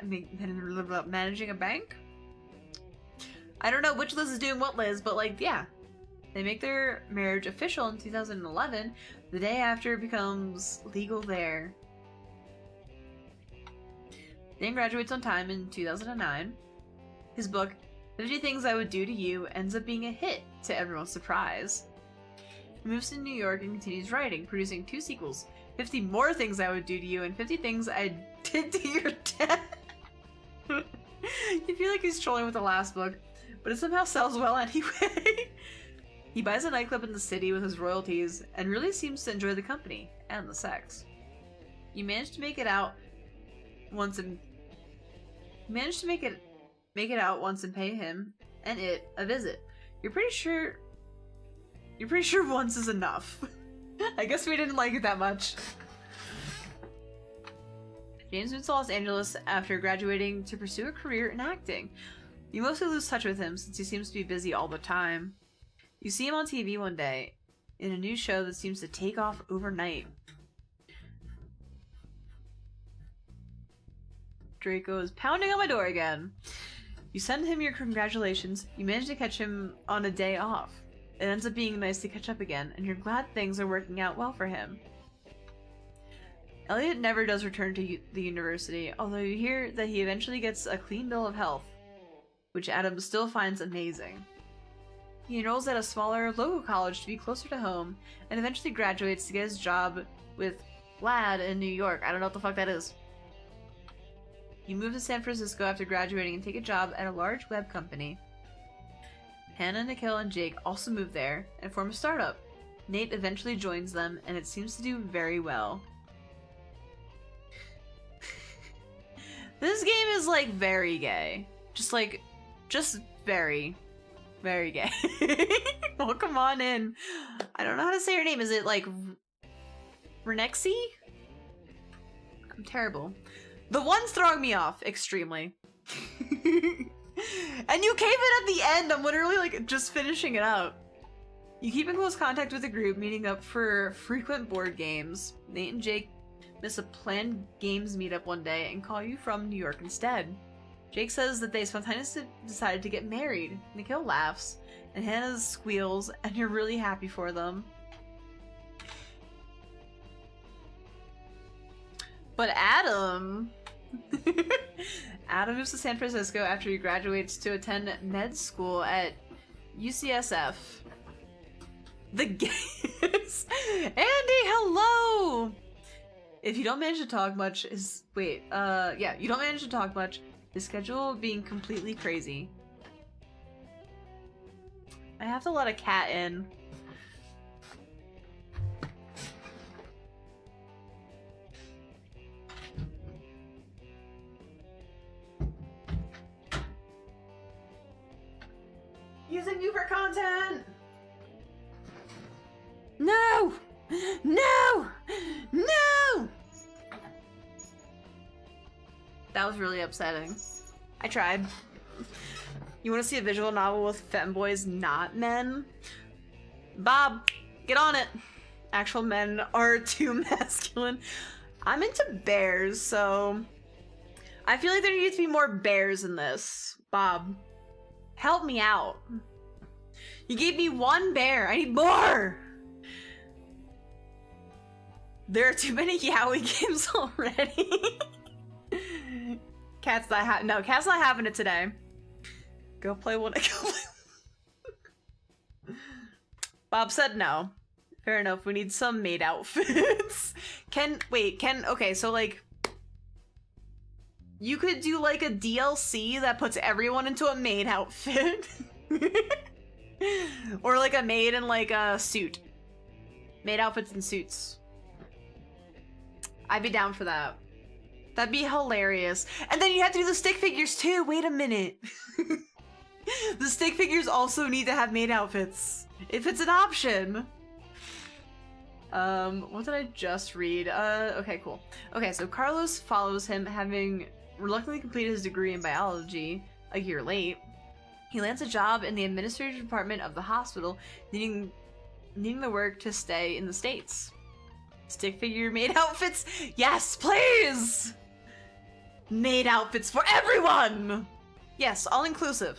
I don't know which Liz is doing what Liz, but like, yeah. They make their marriage official in 2011, the day after it becomes legal there. Dan graduates on time in 2009. His book, 50 Things I Would Do to You, ends up being a hit to everyone's surprise. He moves to New York and continues writing, producing 2 sequels, 50 More Things I Would Do to You and 50 Things I Did to Your Dad. You feel like he's trolling with the last book, but it somehow sells well anyway. He buys a nightclub in the city with his royalties and really seems to enjoy the company and the sex. You manage to make it out once and pay him and it a visit. You're pretty sure once is enough. I guess we didn't like it that much. James moves to Los Angeles after graduating to pursue a career in acting. You mostly lose touch with him since he seems to be busy all the time. You see him on TV one day in a new show that seems to take off overnight. Draco is pounding on my door again. You send him your congratulations. You manage to catch him on a day off. It ends up being nice to catch up again, and you're glad things are working out well for him. Elliot never does return to the university, although you hear that he eventually gets a clean bill of health, which Adam still finds amazing. He enrolls at a smaller, local college to be closer to home, and eventually graduates to get his job with Vlad in New York. I don't know what the fuck that is. You move to San Francisco after graduating and take a job at a large web company. Hannah, Nikhil, and Jake also move there and form a startup. Nate eventually joins them, and it seems to do very well. This game is like very gay. Just very, very gay. Welcome on in. I don't know how to say her name. Is it like Renexi? I'm terrible. The one's throwing me off extremely. And you came in at the end. I'm literally like just finishing it up. You keep in close contact with the group, meeting up for frequent board games. Nate and Jake miss a planned games meetup one day and call you from New York instead. Jake says that they spontaneously decided to get married. Nikhil laughs, and Hannah squeals, and you're really happy for them. But Adam... Adam moves to San Francisco after he graduates to attend med school at UCSF. The gays! Andy, hello! If you don't manage to talk much, you don't manage to talk much, his schedule being completely crazy. I have to let a cat in. Using you for content! No! No! No! That was really upsetting. I tried. You want to see a visual novel with femboys, not men? Bob, get on it. Actual men are too masculine. I'm into bears, so... I feel like there needs to be more bears in this. Bob. Help me out. You gave me one bear. I need more. There are too many yaoi games already. Cat's not having it today. Go play one. Bob said no. Fair enough. We need some maid outfits. Okay, so like, you could do like a DLC that puts everyone into a maid outfit. Or like a maid in like a suit. Maid outfits and suits. I'd be down for that. That'd be hilarious. And then you have to do the stick figures too. Wait a minute. The stick figures also need to have maid outfits. If it's an option. What did I just read? Okay, cool. Okay, so Carlos follows him, having reluctantly completed his degree in biology a year late. He lands a job in the administrative department of the hospital, needing the work to stay in the States. Stick figure maid outfits? Yes, please! Maid outfits for everyone! Yes, all-inclusive.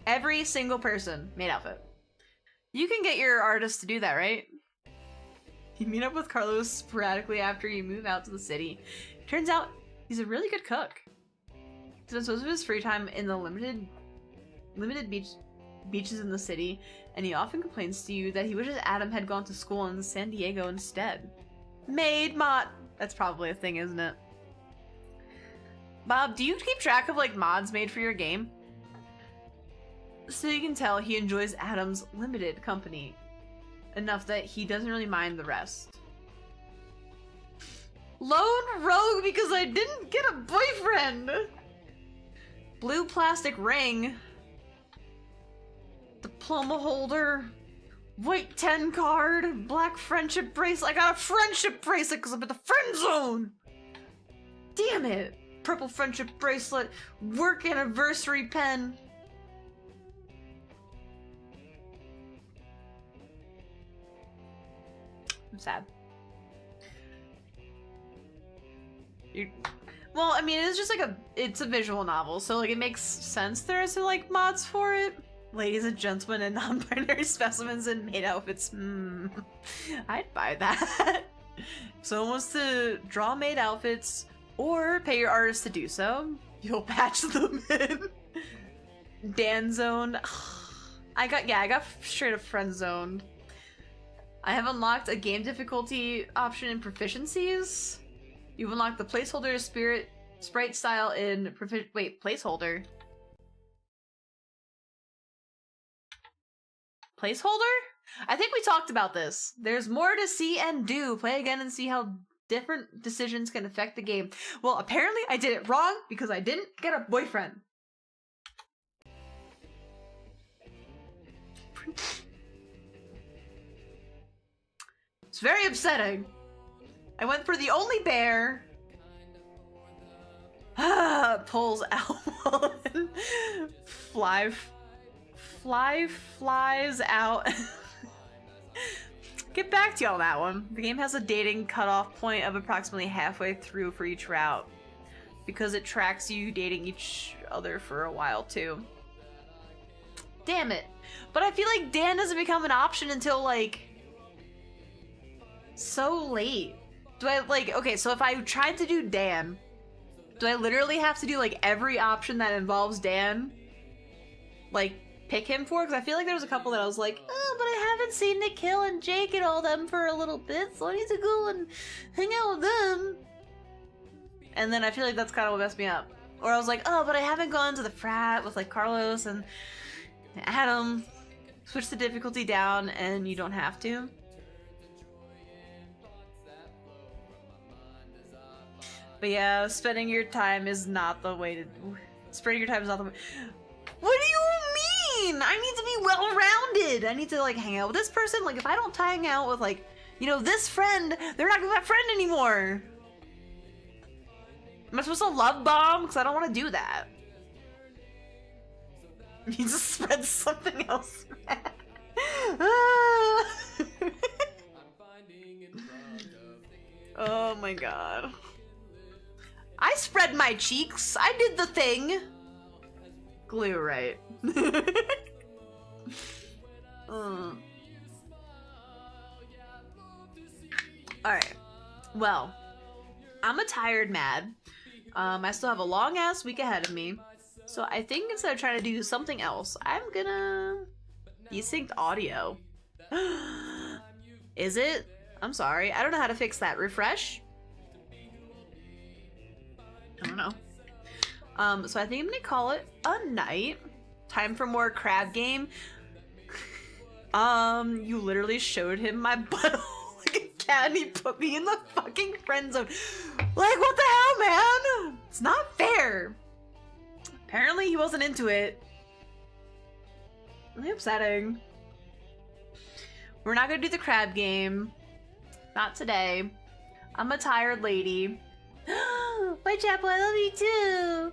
Every single person, maid outfit. You can get your artist to do that, right? You meet up with Carlos sporadically after you move out to the city. Turns out, he's a really good cook. He spends most of his free time in the limited beaches in the city, and he often complains to you that he wishes Adam had gone to school in San Diego instead. Maid mod. That's probably a thing, isn't it? Bob, do you keep track of like mods made for your game? So you can tell he enjoys Adam's limited company enough that he doesn't really mind the rest. Lone rogue because I didn't get a boyfriend. Blue plastic ring. Diploma holder. White 10 card. Black friendship bracelet. I got a friendship bracelet because I'm in the friend zone. Damn it. Purple friendship bracelet. Work anniversary pen. I'm sad. Well, I mean, it's just like it's a visual novel, so like it makes sense there are some like mods for it. Ladies and gentlemen and non-binary specimens in maid outfits. I'd buy that. If someone wants to draw maid outfits or pay your artist to do so, you'll patch them in. Dan zoned. I got straight up friend zoned. I have unlocked a game difficulty option in proficiencies. You've unlocked the placeholder sprite style in placeholder? Placeholder? I think we talked about this. There's more to see and do. Play again and see how different decisions can affect the game. Well, apparently I did it wrong because I didn't get a boyfriend. It's very upsetting. I went for the only bear. Pulls out one. Flies out. Get back to you on that one. The game has a dating cutoff point of approximately halfway through for each route, because it tracks you dating each other for a while too. Damn it. But I feel like Dan doesn't become an option until like so late. Do I like, okay, so if I tried to do Dan, do I literally have to do like every option that involves Dan? Like pick him for? Because I feel like there was a couple that I was like, oh, but I haven't seen Nikhil and Jake and all them for a little bit, so I need to go and hang out with them. And then I feel like that's kind of what messed me up. Or I was like, oh, but I haven't gone to the frat with like Carlos and Adam. Switch the difficulty down and you don't have to. But yeah, spending your time is not the way to... Spending your time is not the way... What do you mean? I need to be well-rounded. I need to, like, hang out with this person. Like, if I don't hang out with, like, you know, this friend, they're not my friend anymore. Am I supposed to love bomb? Because I don't want to do that. You just spread something else. Oh my god. I spread my cheeks. I did the thing. Glue, right? Alright. Well, I'm a tired mad. I still have a long ass week ahead of me. So I think instead of trying to do something else, I'm gonna desync audio. Is it? I'm sorry. I don't know how to fix that. Refresh? I don't know. So I think I'm gonna call it a night. Time for more crab game. You literally showed him my butthole like a cat and he put me in the fucking friend zone. Like, what the hell, man? It's not fair. Apparently he wasn't into it. Really upsetting. We're not gonna do the crab game. Not today. I'm a tired lady. Whitechapel, I love you too.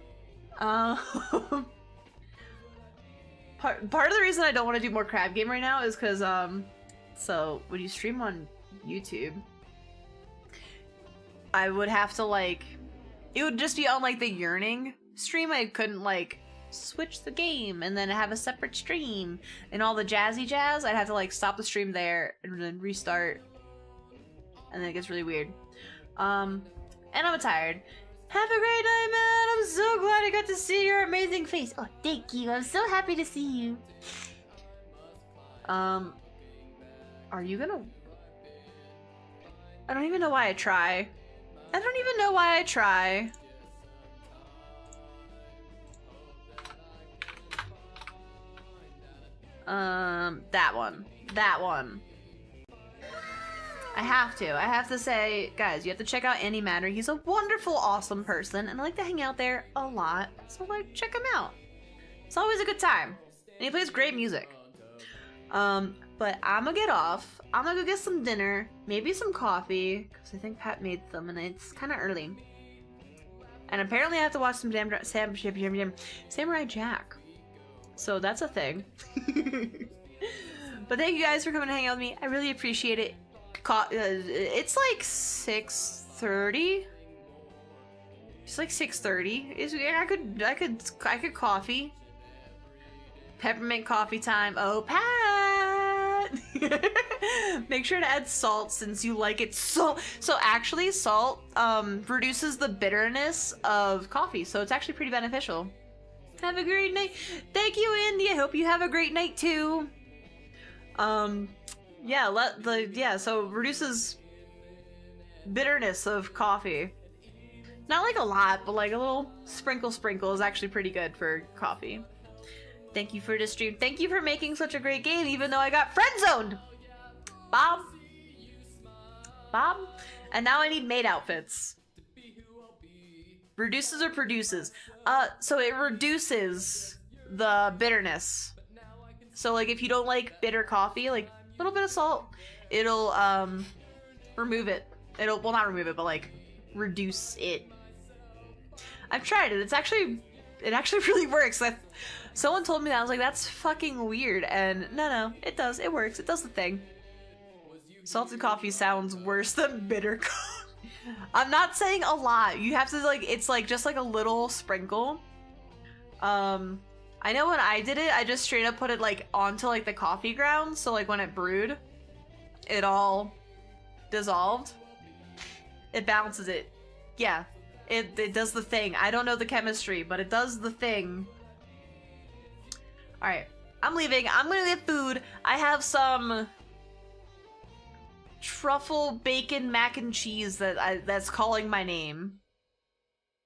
Part of the reason I don't want to do more crab game right now is because so when you stream on YouTube, I would have to like, it would just be on like the Yearning stream. I couldn't like switch the game and then have a separate stream and all the jazzy jazz. I'd have to like stop the stream there and then restart, and then it gets really weird. And I'm tired. Have a great night, man. I'm so glad I got to see your amazing face. Oh, thank you. I'm so happy to see you. Are you gonna... I don't even know why I try. I don't even know why I try. That one. That one. I have to say, guys, you have to check out Andy Matter. He's a wonderful, awesome person, and I like to hang out there a lot, so like, check him out. It's always a good time, and he plays great music. But I'm gonna get off. I'm gonna go get some dinner, maybe some coffee, because I think Pat made some, and it's kind of early. And apparently I have to watch some Samurai Jack. So that's a thing. But thank you guys for coming to hang out with me. I really appreciate it. It's like 6:30. It's like 6:30. I could coffee. Peppermint coffee time. Oh, Pat! Make sure to add salt since you like it so actually salt reduces the bitterness of coffee, so it's actually pretty beneficial. Have a great night. Thank you, Indy. I hope you have a great night too. Yeah, so reduces bitterness of coffee. Not like a lot, but like a little sprinkle is actually pretty good for coffee. Thank you for the stream. Thank you for making such a great game, even though I got friend zoned. Bob. And now I need maid outfits. Reduces or produces? So it reduces the bitterness. So like if you don't like bitter coffee, like a little bit of salt, it'll remove it. Well, not remove it, but like reduce it. I've tried it. It actually really works. Someone told me that. I was like, that's fucking weird. And no, it does. It works. It does the thing. Salted coffee sounds worse than bitter coffee. I'm not saying a lot. You have to like, it's like just like a little sprinkle. I know when I did it, I just straight up put it like onto like the coffee grounds, so like when it brewed, it all dissolved. It balances it. Yeah, it does the thing. I don't know the chemistry, but it does the thing. Alright, I'm leaving. I'm gonna get food. I have some truffle bacon mac and cheese that's calling my name.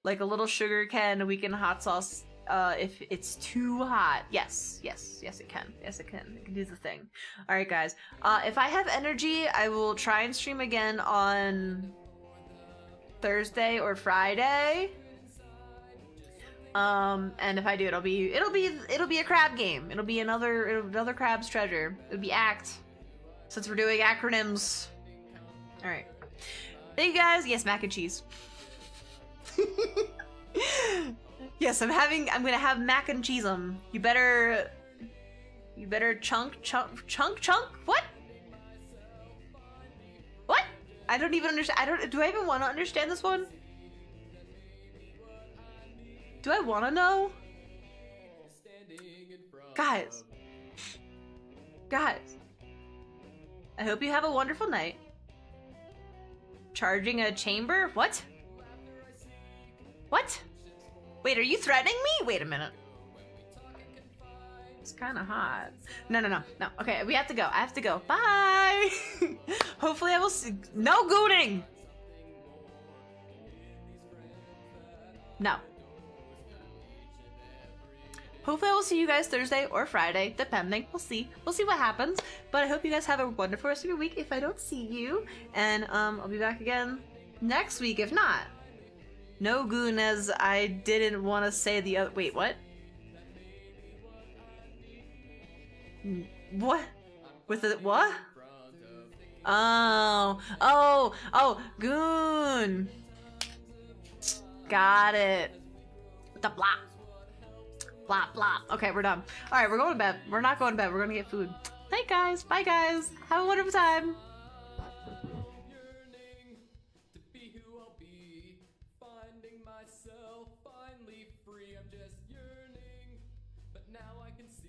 Like a little sugar can, a weekend hot sauce. If it's too hot. Yes, it can. Yes, it can. It can do the thing. Alright, guys. If I have energy, I will try and stream again on Thursday or Friday. And if I do, it'll be a crab game. It'll be another crab's treasure. It'll be ACT. Since we're doing acronyms. Alright. Thank you guys. Yes, mac and cheese. Yes, I'm gonna have mac and cheese 'em. You better chunk? What? What? I don't even understand. Do I even want to understand this one? Do I want to know? Guys. Guys. I hope you have a wonderful night. Charging a chamber? What? What? Wait, are you threatening me? Wait a minute. It's kind of hot. No. Okay, we have to go. I have to go. Bye. Hopefully I will see. No gooning. No. Hopefully I will see you guys Thursday or Friday, depending. We'll see. We'll see what happens. But I hope you guys have a wonderful rest of your week if I don't see you. And I'll be back again next week if not. No goon, as I didn't want to say the other. Wait, what? What? With the what? Oh, goon. Got it. The blah. Blah, blah. Okay, we're done. All right, we're going to bed. We're not going to bed. We're going to get food. Night, guys. Bye, guys. Have a wonderful time.